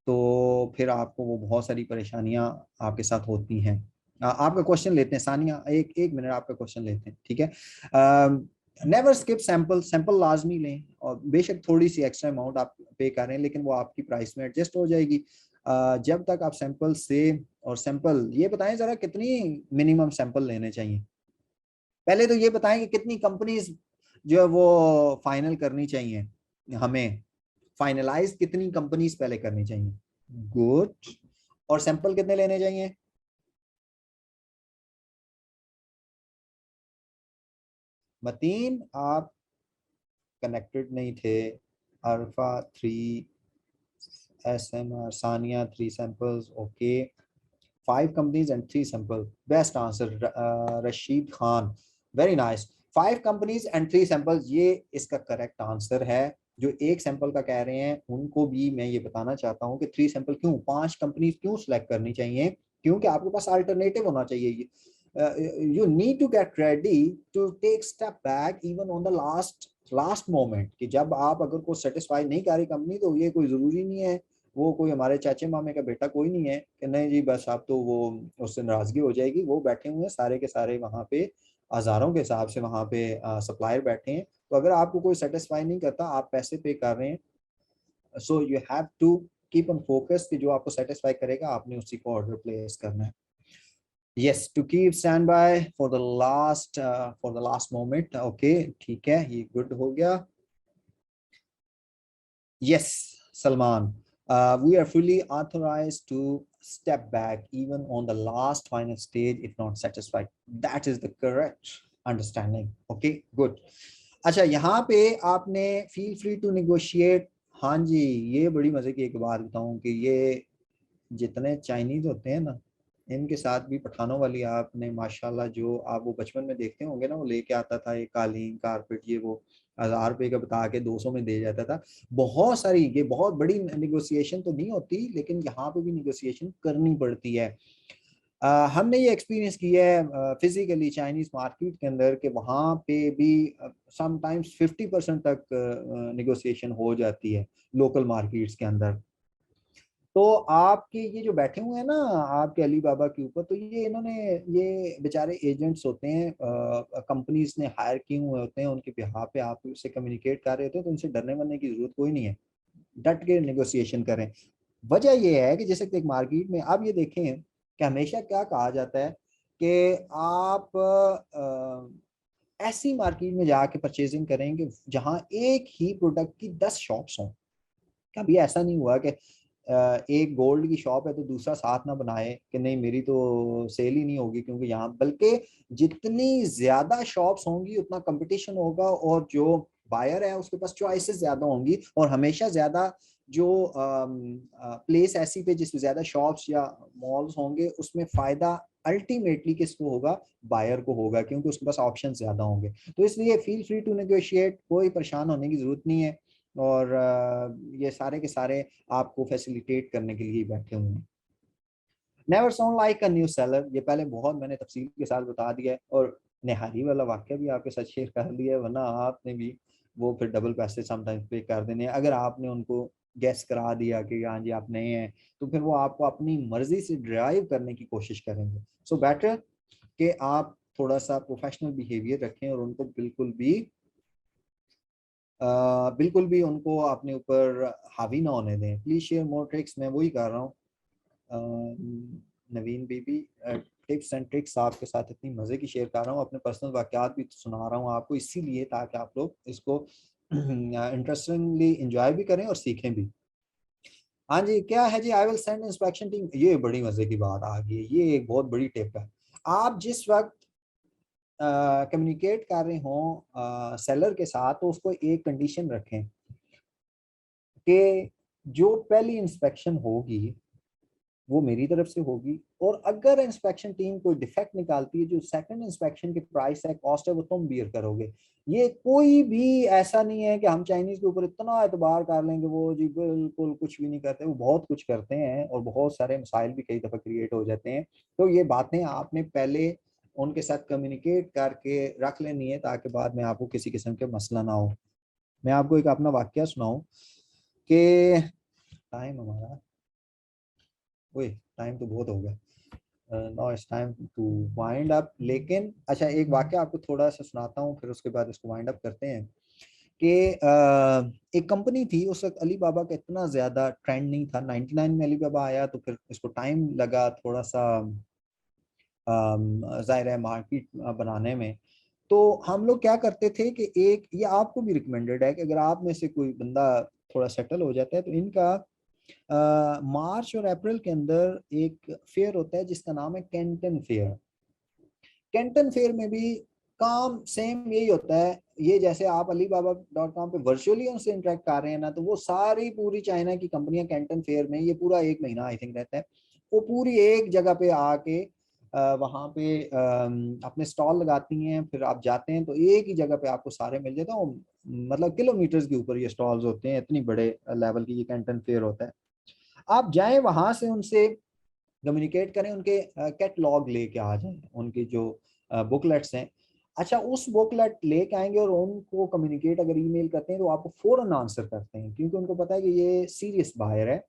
तो फिर आपको वो बहुत सारी परेशानियां आपके साथ होती हैं। आपका क्वेश्चन लेते हैं सानिया, एक एक मिनट आपका क्वेश्चन लेते हैं, ठीक है। नेवर स्किप सैंपल, सैंपल लाजमी लें, और बेशक थोड़ी सी एक्स्ट्रा अमाउंट आप पे करें लेकिन वो आपकी प्राइस में एडजस्ट हो जाएगी। जब तक आप सैंपल से, और सैंपल ये बताएं जरा कितनी मिनिमम सैंपल लेने चाहिए। पहले तो ये बताएं कि कितनी कंपनीज जो है वो फाइनल करनी चाहिए हमें, फाइनलाइज कितनी कंपनीज पहले करनी चाहिए। गुड। और सैंपल कितने लेने चाहिए। मतीन, आप कनेक्टेड नहीं थे। Alpha 3, SMR, Sania 3 samples, okay. 5 companies and 3 sample, best answer Rashid Khan, very nice. 5 companies and 3 samples, ये इसका करेक्ट आंसर है। जो एक सैंपल का कह रहे हैं उनको भी मैं ये बताना चाहता हूँ कि 3 सैंपल क्यों, 5 कंपनीज क्यों सिलेक्ट करनी चाहिए, क्योंकि आपके पास अल्टरनेटिव होना चाहिए। You need to get ready to take step back even on the last moment, कि जब आप अगर को सेटिस्फाई नहीं कर रही कंपनी, तो ये कोई जरूरी नहीं है वो कोई हमारे चाचे मामे का बेटा कोई नहीं है कि नहीं जी बस आप तो वो उससे नाराजगी हो जाएगी। वो बैठे हुए हैं सारे के सारे वहाँ पे, हजारों के हिसाब से वहाँ पे सप्लायर बैठे हैं। तो अगर आपको कोई सेटिस्फाई नहीं करता, आप पैसे पे कर रहे हैं, so you have to keep on focus कि जो आपको सेटिस्फाई करेगा आपने उसी को ऑर्डर प्लेस करना है। Yes, to keep stand by for the last moment, okay, ठीक है, ये गुड हो गया। Yes, Salman. We are fully authorized to step back even on the last final stage if not satisfied. That is the correct understanding. Okay, good. अच्छा, यहाँ पे आपने feel free to negotiate। हाँ जी, ये बड़ी मजे की एक बात बताऊं कि ये जितने चाइनीज होते हैं ना, इनके साथ भी पठानों वाली आपने माशाल्लाह, जो आप वो बचपन में देखते होंगे ना, वो लेके आता था एक कालीन कारपेट, ये वो 1000 रुपए का बता के 200 में दे जाता था। बहुत सारी, ये बहुत बड़ी निगोशिएशन तो नहीं होती, लेकिन यहाँ पे भी निगोशिएशन करनी पड़ती है। हमने ये एक्सपीरियंस किया है फिजिकली चाइनीज मार्केट के अंदर, कि वहाँ पे भी समटाइम्स 50% तक निगोशिएशन हो जाती है लोकल मार्केट्स के अंदर। तो आपके ये जो बैठे हुए हैं ना आपके अली बाबा के ऊपर, तो ये इन्होंने, ये बेचारे एजेंट्स होते हैं, कंपनीज ने हायर किए हुए होते हैं, उनके बिहाफ पे आप उससे कम्युनिकेट कर रहे होते हैं, तो उनसे डरने वरने की जरूरत कोई नहीं है। डट के नेगोशिएशन करें। वजह ये है कि जैसे एक मार्केट में आप ये देखें कि हमेशा क्या कहा जाता है कि आप ऐसी मार्केट में जाके परचेजिंग करेंगे जहां एक ही प्रोडक्ट की 10 शॉप्स हों। कभी ऐसा नहीं हुआ कि एक गोल्ड की शॉप है तो दूसरा साथ ना बनाए कि नहीं मेरी तो सेल ही नहीं होगी क्योंकि यहाँ, बल्कि जितनी ज्यादा शॉप्स होंगी उतना कंपटीशन होगा, और जो बायर है उसके पास चॉइसेस ज्यादा होंगी, और हमेशा ज्यादा जो प्लेस ऐसी पे जिसमें ज्यादा शॉप्स या मॉल्स होंगे उसमें फायदा अल्टीमेटली किसको होगा, बायर को होगा, क्योंकि उसके पास ऑप्शन ज्यादा होंगे। तो इसलिए फील फ्री टू नेगोशिएट, कोई परेशान होने की जरूरत नहीं है। और ये सारे के सारे आपको फैसिलिटेट करने के लिए बैठे हुए हैं। Never sound like a new seller, ये पहले बहुत मैंने तफसील के साथ बता दिया है, और निहारी वाला वाक्य भी आपके साथ शेयर कर लिया है, वरना आपने भी वो फिर डबल पैसे समटाइम्स पे कर देने हैं। अगर आपने उनको गैस करा दिया कि हाँ जी आप नए हैं, तो फिर वो आपको अपनी मर्जी से ड्राइव करने की कोशिश करेंगे। सो बेटर कि आप थोड़ा सा प्रोफेशनल बिहेवियर रखें और उनको बिल्कुल भी उनको अपने ऊपर हावी ना होने दें। प्लीज शेयर मोर ट्रिक्स, मैं वही कर रहा हूँ नवीन बीबी, टिप्स एंड ट्रिक्स आपके साथ इतनी मजे की शेयर कर रहा हूँ, अपने पर्सनल वाकयात भी सुना रहा हूँ आपको, इसीलिए ताकि आप लोग इसको इंटरेस्टिंगली एंजॉय भी करें और सीखें भी। हाँ जी, क्या है जी, I will send inspection team, ये बड़ी मजे की बात आ गई है, ये एक बहुत बड़ी टिप है। आप जिस वक्त कम्युनिकेट कर रहे हो सेलर के साथ, तो उसको एक कंडीशन रखें कि जो पहली इंस्पेक्शन होगी वो मेरी तरफ से होगी, और अगर इंस्पेक्शन टीम कोई डिफेक्ट निकालती है, जो सेकंड इंस्पेक्शन की प्राइस है, कॉस्ट है, वो तुम बियर करोगे। ये कोई भी ऐसा नहीं है कि हम चाइनीज के ऊपर इतना एतबार कर लेंगे, वो जी बिल्कुल कुछ भी नहीं करते, वो बहुत कुछ करते हैं और बहुत सारे मसाइल भी कई दफा क्रिएट हो जाते हैं। तो ये बातें आपने पहले उनके साथ कम्युनिकेट करके रख लेनी है, ताकि बाद में आपको किसी किस्म के मसला ना हो। मैं आपको एक अपना वाक्य सुनाऊं कि टाइम हमारा, वही टाइम तो बहुत हो गया, now it's time to wind up. लेकिन अच्छा, एक वाक्य आपको थोड़ा सा सुनाता हूँ, फिर उसके बाद इसको वाइंड अप करते हैं। कि एक कंपनी थी उस वक्त, अली बाबा का इतना ज्यादा ट्रेंड नहीं था, 99 में अली बाबा आया, तो फिर इसको टाइम लगा थोड़ा सा जाहिर है मार्केट बनाने में। तो हम लोग क्या करते थे कि एक, ये आपको भी रिकमेंडेड है कि अगर आप में से कोई बंदा थोड़ा सेटल हो जाता है, तो इनका मार्च और अप्रैल के अंदर एक फेयर होता है जिसका नाम है कैंटन फेयर। कैंटन फेयर में भी काम सेम यही होता है, ये जैसे आप alibaba.com पे वर्चुअली उनसे इंटरेक्ट कर रहे हैं ना, तो वो सारी पूरी चाइना की कंपनियां कैंटन फेयर में ये पूरा एक महीना आई थिंक रहता है, वो पूरी एक जगह पे आके वहां पे अपने स्टॉल लगाती हैं। फिर आप जाते हैं तो एक ही जगह पे आपको सारे मिल जाते हैं, मतलब किलोमीटर्स के ऊपर ये स्टॉल्स होते हैं, इतनी बड़े लेवल की ये कैंटन फेयर होता है। आप जाएं वहां से उनसे कम्युनिकेट करें, उनके कैटलॉग लेके आ जाएं, उनके जो बुकलेट्स हैं। अच्छा, उस बुकलेट लेके आएंगे और उनको कम्युनिकेट अगर ईमेल करते हैं, तो आपको फौरन आंसर करते हैं, क्योंकि उनको पता है कि ये सीरियस बायर है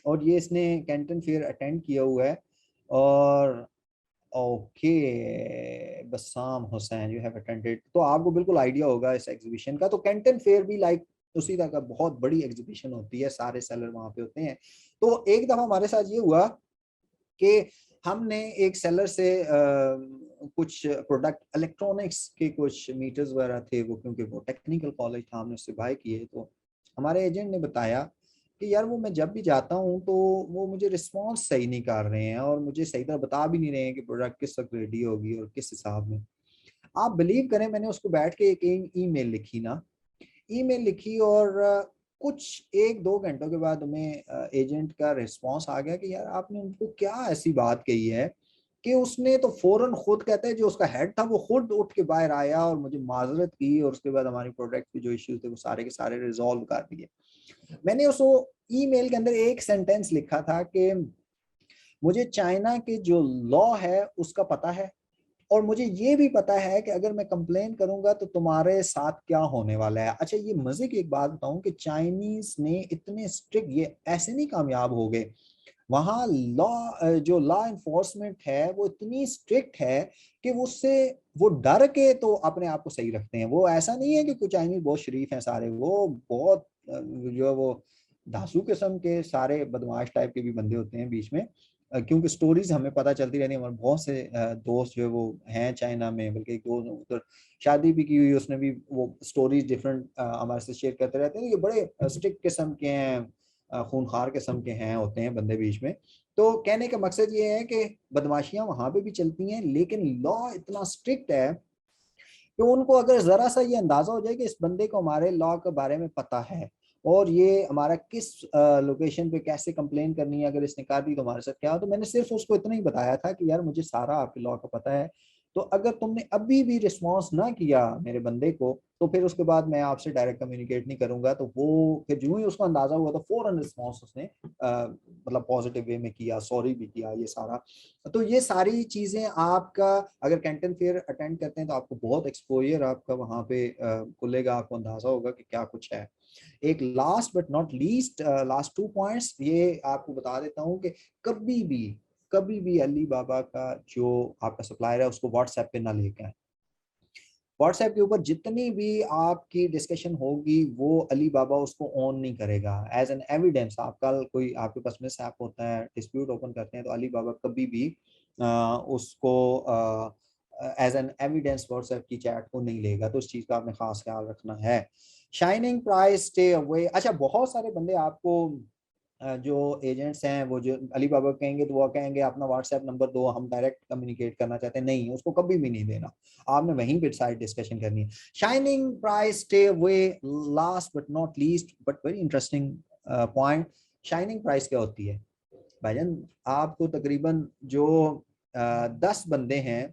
और ये इसने कैंटन फेयर अटेंड किया हुआ है। और okay, Bassam Hussain, you have attended, तो आपको बिल्कुल आइडिया होगा इस एग्जीबिशन का। तो कैंटन फेयर भी लाइक उसी तरह का बहुत बड़ी एग्जीबिशन होती है, सारे सेलर वहां पे होते हैं। तो एक दफा हमारे साथ ये हुआ कि हमने एक सेलर से कुछ प्रोडक्ट, इलेक्ट्रॉनिक्स के कुछ मीटर्स वगैरह थे, वो क्योंकि वो टेक्निकल कॉलेज था, हमने उससे बाय किए। तो हमारे एजेंट ने बताया कि यार वो मैं जब भी जाता हूँ तो वो मुझे रिस्पॉन्स सही नहीं कर रहे हैं, और मुझे सही तरह बता भी नहीं रहे हैं कि प्रोडक्ट किस वक्त रेडी होगी और किस हिसाब में। आप बिलीव करें, मैंने उसको बैठ के एक ईमेल लिखी ना, ईमेल लिखी, और कुछ एक दो घंटों के बाद हमें एजेंट का रिस्पांस आ गया कि यार आपने उनको क्या ऐसी बात कही है, कि उसने तो फौरन खुद कहता है, जो उसका हेड था वो खुद उठ के बाहर आया और मुझे माजरत की, और उसके बाद हमारी प्रोडक्ट के जो इश्यूज थे वो सारे के सारे रिजॉल्व कर दिए। मैंने उसको ईमेल के अंदर एक सेंटेंस लिखा था कि मुझे चाइना के जो लॉ है उसका पता है, और मुझे ये भी पता है कि अगर मैं कंप्लेन करूंगा तो तुम्हारे साथ क्या होने वाला है। अच्छा, ये मजे की एक बात बताऊं कि चाइनीज ने इतने स्ट्रिक्ट, ये ऐसे नहीं कामयाब हो गए, वहां लॉ, जो लॉ इन्फोर्समेंट है वो इतनी स्ट्रिक्ट है कि उससे वो डर के तो अपने आप को सही रखते हैं। वो ऐसा नहीं है कि कुछ चाइनीज बहुत शरीफ हैं सारे, वो बहुत जो है वो धांसू किस्म के सारे बदमाश टाइप के भी बंदे होते हैं बीच में। क्योंकि स्टोरीज हमें पता चलती रहती है, हमारे बहुत से दोस्त जो है वो हैं चाइना में, बल्कि एक दोस्त उधर शादी भी की हुई, उसने भी वो स्टोरीज डिफरेंट हमारे से शेयर करते रहते हैं। ये बड़े स्ट्रिक्ट किस्म के हैं, खूनखार किस्म के हैं, होते हैं बंदे बीच में। तो कहने का मकसद ये है कि बदमाशियां वहां पे भी चलती हैं, लेकिन लॉ इतना स्ट्रिक्ट है कि उनको अगर जरा सा ये अंदाजा हो जाए कि इस बंदे को हमारे लॉ के बारे में पता है, और ये हमारा किस लोकेशन पे कैसे कंप्लेन करनी है, अगर इसने कर दी तो हमारे साथ क्या हो, तो मैंने सिर्फ उसको इतना ही बताया था कि यार मुझे सारा आपके लॉ का पता है, तो अगर तुमने अभी भी रिस्पॉन्स ना किया मेरे बंदे को, तो फिर उसके बाद मैं आपसे डायरेक्ट कम्युनिकेट नहीं करूंगा। तो वो फिर जो ही उसको अंदाजा हुआ तो फौरन रिस्पॉन्स उसने मतलब पॉजिटिव वे में किया, सॉरी भी किया, ये सारा। तो ये सारी चीजें आपका अगर कैंटन फेयर अटेंड करते हैं तो आपको बहुत एक्सपोजर आपका वहाँ पे खुलेगा, आपको अंदाजा होगा कि क्या कुछ है। एक last but not least, last 2 points ये आपको बता देता हूँ कि कभी भी अली बाबा का जो आपका सप्लायर है उसको व्हाट्सएप पे ना लेके आए। व्हाट्सएप के ऊपर जितनी भी आपकी डिस्कशन होगी वो अली बाबा उसको ऑन नहीं करेगा एज एन एविडेंस। आपका कोई आपके पास मिस ऐप होता है, डिस्प्यूट ओपन करते हैं, तो अली बाबा कभी भी उसको एज एन एविडेंस व्हाट्सएप की चैट को नहीं लेगा। तो उस चीज का आपने खास ख्याल रखना है। Shining price stay away. अच्छा, बहुत सारे बंदे आपको जो एजेंट्स हैं वो जो अली बाबा कहेंगे तो वो कहेंगे अपना व्हाट्सएप नंबर दो, हम डायरेक्ट कम्युनिकेट करना चाहते हैं। नहीं, उसको कभी भी नहीं देना, आपने वहीं पे साइड डिस्कशन करनी है। Shining price stay away. Last but not least but very interesting point, shining price क्या होती है भाईजान? आपको तकरीबन जो 10 बंदे हैं,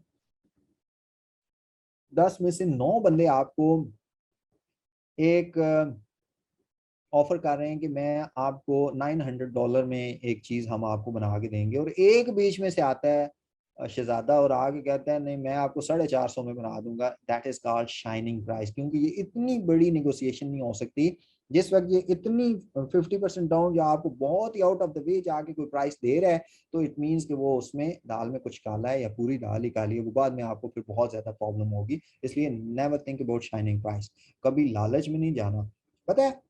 10 में से 9 बंदे आपको एक ऑफर कर रहे हैं कि मैं आपको $900 में एक चीज हम आपको बना के देंगे, और एक बीच में से आता है शहजादा और आगे कहता है नहीं मैं आपको 450 में बना दूंगा। That is called shining price. क्योंकि ये इतनी बड़ी निगोशिएशन नहीं हो सकती जिस वक्त ये इतनी 50% डाउन या आपको बहुत ही आउट ऑफ द वे जाके कोई प्राइस दे रहा है, तो इट मीन्स कि वो उसमें दाल में कुछ काला है या पूरी दाल ही काली है। वो बाद में आपको फिर बहुत ज्यादा प्रॉब्लम होगी। इसलिए never think about shining price, कभी लालच में नहीं जाना। पता है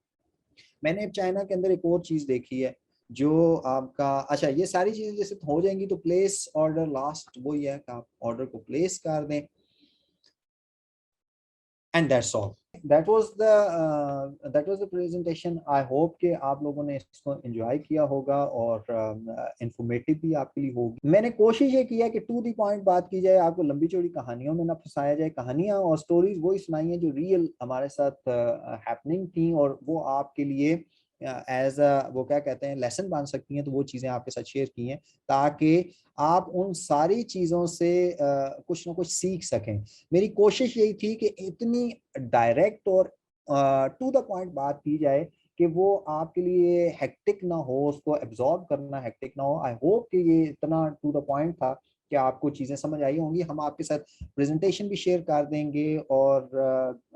मैंने चाइना के अंदर एक और चीज देखी है जो आपका, अच्छा ये सारी चीजें जैसे हो जाएंगी तो प्लेस ऑर्डर, लास्ट वो ही है कि आप ऑर्डर को प्लेस कर दें, and that's all. That was the presentation. I hope कि आप लोगों ने इसको एंजॉय किया होगा और इंफॉर्मेटिव भी आपके लिए होगी। मैंने कोशिश ये किया कि टू द पॉइंट बात की जाए, आपको लंबी चौड़ी कहानियों में ना फंसाया जाए। कहानियां और स्टोरीज वही सुनाई हैं जो रियल हमारे साथ हैपनिंग थी, और वो आपके लिए एज अ वो क्या कहते हैं लेसन बन सकती हैं। तो वो चीज़ें आपके साथ शेयर की हैं ताकि आप उन सारी चीज़ों से कुछ ना कुछ सीख सकें। मेरी कोशिश यही थी कि इतनी डायरेक्ट और टू द पॉइंट बात की जाए कि वो आपके लिए हेक्टिक ना हो, उसको एब्जॉर्ब करना हेक्टिक ना हो। आई होप कि ये इतना टू द पॉइंट था कि आपको चीज़ें समझ आई होंगी। हम आपके साथ प्रेजेंटेशन भी शेयर कर देंगे और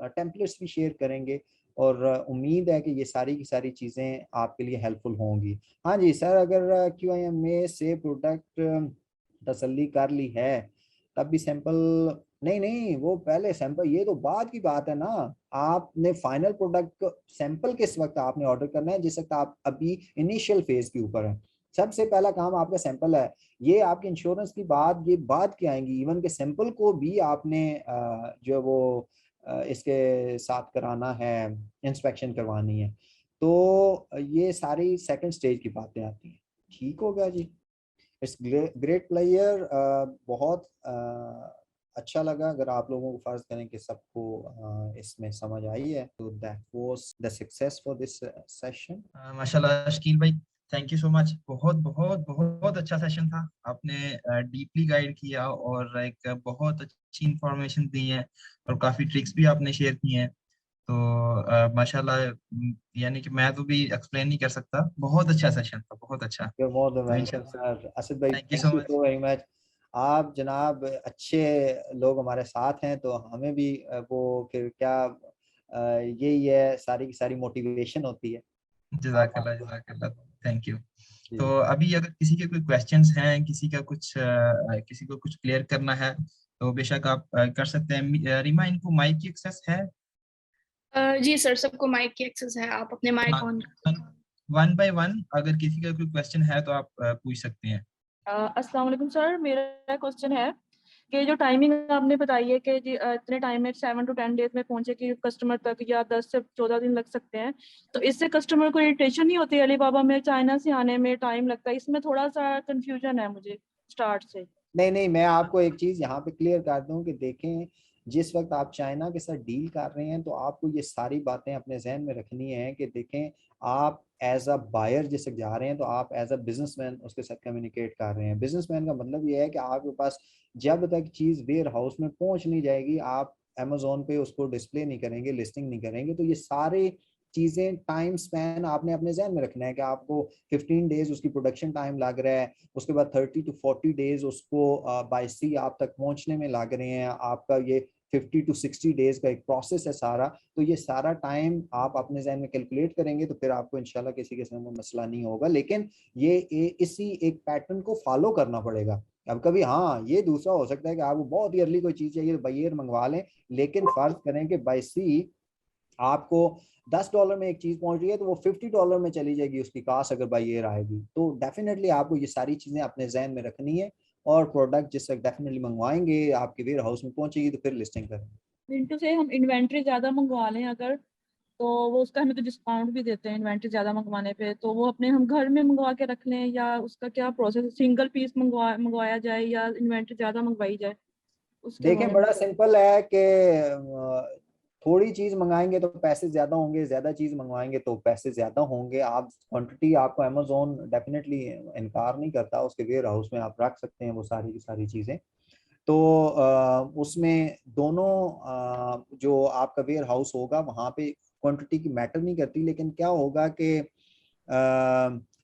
टेम्पलेट्स भी शेयर करेंगे, और उम्मीद है कि ये सारी की सारी चीज़ें आपके लिए हेल्पफुल होंगी। हाँ जी सर, अगर QIMA से प्रोडक्ट तसल्ली कर ली है तब भी सैंपल, नहीं नहीं वो पहले सैंपल, ये तो बाद की बात है ना। आपने फाइनल प्रोडक्ट सैंपल किस वक्त आपने ऑर्डर करना है, जिस वक्त आप अभी इनिशियल फेज के ऊपर है। सबसे पहला काम आपका सैंपल है। ये आपके इंश्योरेंस की बात ये बात की आएंगी, इवन के सैंपल को भी आपने जो वो इसके साथ कराना है, इंस्पेक्शन करवानी है। तो ये सारी सेकंड स्टेज की बातें आती हैं। ठीक हो गया जी। It's great player. बहुत अच्छा लगा। अगर आप लोगों को फर्ज करें कि सबको इसमें समझ आई है, तो that was the success for this session. माशाल्लाह शकील भाई, थैंक यू सो मच। बहुत बहुत बहुत अच्छा सेशन था। आपने डीपली गाइड किया और एक बहुत अच्छी इंफॉर्मेशन दी है और काफी ट्रिक्स भी आपने शेयर की हैं। तो माशाल्लाह, यानी कि मैं तो भी एक्सप्लेन नहीं कर सकता। बहुत अच्छा सेशन था, बहुत अच्छा। यू आर मोर देन तो वेलकम इंशाल्लाह, सर। असद भाई thank you thank so you much. So very much. आप जनाब अच्छे लोग हमारे साथ हैं, तो हमें भी वो फिर क्या यही है, सारी की सारी मोटिवेशन होती है। आप जज़ाकल्लाह जज़ाकल्लाह, थैंक यू। तो जी अभी अगर किसी के कोई क्वेश्चंस हैं, किसी को कुछ क्लियर करना है, तो बेशक आप कर सकते हैं। रीमा, इनको माइक की एक्सेस है? जी सर, सबको माइक की एक्सेस है, आप अपने mic on. One by one अगर किसी का कोई क्वेश्चन है तो आप पूछ सकते हैं। अस्सलाम वालेकुम सर, मेरा क्वेश्चन है कि जो टाइमिंग आपने बताई है कि जी इतने टाइम में 7 to 10 डेज में पहुंचे कि कस्टमर तक, या 10 से 14 दिन लग सकते हैं, तो इससे कस्टमर को इरिटेशन नहीं होती? अली बाबा में चाइना से आने में टाइम लगता है, इसमें थोड़ा सा कंफ्यूजन है मुझे स्टार्ट से। नहीं नहीं, मैं आपको एक चीज यहाँ पे क्लियर कर दूं कि देखें, जिस वक्त आप चाइना के साथ डील कर रहे हैं तो आपको ये सारी बातें अपने जहन में रखनी है कि देखें, आप एज अ बायर जिससे जा रहे हैं तो आप एज अ बिजनेसमैन उसके साथ कम्युनिकेट कर रहे हैं। बिजनेसमैन का मतलब ये है कि आपके पास जब तक चीज़ वेयर हाउस में पहुंच नहीं जाएगी आप अमेजोन पे उसको डिस्प्ले नहीं करेंगे, लिस्टिंग नहीं करेंगे। तो ये सारे चीजें टाइम स्पैन आपने अपने जहन में रखना है कि आपको 15 डेज उसकी प्रोडक्शन टाइम लग रहा है, उसके बाद 30 to 40 डेज उसको बाय सी आप तक पहुंचने में लग रहे हैं, आपका ये 50 to 60 डेज का एक प्रोसेस है सारा। तो ये सारा टाइम आप अपने जहन में कैलकुलेट करेंगे तो फिर आपको इंशाल्लाह किसी किस्म का मसला नहीं होगा। लेकिन ये इसी एक पैटर्न को फॉलो करना पड़ेगा। अब कभी हाँ ये दूसरा हो सकता है कि आपको बहुत ही अर्ली कोई चीज चाहिए तो बाय एयर मंगवा लें, लेकिन फर्ज करें कि बाय सी आपको $10 में एक चीज पहुंच रही है तो वो $50 में चली जाएगी उसकी कास्ट अगर बाय एयर आएगी। तो डेफिनेटली आपको ये सारी चीजें अपने जहन में रखनी है और प्रोडक्ट जिससे डेफिनेटली मंगवाएंगे आपके वेयर हाउस में पहुंचेगी तो फिर लिस्टिंग करें। मिंटू से हम इन्वेंट्री ज्यादा मंगवा लें अगर, तो वो उसका हमें तो डिस्काउंट भी देते हैं इन्वेंट्री ज्यादा मंगवाने पे, तो वो अपने हम घर में मंगवा के रख लें या उसका क्या प्रोसेस, सिंगल पीस मंगवाया जाए या इन्वेंट्री ज्यादा मंगवाई जाए उसके देखें बारे में? बड़ा सिंपल है कि थोड़ी चीज मंगाएंगे तो पैसे ज्यादा होंगे, ज्यादा चीज मंगवाएंगे तो पैसे ज्यादा होंगे। आप क्वांटिटी आपको अमेजोन डेफिनेटली इनकार नहीं करता, उसके वेयर हाउस में आप रख सकते हैं वो सारी की सारी चीजें। तो उसमें दोनों जो आपका वेयर हाउस होगा वहां पे क्वांटिटी की मैटर नहीं करती। लेकिन क्या होगा कि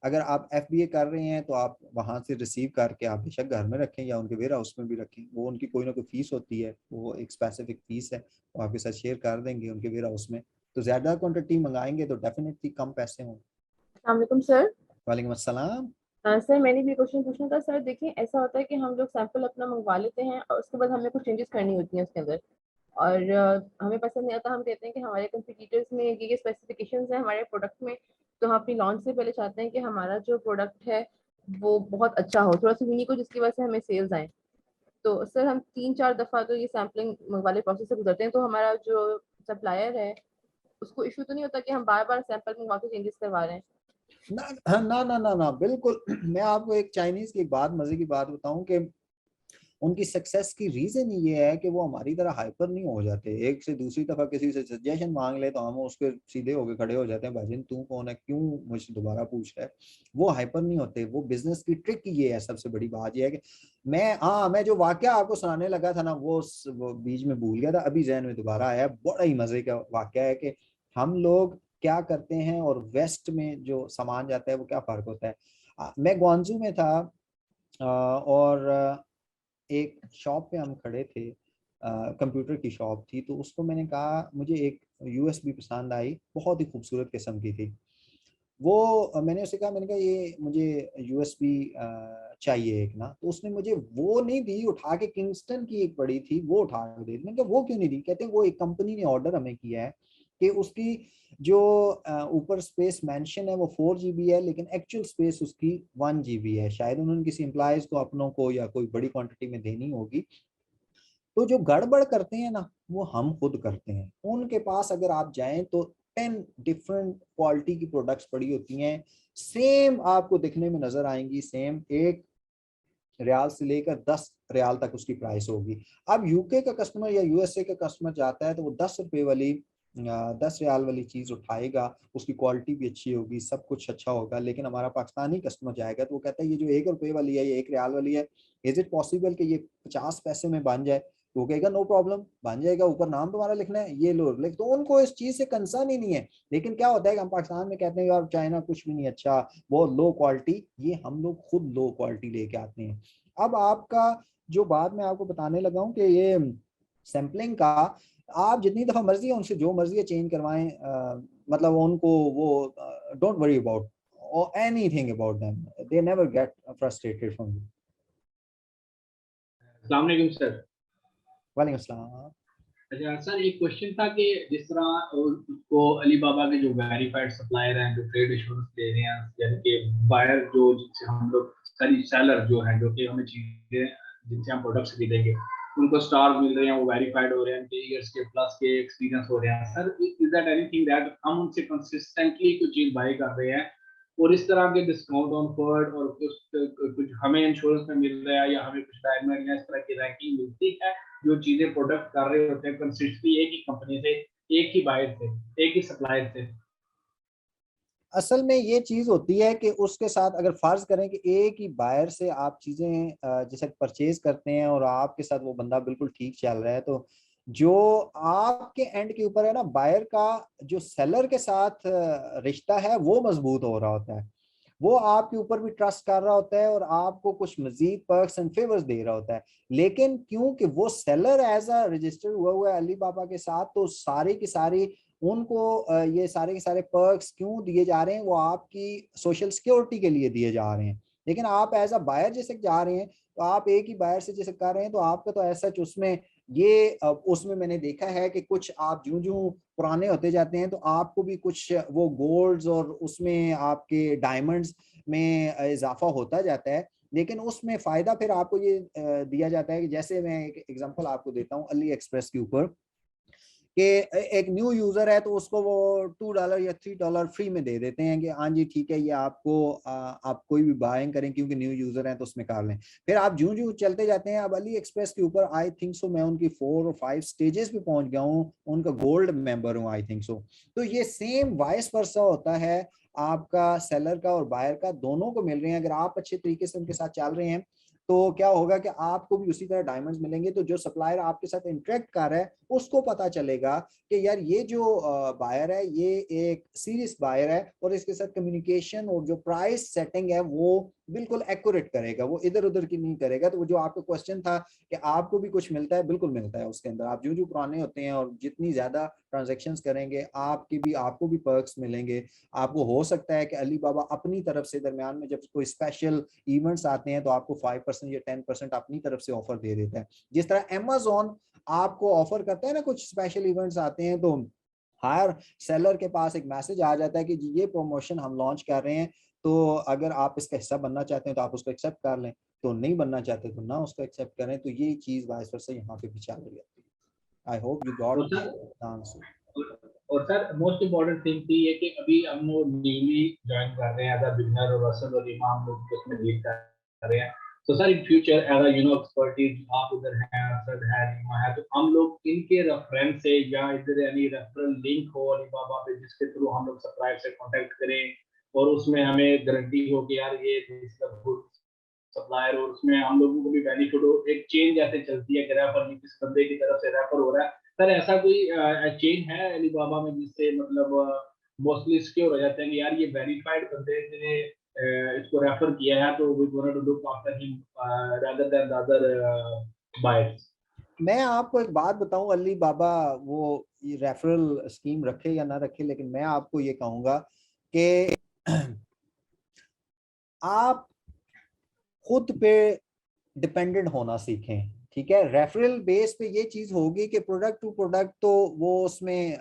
अगर आप FBA कर रहे हैं तो आप वहां से रिसीव करके आप बेशक घर में रखें या उनके वेयर हाउस में भी रखें, वो उनकी कोई ना कोई फीस होती है, वो एक स्पेसिफिक फीस है वो आपके साथ शेयर कर देंगे उनके वेयर हाउस में। तो ज्यादा क्वांटिटी मंगाएंगे तो डेफिनेटली कम पैसे होंगे। अस्सलाम वालेकुम सर। वालेकुम अस्सलाम। सर मैंने भी क्वेश्चन पूछना था सर। देखिए ऐसा होता है कि हम लोग सैंपल अपना मंगवा लेते हैं और उसके बाद हमें कुछ चेंजेस करनी होती हैं उसके अंदर, और हमें पसंद नहीं आता। हम कहते हैं कि हमारे कंपटीटर्स में ये स्पेसिफिकेशंस हैं हमारे प्रोडक्ट में, तो हम अपनी लॉन्च से पहले चाहते हैं कि हमारा जो प्रोडक्ट है वो बहुत अच्छा हो, थोड़ा सा यूनिक हो, जिसकी वजह से हमें सेल्स आए। तो सर हम 3-4 दफ़ा तो ये सैम्पलिंग वाले प्रोसेस से गुजरते हैं, तो हमारा जो सप्लायर है उसको इशू तो नहीं होता कि हम बार बार सैंपल मंगवा के चेंजेस करवा रहे हैं? ना ना ना ना ना बिल्कुल। मैं आपको एक चाइनीज की एक बात, मजे की बात बताऊं कि उनकी सक्सेस की रीजन ये है कि वो हमारी तरह हाइपर नहीं हो जाते। एक से दूसरी दफा किसी से सजेशन मांग ले तो हम उसके सीधे होके खड़े हो जाते हैं, भाईजान तू कौन है, क्यों मुझसे दोबारा पूछ रहा है। वो हाइपर नहीं होते। वो बिजनेस की ट्रिक ये है, सबसे बड़ी बात ये है कि मैं जो वाकया आपको सुनाने लगा था ना वो बीच में भूल गया था, अभी जहन में दोबारा आया। बड़ा ही मजे का वाकया है कि हम लोग क्या करते हैं और वेस्ट में जो सामान जाता है वो क्या फर्क होता है। मैं ग्वांजू में था और एक शॉप पे हम खड़े थे, कंप्यूटर की शॉप थी। तो उसको मैंने कहा मुझे एक USB पसंद आई, बहुत ही खूबसूरत किस्म की थी वो। मैंने उसे कहा, मैंने कहा ये मुझे USB चाहिए एक ना। तो उसने मुझे वो नहीं दी, उठा के किंगस्टन की एक पड़ी थी वो उठा के दे दी। मैंने कहा वो क्यों नहीं दी? कहते हैं वो एक कंपनी ने ऑर्डर हमें किया है कि उसकी जो ऊपर स्पेस मेंशन है वो 4 GB है, लेकिन एक्चुअल स्पेस उसकी 1 GB है। शायद उन्होंने किसी एम्प्लॉयज को अपनों को या कोई बड़ी क्वांटिटी में देनी होगी। तो जो गड़बड़ करते हैं ना वो हम खुद करते हैं। उनके पास अगर आप जाएं तो 10 डिफरेंट क्वालिटी की प्रोडक्ट्स पड़ी होती हैं, सेम आपको दिखने में नजर आएंगी, सेम $1 से लेकर $10 तक उसकी प्राइस होगी। अब UK का कस्टमर या USA का कस्टमर जाता है तो वो $10 वाली $10 वाली चीज उठाएगा, उसकी क्वालिटी भी अच्छी होगी, सब कुछ अच्छा होगा। लेकिन हमारा पाकिस्तानी कस्टमर जाएगा तो वो कहता है ये जो $1 वाली है, ये $1 वाली है, इज इट पॉसिबल कि ये 50 पैसे में बन जाए? तो वो कहेगा नो प्रॉब्लम, बन जाएगा, ऊपर नाम तुम्हारा लिखना है, ये लो लिख। तो उनको इस चीज से कंसर्न ही नहीं है। लेकिन क्या होता है कि हम पाकिस्तान में कहते हैं यार चाइना कुछ भी नहीं अच्छा, बहुत लो क्वालिटी। ये हम लोग खुद लो क्वालिटी लेके आते हैं। अब आपका जो बात मैं आपको बताने लगा हूँ कि ये सैम्पलिंग का, आप जितनी दफा मर्जी है उनसे जो मर्जी है चेंज करवाएं, मतलब उनको वो don't worry about or anything about them, they never get frustrated from you. अस्सलाम वालेकुम सर। वालेकुम अस्सलाम। अच्छा सर, एक क्वेश्चन था कि जिस तरह उसको अली बाबा के जो वेरीफाइड सप्लायर हैं जो ट्रेड इंश्योरेंस दे रहे हैं, यानी कि बायर जो जिनसे हम लोग सारी सेलर जो है जो कि हमें चीजें जिनसे हम प्रोडक्ट्स खरीदेंगे उनको स्टार मिल रहे हैं, वो वेरीफाइड हो रहे हैं, ईयर्स के प्लस के एक्सपीरियंस हो रहे हैं। Sir is that anything that हम उनसे कंसिस्टेंटली कुछ चीज बाय कर रहे हैं और इस तरह के डिस्काउंट ऑन फर्ड और कुछ हमें इंश्योरेंस में मिल रहा है या हमें कुछ डायमंड या इस तरह की रैंकिंग मिलती है जो चीजें प्रोडक्ट कर रहे होते हैं कंसिस्टेंटली एक ही कंपनी से, एक ही बायर से, एक ही सप्लायर से? असल में ये चीज होती है कि उसके साथ अगर फर्ज करें कि एक ही बायर से आप चीजें जैसे परचेज करते हैं और आपके साथ वो बंदा बिल्कुल ठीक चल रहा है, तो जो आपके एंड के ऊपर है ना, बायर का जो सेलर के साथ रिश्ता है वो मजबूत हो रहा होता है, वो आपके ऊपर भी ट्रस्ट कर रहा होता है और आपको कुछ मजीद पर्क्स एंड फेवर्स दे रहा होता है। लेकिन क्योंकि वो सेलर एज अ रजिस्टर हुआ हुआ है अली बाबा के साथ, तो सारी की सारी उनको ये सारे के सारे पर्क्स क्यों दिए जा रहे हैं, वो आपकी सोशल सिक्योरिटी के लिए दिए जा रहे हैं। लेकिन आप एज अ बायर जैसे जा रहे हैं, तो आप एक ही बायर से जैसे कर रहे हैं, तो आपका तो ऐसा उसमें ये उसमें मैंने देखा है कि कुछ आप ज्यों ज्यों पुराने होते जाते हैं, तो आपको भी कुछ वो गोल्ड्स और उसमें आपके डायमंड्स में इजाफा होता जाता है। लेकिन उसमें फायदा फिर आपको ये दिया जाता है कि जैसे मैं एक एग्जांपल आपको देता हूँ अली एक्सप्रेस के ऊपर, कि एक न्यू यूजर है तो उसको वो $2 या $3 फ्री में दे देते हैं कि हाँ जी ठीक है, ये आपको आप कोई भी बाइंग करें क्योंकि न्यू यूजर हैं तो उसमें कर लें। फिर आप ज्यों ज्यों चलते जाते हैं, अब अली एक्सप्रेस के ऊपर आई थिंक सो मैं उनकी 4 और 5 स्टेजेस पे पहुंच गया हूँ, उनका गोल्ड मेंबर हूँ आई थिंक सो। तो ये सेम वाइस वर्सा होता है, आपका सेलर का और बायर का दोनों को मिल रहे हैं। अगर आप अच्छे तरीके से उनके साथ चल रहे हैं तो क्या होगा कि आपको भी उसी तरह डायमंड्स मिलेंगे। तो जो सप्लायर आपके साथ इंटरेक्ट कर रहा है उसको पता चलेगा कि यार ये जो बायर है ये एक सीरियस बायर है और इसके साथ कम्युनिकेशन और जो प्राइस सेटिंग है वो बिल्कुल एक्यूरेट करेगा, वो इधर उधर की नहीं करेगा। तो वो जो आपका क्वेश्चन था कि आपको भी कुछ मिलता है, बिल्कुल मिलता है उसके अंदर। आप जो जो पुराने होते हैं और जितनी ज्यादा ट्रांजेक्शन्स करेंगे आपको भी पर्क्स मिलेंगे। आपको हो सकता है कि अली बाबा अपनी तरफ से दरमियान में जब कोई स्पेशल इवेंट्स आते हैं तो आपको 5% या 10% अपनी तरफ से ऑफर दे देता है। जिस तरह अमेज़न आपको ऑफर करता है ना, कुछ स्पेशल इवेंट्स आते हैं तो हर सेलर के पास एक मैसेज आ जाता है कि जी ये प्रमोशन हम लॉन्च कर रहे हैं, तो अगर आप इसका हिस्सा बनना चाहते हैं तो आप उसको एक्सेप्ट कर लें, तो नहीं बनना चाहते तो ना उसको एक्सेप्ट करें। तो ये चीज वाइस वर्सा यहाँ पे भी चल रही है। I hope you got the answer. और सर मोस्ट इम्पोर्टेंट थिंग थी ये कि अभी हम लोग न्यूली ज्वाइन कर रहे हैं एज अ बिगनर, और असद और रीमा हम लोग उसमें डील कर रहे हैं। तो sir in future as a expertise आप उधर हैं, असद है, रीमा है, तो हम लोग इनके रेफरेंस से या इधर यानी रेफरल लिंक हो अलीबाबा पे जिसके थ्रू हम लोग सप्लायर से कांटेक्ट करें और उसमें हमें गारंटी हो कि यार ये गुड सप्लायर, और उसमें हम लोगों को भी बेनिफिट हो, एक चेंज ऐसे चलती है कि रेफर किस बंदे की तरफ से रेफर हो रहा है। सर ऐसा कोई चेंज है अलीबाबा में जिससे मतलब मोस्टली सिक्योर हो जाते हैं कि यार ये वेरीफाइड बंदे ने इसको रेफर किया है तो we gonna to look after him rather than the other buyers. मैं आपको एक बात बताऊं, अली बाबा वो ये रेफरल स्कीम रखे या ना रखे, लेकिन मैं आपको ये कहूंगा कि आप खुद पे डिपेंडेंट होना सीखें। ठीक है, रेफरल बेस पे ये चीज होगी कि प्रोडक्ट टू प्रोडक्ट तो वो उसमें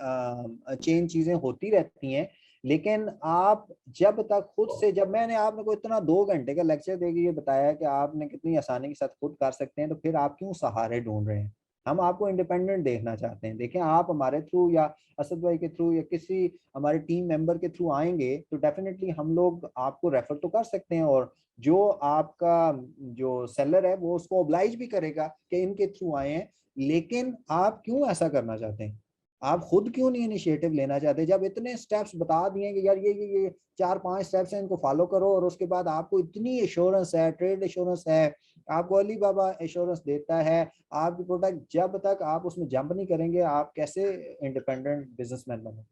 चेंज चीजें होती रहती हैं, लेकिन आप जब तक खुद से, जब मैंने आपको इतना 2 घंटे का लेक्चर देके ये बताया कि आपने कितनी आसानी के साथ खुद कर सकते हैं, तो फिर आप क्यों सहारे ढूंढ रहे हैं? हम आपको इंडिपेंडेंट देखना चाहते हैं। देखें, आप हमारे थ्रू या असद भाई के थ्रू या किसी हमारे टीम मेंबर के थ्रू आएंगे तो डेफिनेटली हम लोग आपको रेफर तो कर सकते हैं, और जो आपका जो सेलर है वो उसको ऑब्लाइज भी करेगा कि इनके थ्रू आए हैं। लेकिन आप क्यों ऐसा करना चाहते हैं? आप खुद क्यों नहीं इनिशिएटिव लेना चाहते? जब इतने स्टेप्स बता दिए कि यार ये 4-5 स्टेप्स हैं, इनको फॉलो करो, और उसके बाद आपको इतनी एश्योरेंस है, ट्रेड एश्योरेंस है, आपको अली बाबा एश्योरेंस देता है, आपकी प्रोडक्ट जब तक आप उसमें जंप नहीं करेंगे आप कैसे इंडिपेंडेंट बिजनेसमैन बनेंगे?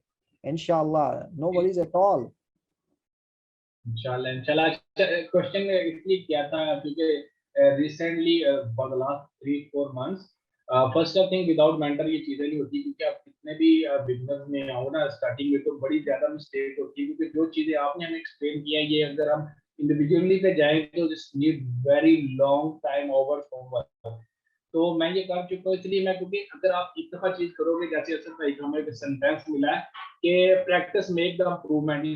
इंशाल्लाह, नो वरीज एट ऑल। इंशाल्लाह इंशाल्लाह। क्वेश्चन इसलिए किया था क्योंकि recently for the last 3-4 months first I think without mentor ये चीजें नहीं होती, क्योंकि आप कितने भी बिजनेस में आओ ना स्टार्टिंग में तो बड़ी ज्यादा मिस्टेक होती है, क्योंकि जो चीजें आपने हमें एक्सप्लेन किया है ये अगर हम इंडिविजुअली पे जाएं तो this need very long time over homework. तो मैं ये कर चुका हूँ, इसलिए मैं, क्योंकि अगर आप एक दफा चीज करोगे, जैसे असद भाई का हमें एक सेंटेंस मिला है कि practice make the improvement,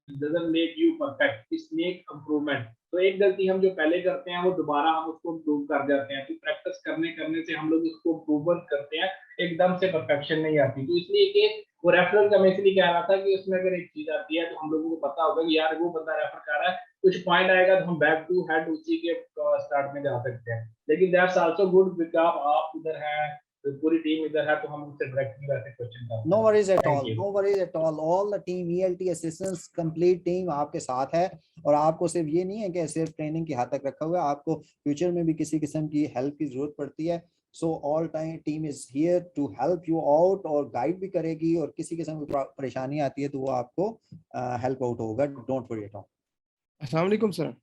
doesn't make you perfect, it's make improvement। तो एक गलती हम जो पहले करते हैं वो दोबारा हम उसको इम्प्रूव कर जाते हैं, तो प्रैक्टिस करने करने से हम लोग उसको इम्प्रूवमेंट करते हैं, एकदम से परफेक्शन नहीं आती। तो इसलिए कि वो रेफरल का मैं इसलिए कह रहा था कि उसमें अगर एक चीज आती है तो हम लोगों को पता होगा कि यार वो बंदा रेफर कर रहा है, कुछ पॉइंट आएगा तो हम बैक टू हेड उसी के स्टार्ट में जा सकते हैं। लेकिन दैट्स आल्सो गुड बिकॉज़ आप उधर हैं, पूरी टीम इधर है तो हम उनसे डायरेक्टली वैसे क्वेश्चन करते हैं। No worries at Thank all. you. No worries at all. All the team, ELT assistants, complete team आपके साथ है, और आपको सिर्फ ये नहीं है कि सिर्फ ट्रेनिंग की हद तक रखा हुआ है, आपको फ्यूचर में भी किसी किस्म की हेल्प की जरूरत पड़ती है। So all time team is here to help you out, और गाइड भी करेगी, और किसी किस्म की परेशानी आती है तो वो आपको हेल्प आउट होगा। Don't worry at all. अस्सलाम वालेकुम सर।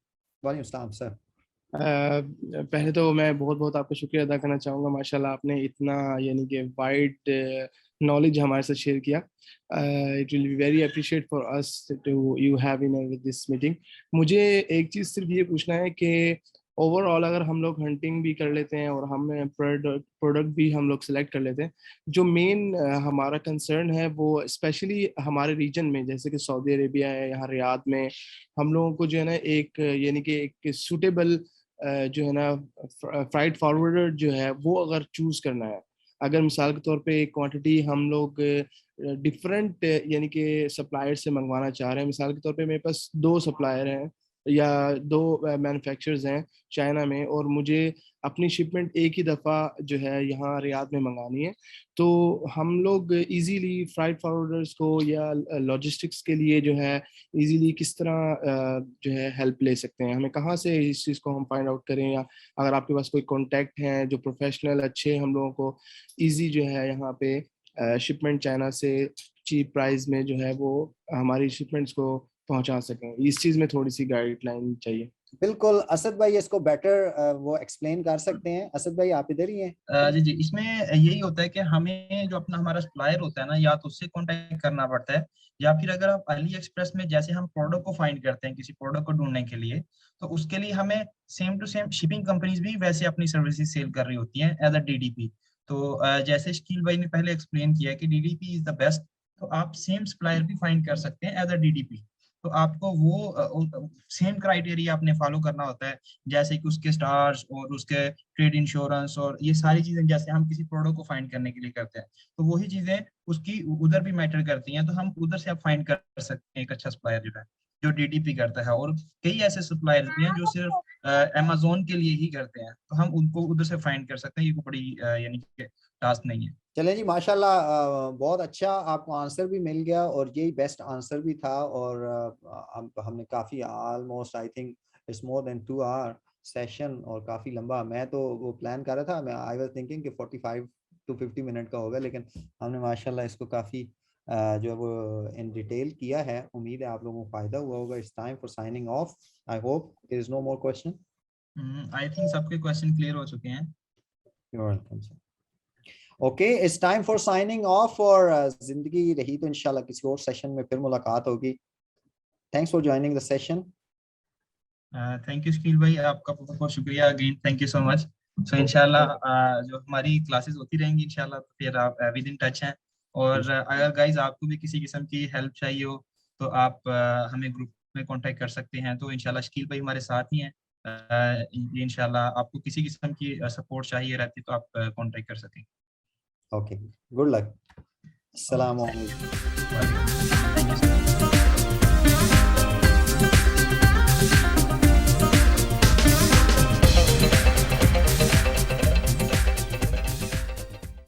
वालेकुम सलाम सर। पहले तो मैं बहुत बहुत आपका शुक्रिया अदा करना चाहूँगा, माशाल्लाह आपने इतना यानी कि वाइड नॉलेज हमारे साथ शेयर किया। It will be very appreciate for us to you have in this meeting. मुझे एक चीज़ सिर्फ ये पूछना है कि ओवरऑल अगर हम लोग हंटिंग भी कर लेते हैं और हम प्रोडक्ट भी हम लोग सेलेक्ट कर लेते हैं, जो मेन हमारा कंसर्न है वो स्पेशली हमारे रीजन में, जैसे कि सऊदी अरेबिया है, यहाँ रियाद में, हम लोगों को जो है ना एक यानी कि एक सूटेबल जो है ना फ्राइट फॉरवर्डर जो है वो अगर चूज करना है, अगर मिसाल के तौर पे एक क्वांटिटी हम लोग डिफरेंट यानी कि सप्लायर से मंगवाना चाह रहे हैं, मिसाल के तौर पे मेरे पास 2 सप्लायर हैं या 2 मैन्युफैक्चरर्स हैं चाइना में, और मुझे अपनी शिपमेंट एक ही दफ़ा जो है यहाँ रियाद में मंगानी है, तो हम लोग इजीली फ्राइट फॉरवर्डर्स को या लॉजिस्टिक्स के लिए जो है इजीली किस तरह जो है हेल्प ले सकते हैं, हमें कहाँ से इस चीज़ को हम फाइंड आउट करें, या अगर आपके पास कोई कॉन्टैक्ट हैं जो प्रोफेशनल अच्छे हम लोगों को ईजी जो है यहाँ पे शिपमेंट चाइना से चीप प्राइस में जो है वो हमारी शिपमेंट्स को पहुंचा सकें, इस चीज़ में थोड़ी सी गाइडलाइन चाहिए। बिल्कुल, असद भाई इसको बेटर वो एक्सप्लेन कर सकते हैं। असद भाई आप इधर ही हैं। जी जी, इसमें यही होता है कि हमें जो अपना हमारा सप्लायर होता है ना, या तो उससे कांटेक्ट करना पड़ता है, या फिर अगर आप अली एक्सप्रेस में जैसे हम प्रोडक्ट को फाइंड करते हैं किसी प्रोडक्ट को ढूंढने के लिए, तो उसके लिए हमें same to same shipping companies भी वैसे अपनी सर्विसेज सेल कर रही होती हैं एज अ डीडीपी। तो जैसे शकील भाई ने पहले एक्सप्लेन किया कि डीडीपी इज द बेस्ट, तो आप सेम सप्लायर भी फाइंड कर सकते हैं एज अ डीडीपी। तो आपको वो सेम क्राइटेरिया आपने फॉलो करना होता है, जैसे कि उसके स्टार्स और उसके ट्रेड इंश्योरेंस और ये सारी चीजें जैसे हम किसी प्रोडक्ट को फाइंड करने के लिए करते हैं, तो वही चीजें उसकी उधर भी मैटर करती हैं। तो हम उधर से आप फाइंड कर सकते हैं एक अच्छा सप्लायर जो है जो डीडीपी करता है, और कई ऐसे सप्लायर्स भी हैं जो सिर्फ अमेजोन के लिए ही करते हैं, तो हम उनको उधर से फाइंड कर सकते हैं। ये कोई बड़ी यानी कि टास्क नहीं है। चलें जी, माशाल्लाह बहुत अच्छा आपको आंसर भी मिल गया, और यही बेस्ट आंसर भी था, और हमने काफ़ी almost I think it's more than 2 hour session, और काफ़ी लंबा, मैं तो वो प्लान कर रहा था, मैं आई वाज थिंकिंग कि 45 to 50 मिनट का होगा, लेकिन हमने माशाल्लाह इसको काफ़ी जो है वो इन डिटेल किया है। उम्मीद है आप लोगों को फ़ायदा हुआ होगा। It's time for signing off. I hope there is no more question. I think सबके क्वेश्चन क्लियर हो चुके हैं। You are welcome sir. Okay, it's time for signing off, और जिंदगी रही तो इंशाल्लाह किसी और सेशन में फिर मुलाकात होगी। Thanks for joining the session. Thank you Shakeel भाई, आपका बहुत बहुत शुक्रिया again, thank you so much. So इंशाल्लाह जो हमारी क्लासेस होती रहेंगी इंशाल्लाह, तो फिर आप विद इन टच हैं, और अगर गाइज आपको भी किसी किस्म की हेल्प चाहिए हो तो आप हमें ग्रुप में कांटेक्ट कर सकते हैं। तो इंशाल्लाह शकील भाई हमारे साथ ही हैं, इंशाल्लाह आपको किसी किस्म की सपोर्ट चाहिए रहती तो आप कांटेक्ट कर सकें। Okay, good luck. अस्सलाम वालेकुम।